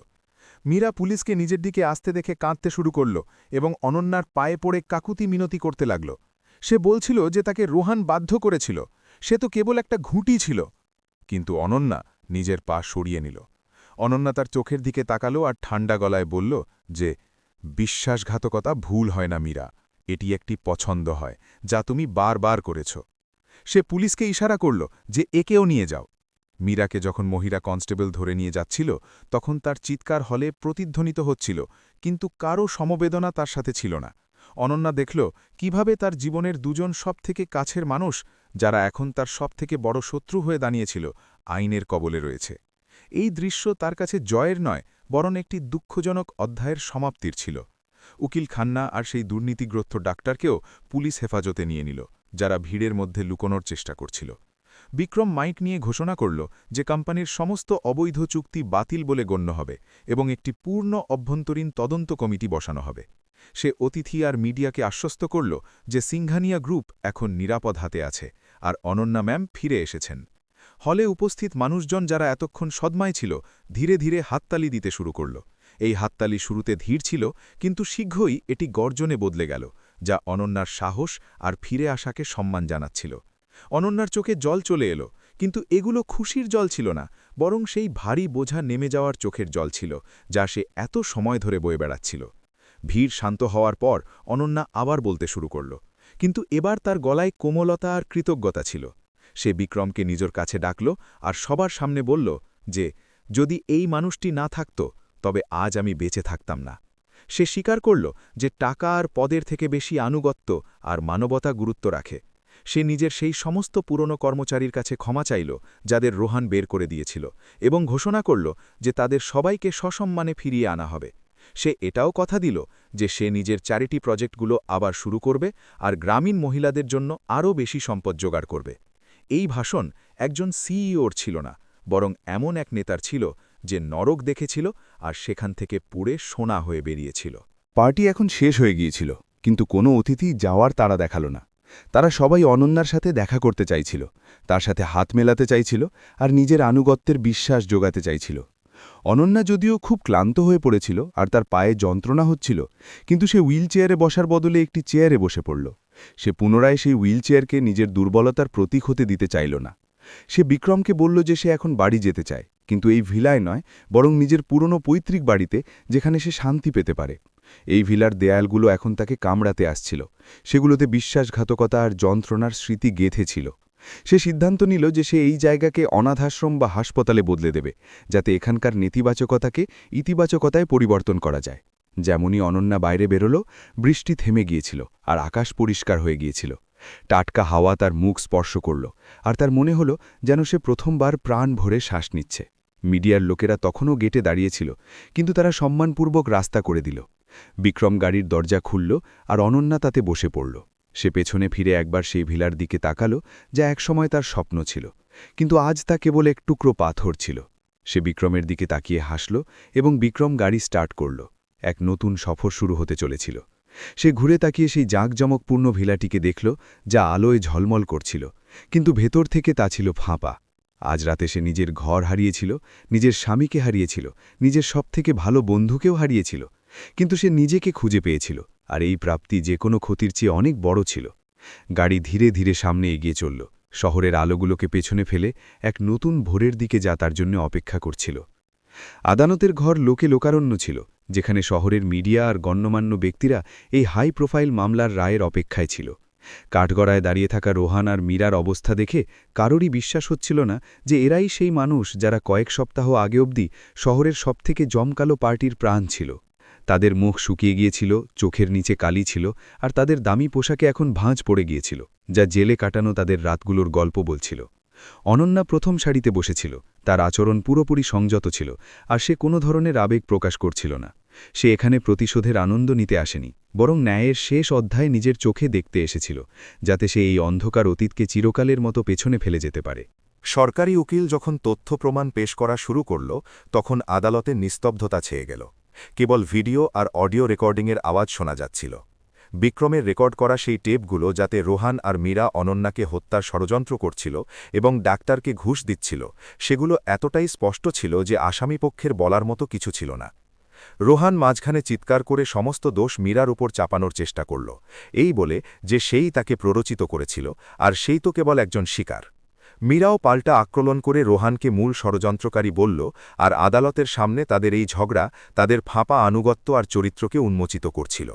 মীরা পুলিশকে নিজের দিকে আসতে দেখে কাঁদতে শুরু করল এবং অনন্যার পায়ে পড়ে কাকুতি মিনতি করতে লাগল। সে বলছিল যে তাকে রোহান বাধ্য করেছিল, সে তো কেবল একটা ঘুঁটি ছিল। কিন্তু অনন্যা নিজের পা সরিয়ে নিল। অনন্যা তার চোখের দিকে তাকালো আর ঠান্ডা গলায় বলল যে, বিশ্বাসঘাতকতা ভুল হয় না মীরা, এটি একটি পছন্দ হয় যা তুমি বারবার করেছ। সে পুলিশকে ইশারা করল যে একেও নিয়ে যাও। মীরাকে যখন মহিলা কনস্টেবল ধরে নিয়ে যাচ্ছিল, তখন তার চিৎকার হলে প্রতিধ্বনিত হচ্ছিল, কিন্তু কারও সমবেদনা তার সাথে ছিল না। অনন্যা দেখল কিভাবে তার জীবনের দুজন সবথেকে কাছের মানুষ, যারা এখন তার সবথেকে বড় শত্রু হয়ে দাঁড়িয়েছিল, আইনের কবলে রয়েছে। এই দৃশ্য তার কাছে জয়ের নয়, বরং একটি দুঃখজনক অধ্যায়ের সমাপ্তির ছিল। উকিল খান্না আর সেই দুর্নীতিগ্রস্ত ডাক্তারকেও পুলিশ হেফাজতে নিয়ে নিল, যারা ভিড়ের মধ্যে লুকোনোর চেষ্টা করছিল। বিক্রম মাইক নিয়ে ঘোষণা করল যে কোম্পানির সমস্ত অবৈধ চুক্তি বাতিল বলে গণ্য হবে এবং একটি পূর্ণ অভ্যন্তরীণ তদন্ত কমিটি বসানো হবে। সে অতিথি আর মিডিয়াকে আশ্বস্ত করল যে সিংঘানিয়া গ্রুপ এখন নিরাপদ হাতে আছে আর অনন্যা ম্যাম ফিরে এসেছেন। হলে উপস্থিত মানুষজন, যারা এতক্ষণ সদমায় ছিল, ধীরে ধীরে হাততালি দিতে শুরু করল। এই হাততালি শুরুতে ধীর ছিল, কিন্তু শীঘ্রই এটি গর্জনে বদলে গেল, যা অনন্যার সাহস আর ফিরে আসাকে সম্মান জানাচ্ছিল। অনন্যার চোখে জল চলে এলো, কিন্তু এগুলো খুশির জল ছিল না, বরং সেই ভারী বোঝা নেমে যাওয়ার চোখের জল ছিল, যা সে এত সময় ধরে বয়ে বেড়াচ্ছিল। ভিড় শান্ত হওয়ার পর অনন্যা আবার বলতে শুরু করল, কিন্তু এবার তার গলায় কোমলতা আর কৃতজ্ঞতা ছিল। সে বিক্রমকে নিজের কাছে ডাকল আর সবার সামনে বলল যে, যদি এই মানুষটি না থাকত, তবে আজ আমি বেঁচে থাকতাম না। সে স্বীকার করল যে টাকা আর পদের থেকে বেশি আনুগত্য আর মানবতা গুরুত্ব রাখে। সে নিজের সেই সমস্ত পুরনো কর্মচারীর কাছে ক্ষমা চাইল যাদের রোহান বের করে দিয়েছিল, এবং ঘোষণা করল যে তাদের সবাইকে সসম্মানে ফিরিয়ে আনা হবে। সে এটাও কথা দিল যে সে নিজের চ্যারিটি প্রজেক্টগুলো আবার শুরু করবে আর গ্রামীণ মহিলাদের জন্য আরও বেশি সম্পদ জোগাড় করবে। এই ভাষণ একজন সিইওর ছিল না, বরং এমন এক নেতার ছিল যে নরক দেখেছিল আর সেখান থেকে পুড়ে সোনা হয়ে বেরিয়েছিল। পার্টি এখন শেষ হয়ে গিয়েছিল, কিন্তু কোনো অতিথি যাওয়ার তাড়া দেখালো না। তারা সবাই অনন্যার সাথে দেখা করতে চাইছিল, তার সাথে হাত মেলাতে চাইছিল আর নিজের আনুগত্যের বিশ্বাস জোগাতে চাইছিল। অনন্যা যদিও খুব ক্লান্ত হয়ে পড়েছিল আর তার পায়ে যন্ত্রণা হচ্ছিল, কিন্তু সে হুইল চেয়ারে বসার বদলে একটি চেয়ারে বসে পড়ল। সে পুনরায় সেই হুইল চেয়ারকে নিজের দুর্বলতার প্রতীক হতে দিতে চাইল না। সে বিক্রমকে বলল যে সে এখন বাড়ি যেতে চায়, কিন্তু এই ভিলায় নয়, বরং নিজের পুরনো পৈতৃক বাড়িতে, যেখানে সে শান্তি পেতে পারে। এই ভিলার দেয়ালগুলো এখন তাকে কামড়াতে আসছিল, সেগুলোতে বিশ্বাসঘাতকতা আর যন্ত্রণার স্মৃতি গেঁথে ছিল। সে সিদ্ধান্ত নিল যে সে এই জায়গাকে অনাথাশ্রম বা হাসপাতালে বদলে দেবে, যাতে এখানকার নেতিবাচকতাকে ইতিবাচকতায় পরিবর্তন করা যায়। যেমনই অনন্যা বাইরে বেরোল, বৃষ্টি থেমে গিয়েছিল আর আকাশ পরিষ্কার হয়ে গিয়েছিল। টাটকা হাওয়া তার মুখ স্পর্শ করল, আর তার মনে হল যেন সে প্রথমবার প্রাণ ভরে শ্বাস নিচ্ছে। মিডিয়ার লোকেরা তখনও গেটে দাঁড়িয়েছিল, কিন্তু তারা সম্মানপূর্বক রাস্তা করে দিল। বিক্রম গাড়ির দরজা খুলল আর অনন্যা তাতে বসে পড়ল। সে পেছনে ফিরে একবার সেই ভিলার দিকে তাকালো, যা একসময় তার স্বপ্ন ছিল, কিন্তু আজ তা কেবল এক টুকরো পাথর ছিল। সে বিক্রমের দিকে তাকিয়ে হাসল এবং বিক্রম গাড়ি স্টার্ট করল। এক নতুন সফর শুরু হতে চলেছিল। সে ঘুরে তাকিয়ে সেই জাঁকজমকপূর্ণ ভিলাটিকে দেখল, যা আলোয় ঝলমল করছিল, কিন্তু ভেতর থেকে তা ছিল ফাঁপা। আজ রাতে সে নিজের ঘর হারিয়েছিল, নিজের স্বামীকে হারিয়েছিল, নিজের সবথেকে ভালো বন্ধুকেও হারিয়েছিল, কিন্তু সে নিজেকে খুঁজে পেয়েছিল, আর এই প্রাপ্তি যে কোনো ক্ষতির চেয়ে অনেক বড় ছিল। গাড়ি ধীরে ধীরে সামনে এগিয়ে চলল, শহরের আলোগুলোকে পেছনে ফেলে, এক নতুন ভোরের দিকে যা তার জন্য অপেক্ষা করছিল। আদালতের ঘর লোকে লোকারণ্য ছিল, যেখানে শহরের মিডিয়া আর গণ্যমান্য ব্যক্তিরা এই হাই প্রোফাইল মামলার রায়ের অপেক্ষায় ছিল। কাঠগড়ায় দাঁড়িয়ে থাকা রোহান আর মীরার অবস্থা দেখে কারোরই বিশ্বাস হচ্ছিল না যে এরাই সেই মানুষ যারা কয়েক সপ্তাহ আগে অবধি শহরের সবথেকে জমকালো পার্টির প্রাণ ছিল। তাদের মুখ শুকিয়ে গিয়েছিল, চোখের নিচে কালি ছিল, আর তাদের দামি পোশাকে এখন ভাঁজ পড়ে গিয়েছিল, যা জেলে কাটানো তাদের রাতগুলোর গল্প বলছিল। অনন্যা প্রথম সারিতে বসেছিল, তার আচরণ পুরোপুরি সংযত ছিল, আর সে কোনো ধরনের আবেগ প্রকাশ করছিল না। সে এখানে প্রতিশোধের আনন্দ নিতে আসেনি, বরং ন্যায়ের শেষ অধ্যায় নিজের চোখে দেখতে এসেছিল, যাতে সে এই অন্ধকার অতীতকে চিরকালের মতো পেছনে ফেলে যেতে পারে। সরকারি উকিল যখন তথ্য প্রমাণ পেশ করা শুরু করল, তখন আদালতে নিস্তব্ধতা ছেয়ে গেল। কেবল ভিডিও আর অডিও রেকর্ডিংয়ের আওয়াজ শোনা যাচ্ছিল। বিক্রমের রেকর্ড করা সেই টেপগুলো, যাতে রোহান আর মীরা অনন্যাকে হত্যার ষড়যন্ত্র করছিল এবং ডাক্তারকে ঘুষ দিচ্ছিল, সেগুলো এতটাই স্পষ্ট ছিল যে আসামিপক্ষের বলার মতো কিছু ছিল না। রোহান মাঝখানে চিৎকার করে সমস্ত দোষ মীরার উপর চাপানোর চেষ্টা করল, এই বলে যে সেই তাকে প্ররোচিত করেছিল, আর সেই তো কেবল একজন শিকার। মীরাও পাল্টা আক্রমণ করে রোহানকে মূল ষড়যন্ত্রকারী বলল, আর আদালতের সামনে তাদের এই ঝগড়া তাদের ফাঁপা আনুগত্য আর চরিত্রকে উন্মোচিত করছিল।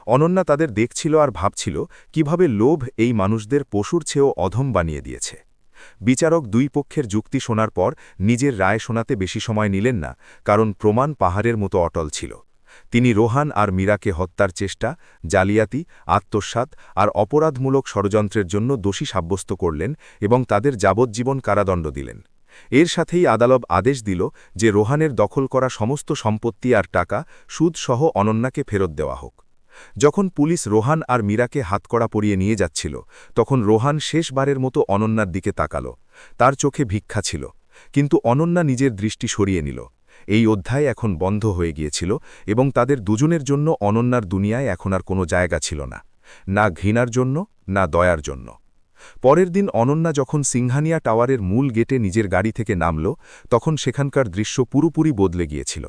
অনন্যা তাদের দেখছিল আর ভাবছিল কিভাবে লোভ এই মানুষদের পশুর চেয়েও অধম বানিয়ে দিয়েছে। বিচারক দুই পক্ষের যুক্তি শোনার পর নিজের রায় শোনাতে বেশি সময় নিলেন না, কারণ প্রমাণ পাহাড়ের মতো অটল ছিল। তিনি রোহান আর মীরাকে হত্যার চেষ্টা, জালিয়াতি, আত্মসাৎ আর অপরাধমূলক ষড়যন্ত্রের জন্য দোষী সাব্যস্ত করলেন এবং তাদের যাবজ্জীবন কারাদণ্ড দিলেন। এর সাথেই আদালত আদেশ দিল যে রোহানের দখল করা সমস্ত সম্পত্তি আর টাকা সুদসহ অনন্যাকে ফেরত দেওয়া হোক। যখন পুলিশ রোহান আর মীরাকে হাতকড়া পরিয়ে নিয়ে যাচ্ছিল, তখন রোহান শেষবারের মতো অনন্যার দিকে তাকাল। তার চোখে ভিক্ষা ছিল, কিন্তু অনন্যা নিজের দৃষ্টি সরিয়ে নিল। এই অধ্যায় এখন বন্ধ হয়ে গিয়েছিল এবং তাদের দুজনের জন্য অনন্যার দুনিয়ায় এখন আর কোনো জায়গা ছিল না, না ঘৃণার জন্য, না দয়ার জন্য। পরের দিন অনন্যা যখন সিংহানিয়া টাওয়ারের মূল গেটে নিজের গাড়ি থেকে নামল, তখন সেখানকার দৃশ্য পুরোপুরি বদলে গিয়েছিল।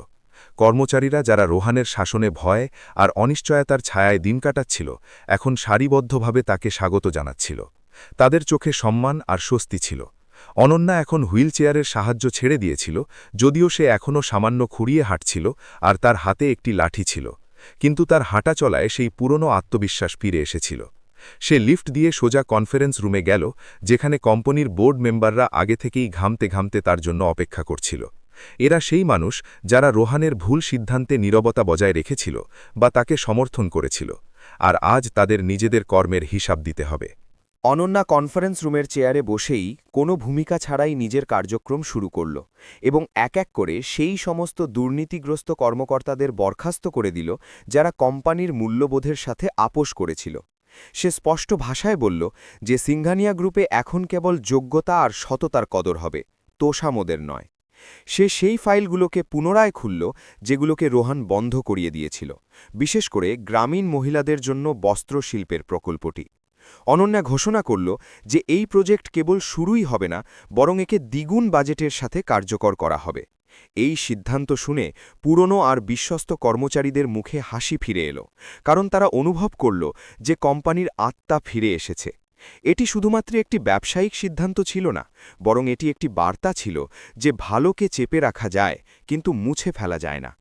কর্মচারীরা, যারা রোহানের শাসনে ভয় আর অনিশ্চয়তার ছায়ায় দিন কাটাচ্ছিল, এখন সারিবদ্ধভাবে তাকে স্বাগত জানাচ্ছিল। তাদের চোখে সম্মান আর স্বস্তি ছিল। অনন্যা এখন হুইল চেয়ারের সাহায্য ছেড়ে দিয়েছিল, যদিও সে এখনও সামান্য খুঁড়িয়ে হাঁটছিল আর তার হাতে একটি লাঠি ছিল, কিন্তু তার হাঁটা চলায় সেই পুরনো আত্মবিশ্বাস ফিরে এসেছিল। সে লিফট দিয়ে সোজা কনফারেন্স রুমে গেল, যেখানে কোম্পানির বোর্ড মেম্বাররা আগে থেকেই ঘামতে ঘামতে তার জন্য অপেক্ষা করছিল। এরা সেই মানুষ যারা রোহানের ভুল সিদ্ধান্তে নীরবতা বজায় রেখেছিল বা তাকে সমর্থন করেছিল, আর আজ তাদের নিজেদের কর্মের হিসাব দিতে হবে। অনন্যা কনফারেন্স রুমের চেয়ারে বসেই কোনো ভূমিকা ছাড়াই নিজের কার্যক্রম শুরু করল এবং এক এক করে সেই সমস্ত দুর্নীতিগ্রস্ত কর্মকর্তাদের বরখাস্ত করে দিল, যারা কোম্পানির মূল্যবোধের সাথে আপোষ করেছিল। সে স্পষ্ট ভাষায় বলল যে সিংঘানিয়া গ্রুপে এখন কেবল যোগ্যতা আর সততার কদর হবে, তোষামোদের নয়। সে সেই ফাইলগুলোকে পুনরায় খুলল যেগুলোকে রোহান বন্ধ করিয়ে দিয়েছিল, বিশেষ করে গ্রামীণ মহিলাদের জন্য বস্ত্রশিল্পের প্রকল্পটি। অনন্যা ঘোষণা করল যে এই প্রজেক্ট কেবল শুরুই হবে না, বরং একে দ্বিগুণ বাজেটের সাথে কার্যকর করা হবে। এই সিদ্ধান্ত শুনে পুরনো আর বিশ্বস্ত কর্মচারীদের মুখে হাসি ফিরে এলো, কারণ তারা অনুভব করল যে কোম্পানির আত্মা ফিরে এসেছে। এটি শুধুমাত্র একটি ব্যবসায়িক সিদ্ধান্ত ছিল না, বরং এটি একটি বার্তা ছিল যে ভালোকে চেপে রাখা যায়, কিন্তু মুছে ফেলা যায় না।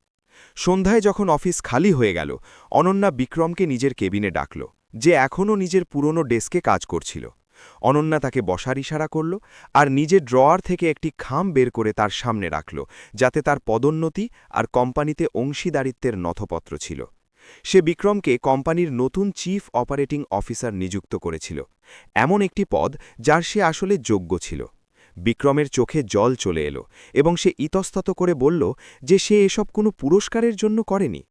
সন্ধ্যায় যখন অফিস খালি হয়ে গেল, অনন্যা বিক্রমকে নিজের কেবিনে ডাকল, যে এখনও নিজের পুরনো ডেস্কে কাজ করছিল। অনন্যা তাকে বসার ইশারা করল আর নিজের ড্রয়ার থেকে একটি খাম বের করে তার সামনে রাখল, যাতে তার পদোন্নতি আর কোম্পানিতে অংশীদারিত্বের নথপত্র ছিল। সে বিক্রমকে কোম্পানির নতুন চিফ অপারেটিং অফিসার নিযুক্ত করেছিল, এমন একটি পদ যার সে আসলে যোগ্য ছিল। বিক্রমের চোখে জল চলে এলো এবং সে ইতস্তত করে বলল যে সে এসব কোনো পুরস্কারের জন্য করেনি।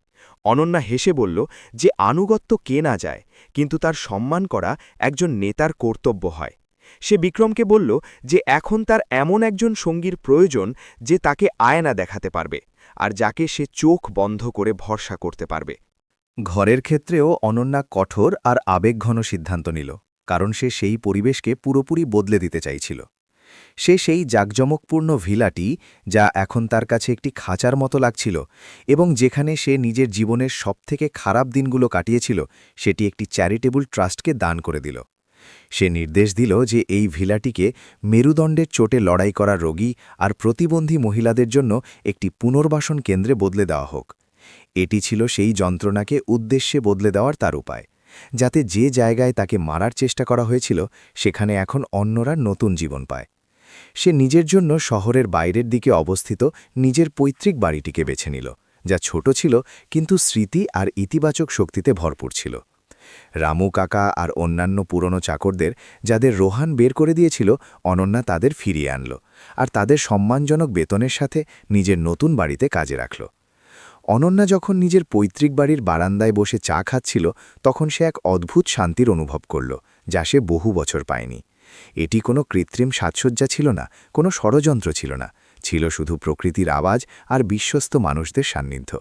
অনন্যা হেসে বলল যে আনুগত্য কেনা যায়, কিন্তু তার সম্মান করা একজন নেতার কর্তব্য হয়। সে বিক্রমকে বলল যে এখন তার এমন একজন সঙ্গীর প্রয়োজন যে তাকে আয়না দেখাতে পারবে আর যাকে সে চোখ বন্ধ করে ভরসা করতে পারবে। ঘরের ক্ষেত্রেও অনন্যা কঠোর আর আবেগঘন সিদ্ধান্ত নিল, কারণ সে সেই পরিবেশকে পুরোপুরি বদলে দিতে চাইছিল। সে সেই জাঁকজমকপূর্ণ ভিলাটি, যা এখন তার কাছে একটি খাঁচার মতো লাগছিল এবং যেখানে সে নিজের জীবনের সবথেকে খারাপ দিনগুলো কাটিয়েছিল, সেটি একটি চ্যারিটেবল ট্রাস্টকে দান করে দিল। সে নির্দেশ দিল যে এই ভিলাটিকে মেরুদণ্ডের চোটে লড়াই করা রোগী আর প্রতিবন্ধী মহিলাদের জন্য একটি পুনর্বাসন কেন্দ্রে বদলে দেওয়া হোক। এটি ছিল সেই যন্ত্রণাকে উদ্দেশ্যে বদলে দেওয়ার তার উপায়, যাতে যে জায়গায় তাকে মারার চেষ্টা করা হয়েছিল সেখানে এখন অন্যরা নতুন জীবন পায়। সে নিজের জন্য শহরের বাইরের দিকে অবস্থিত নিজের পৈতৃক বাড়িটিকে বেছে নিল, যা ছোট ছিল কিন্তু স্মৃতি আর ইতিবাচক শক্তিতে ভরপুর ছিল। রামু কাকা আর অন্যান্য পুরনো চাকরদের, যাদের রোহান বের করে দিয়েছিল, অনন্যা তাদের ফিরিয়ে আনল আর তাদের সম্মানজনক বেতনের সাথে নিজের নতুন বাড়িতে কাজে রাখল। অনন্যা যখন নিজের পৈতৃক বাড়ির বারান্দায় বসে চা খাচ্ছিল, তখন সে এক অদ্ভুত শান্তির অনুভব করল, যা সে বহু বছর পায়নি। এটি কোনো কৃত্রিম সাজসজ্জা ছিল না, কোনো ষড়যন্ত্র ছিল না, ছিল শুধু প্রকৃতির আওয়াজ আর বিশ্বস্ত মানুষদের সান্নিধ্য।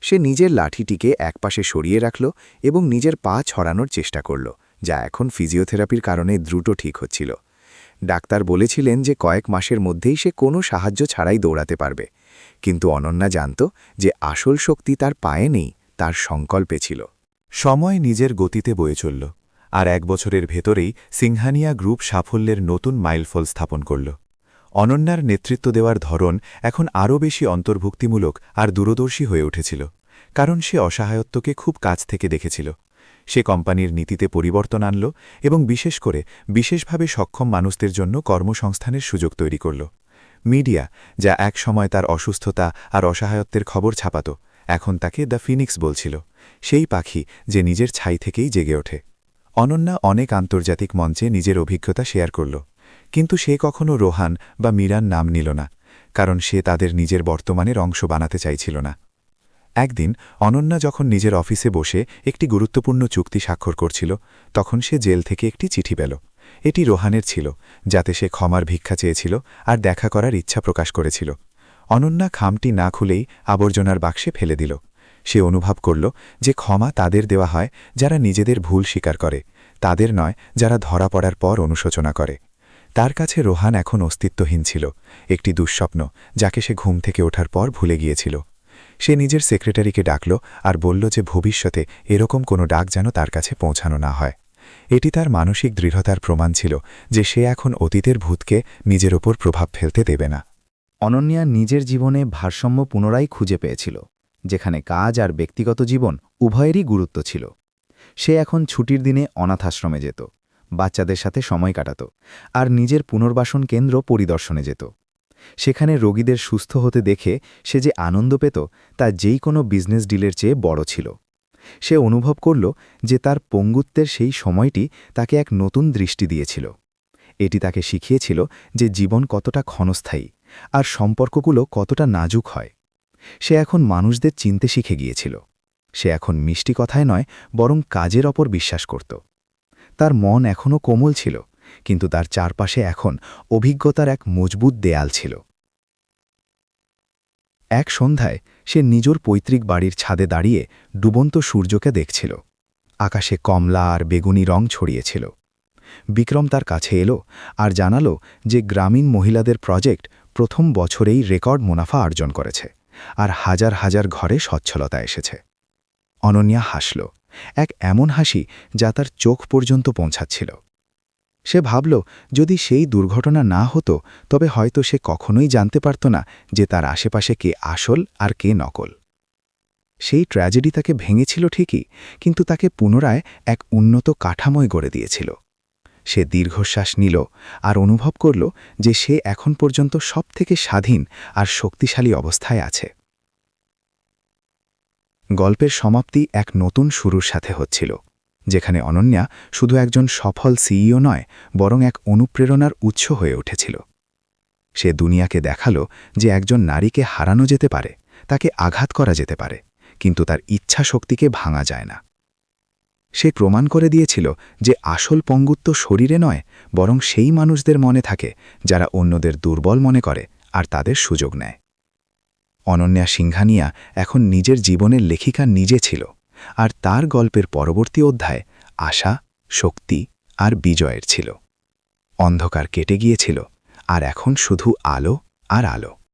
সে নিজের লাঠিটিকে একপাশে সরিয়ে রাখল এবং নিজের পা ছড়ানোর চেষ্টা করল, যা এখন ফিজিওথেরাপির কারণে দ্রুত ঠিক হচ্ছিল। ডাক্তার বলেছিলেন যে কয়েক মাসের মধ্যেই সে কোনো সাহায্য ছাড়াই দৌড়াতে পারবে, কিন্তু অনন্যা জানত যে আসল শক্তি তার পায়ে নেই, তার সংকল্পে ছিল। সময় নিজের গতিতে বয়ে চলল, আর 1 বছরের ভেতরেই সিংহানিয়া গ্রুপ সাফল্যের নতুন মাইলফল স্থাপন করল। অনন্যার নেতৃত্ব দেওয়ার ধরন এখন আরও বেশি অন্তর্ভুক্তিমূলক আর দূরদর্শী হয়ে উঠেছিল, কারণ সে অসহায়ত্বকে খুব কাছ থেকে দেখেছিল। সে কোম্পানির নীতিতে পরিবর্তন আনল এবং বিশেষভাবে সক্ষম মানুষদের জন্য কর্মসংস্থানের সুযোগ তৈরি করল। মিডিয়া, যা এক সময় তার অসুস্থতা আর অসহায়ত্বের খবর ছাপাত, এখন তাকে দ্য ফিনিক্স বলছিল, সেই পাখি যে নিজের ছাই থেকেই জেগে ওঠে। অনন্যা অনেক আন্তর্জাতিক মঞ্চে নিজের অভিজ্ঞতা শেয়ার করল, কিন্তু সে কখনো রোহান বা মীরার নাম নিল না, কারণ সে তাদের নিজের বর্তমানের অংশ বানাতে চাইছিল না। একদিন অনন্যা যখন নিজের অফিসে বসে একটি গুরুত্বপূর্ণ চুক্তি স্বাক্ষর করছিল, তখন সে জেল থেকে একটি চিঠি পেল। এটি রোহানের ছিল, যাতে সে ক্ষমার ভিক্ষা চেয়েছিল আর দেখা করার ইচ্ছা প্রকাশ করেছিল। অনন্যা খামটি না খুলেই আবর্জনার বাক্সে ফেলে দিল। সে অনুভব করল যে ক্ষমা তাদের দেওয়া হয় যারা নিজেদের ভুল স্বীকার করে, তাদের নয় যারা ধরা পড়ার পর অনুশোচনা করে। তার কাছে রোহান এখন অস্তিত্বহীন ছিল, একটি দুঃস্বপ্ন যাকে সে ঘুম থেকে ওঠার পর ভুলে গিয়েছিল। সে নিজের সেক্রেটারিকে ডাকল আর বলল যে ভবিষ্যতে এরকম কোনো ডাক যেন তার কাছে পৌঁছানো না হয়। এটি তার মানসিক দৃঢ়তার প্রমাণ ছিল যে সে এখন অতীতের ভূতকে নিজের ওপর প্রভাব ফেলতে দেবে না। অনন্যা নিজের জীবনে ভারসাম্য পুনরায় খুঁজে পেয়েছিল, যেখানে কাজ আর ব্যক্তিগত জীবন উভয়েরই গুরুত্ব ছিল। সে এখন ছুটির দিনে অনাথাশ্রমে যেত, বাচ্চাদের সাথে সময় কাটাত আর নিজের পুনর্বাসন কেন্দ্র পরিদর্শনে যেত। সেখানে রোগীদের সুস্থ হতে দেখে সে যে আনন্দ পেত, তা যেই কোনো বিজনেস ডিলের চেয়ে বড় ছিল। সে অনুভব করল যে তার পঙ্গুত্বের সেই সময়টি তাকে এক নতুন দৃষ্টি দিয়েছিল। এটি তাকে শিখিয়েছিল যে জীবন কতটা ক্ষণস্থায়ী আর সম্পর্কগুলো কতটা নাজুক হয়। সে এখন মানুষদের চিনতে শিখে গিয়েছিল। সে এখন মিষ্টি কথায় নয়, বরং কাজের ওপর বিশ্বাস করত। তার মন এখনও কোমল ছিল, কিন্তু তার চারপাশে এখন অভিজ্ঞতার এক মজবুত দেয়াল ছিল। এক সন্ধ্যায় সে নিজের পৈতৃক বাড়ির ছাদে দাঁড়িয়ে ডুবন্ত সূর্যকে দেখছিল। আকাশে কমলা আর বেগুনি রং ছড়িয়েছিল। বিক্রম তার কাছে এলো আর জানালো যে গ্রামীণ মহিলাদের প্রজেক্ট প্রথম বছরেই রেকর্ড মুনাফা অর্জন করেছে আর হাজার হাজার ঘরে সচ্ছলতা এসেছে। অনন্যা হাসল, এক এমন হাসি যা তার চোখ পর্যন্ত পৌঁছাচ্ছিল। সে ভাবল, যদি সেই দুর্ঘটনা না হতো তবে হয়তো সে কখনোই জানতে পারত না যে তার আশেপাশে কে আসল আর কে নকল। সেই ট্র্যাজেডি তাকে ভেঙেছিল ঠিকই, কিন্তু তাকে পুনরায় এক উন্নত কাঠামোয় গড়ে দিয়েছিল। সে দীর্ঘশ্বাস নিল আর অনুভব করল যে সে এখন পর্যন্ত সবথেকে স্বাধীন আর শক্তিশালী অবস্থায় আছে। গল্পের সমাপ্তি এক নতুন শুরুর সাথে হচ্ছিল, যেখানে অনন্যা শুধু একজন সফল সিইও নয়, বরং এক অনুপ্রেরণার উৎস হয়ে উঠেছিল। সে দুনিয়াকে দেখালো যে একজন নারীকে হারানো যেতে পারে, তাকে আঘাত করা যেতে পারে, কিন্তু তার ইচ্ছা শক্তিকে ভাঙা যায় না। সে প্রমাণ করে দিয়েছিল যে আসল পঙ্গুত্ব শরীরে নয়, বরং সেই মানুষদের মনে থাকে যারা অন্যদের দুর্বল মনে করে আর তাদের সুযোগ নেয়। অনন্যা সিংঘানিয়া এখন নিজের জীবনের লেখিকা নিজে ছিল, আর তার গল্পের পরবর্তী অধ্যায় আশা, শক্তি আর বিজয়ের ছিল। অন্ধকার কেটে গিয়েছিল, আর এখন শুধু আলো আর আলো।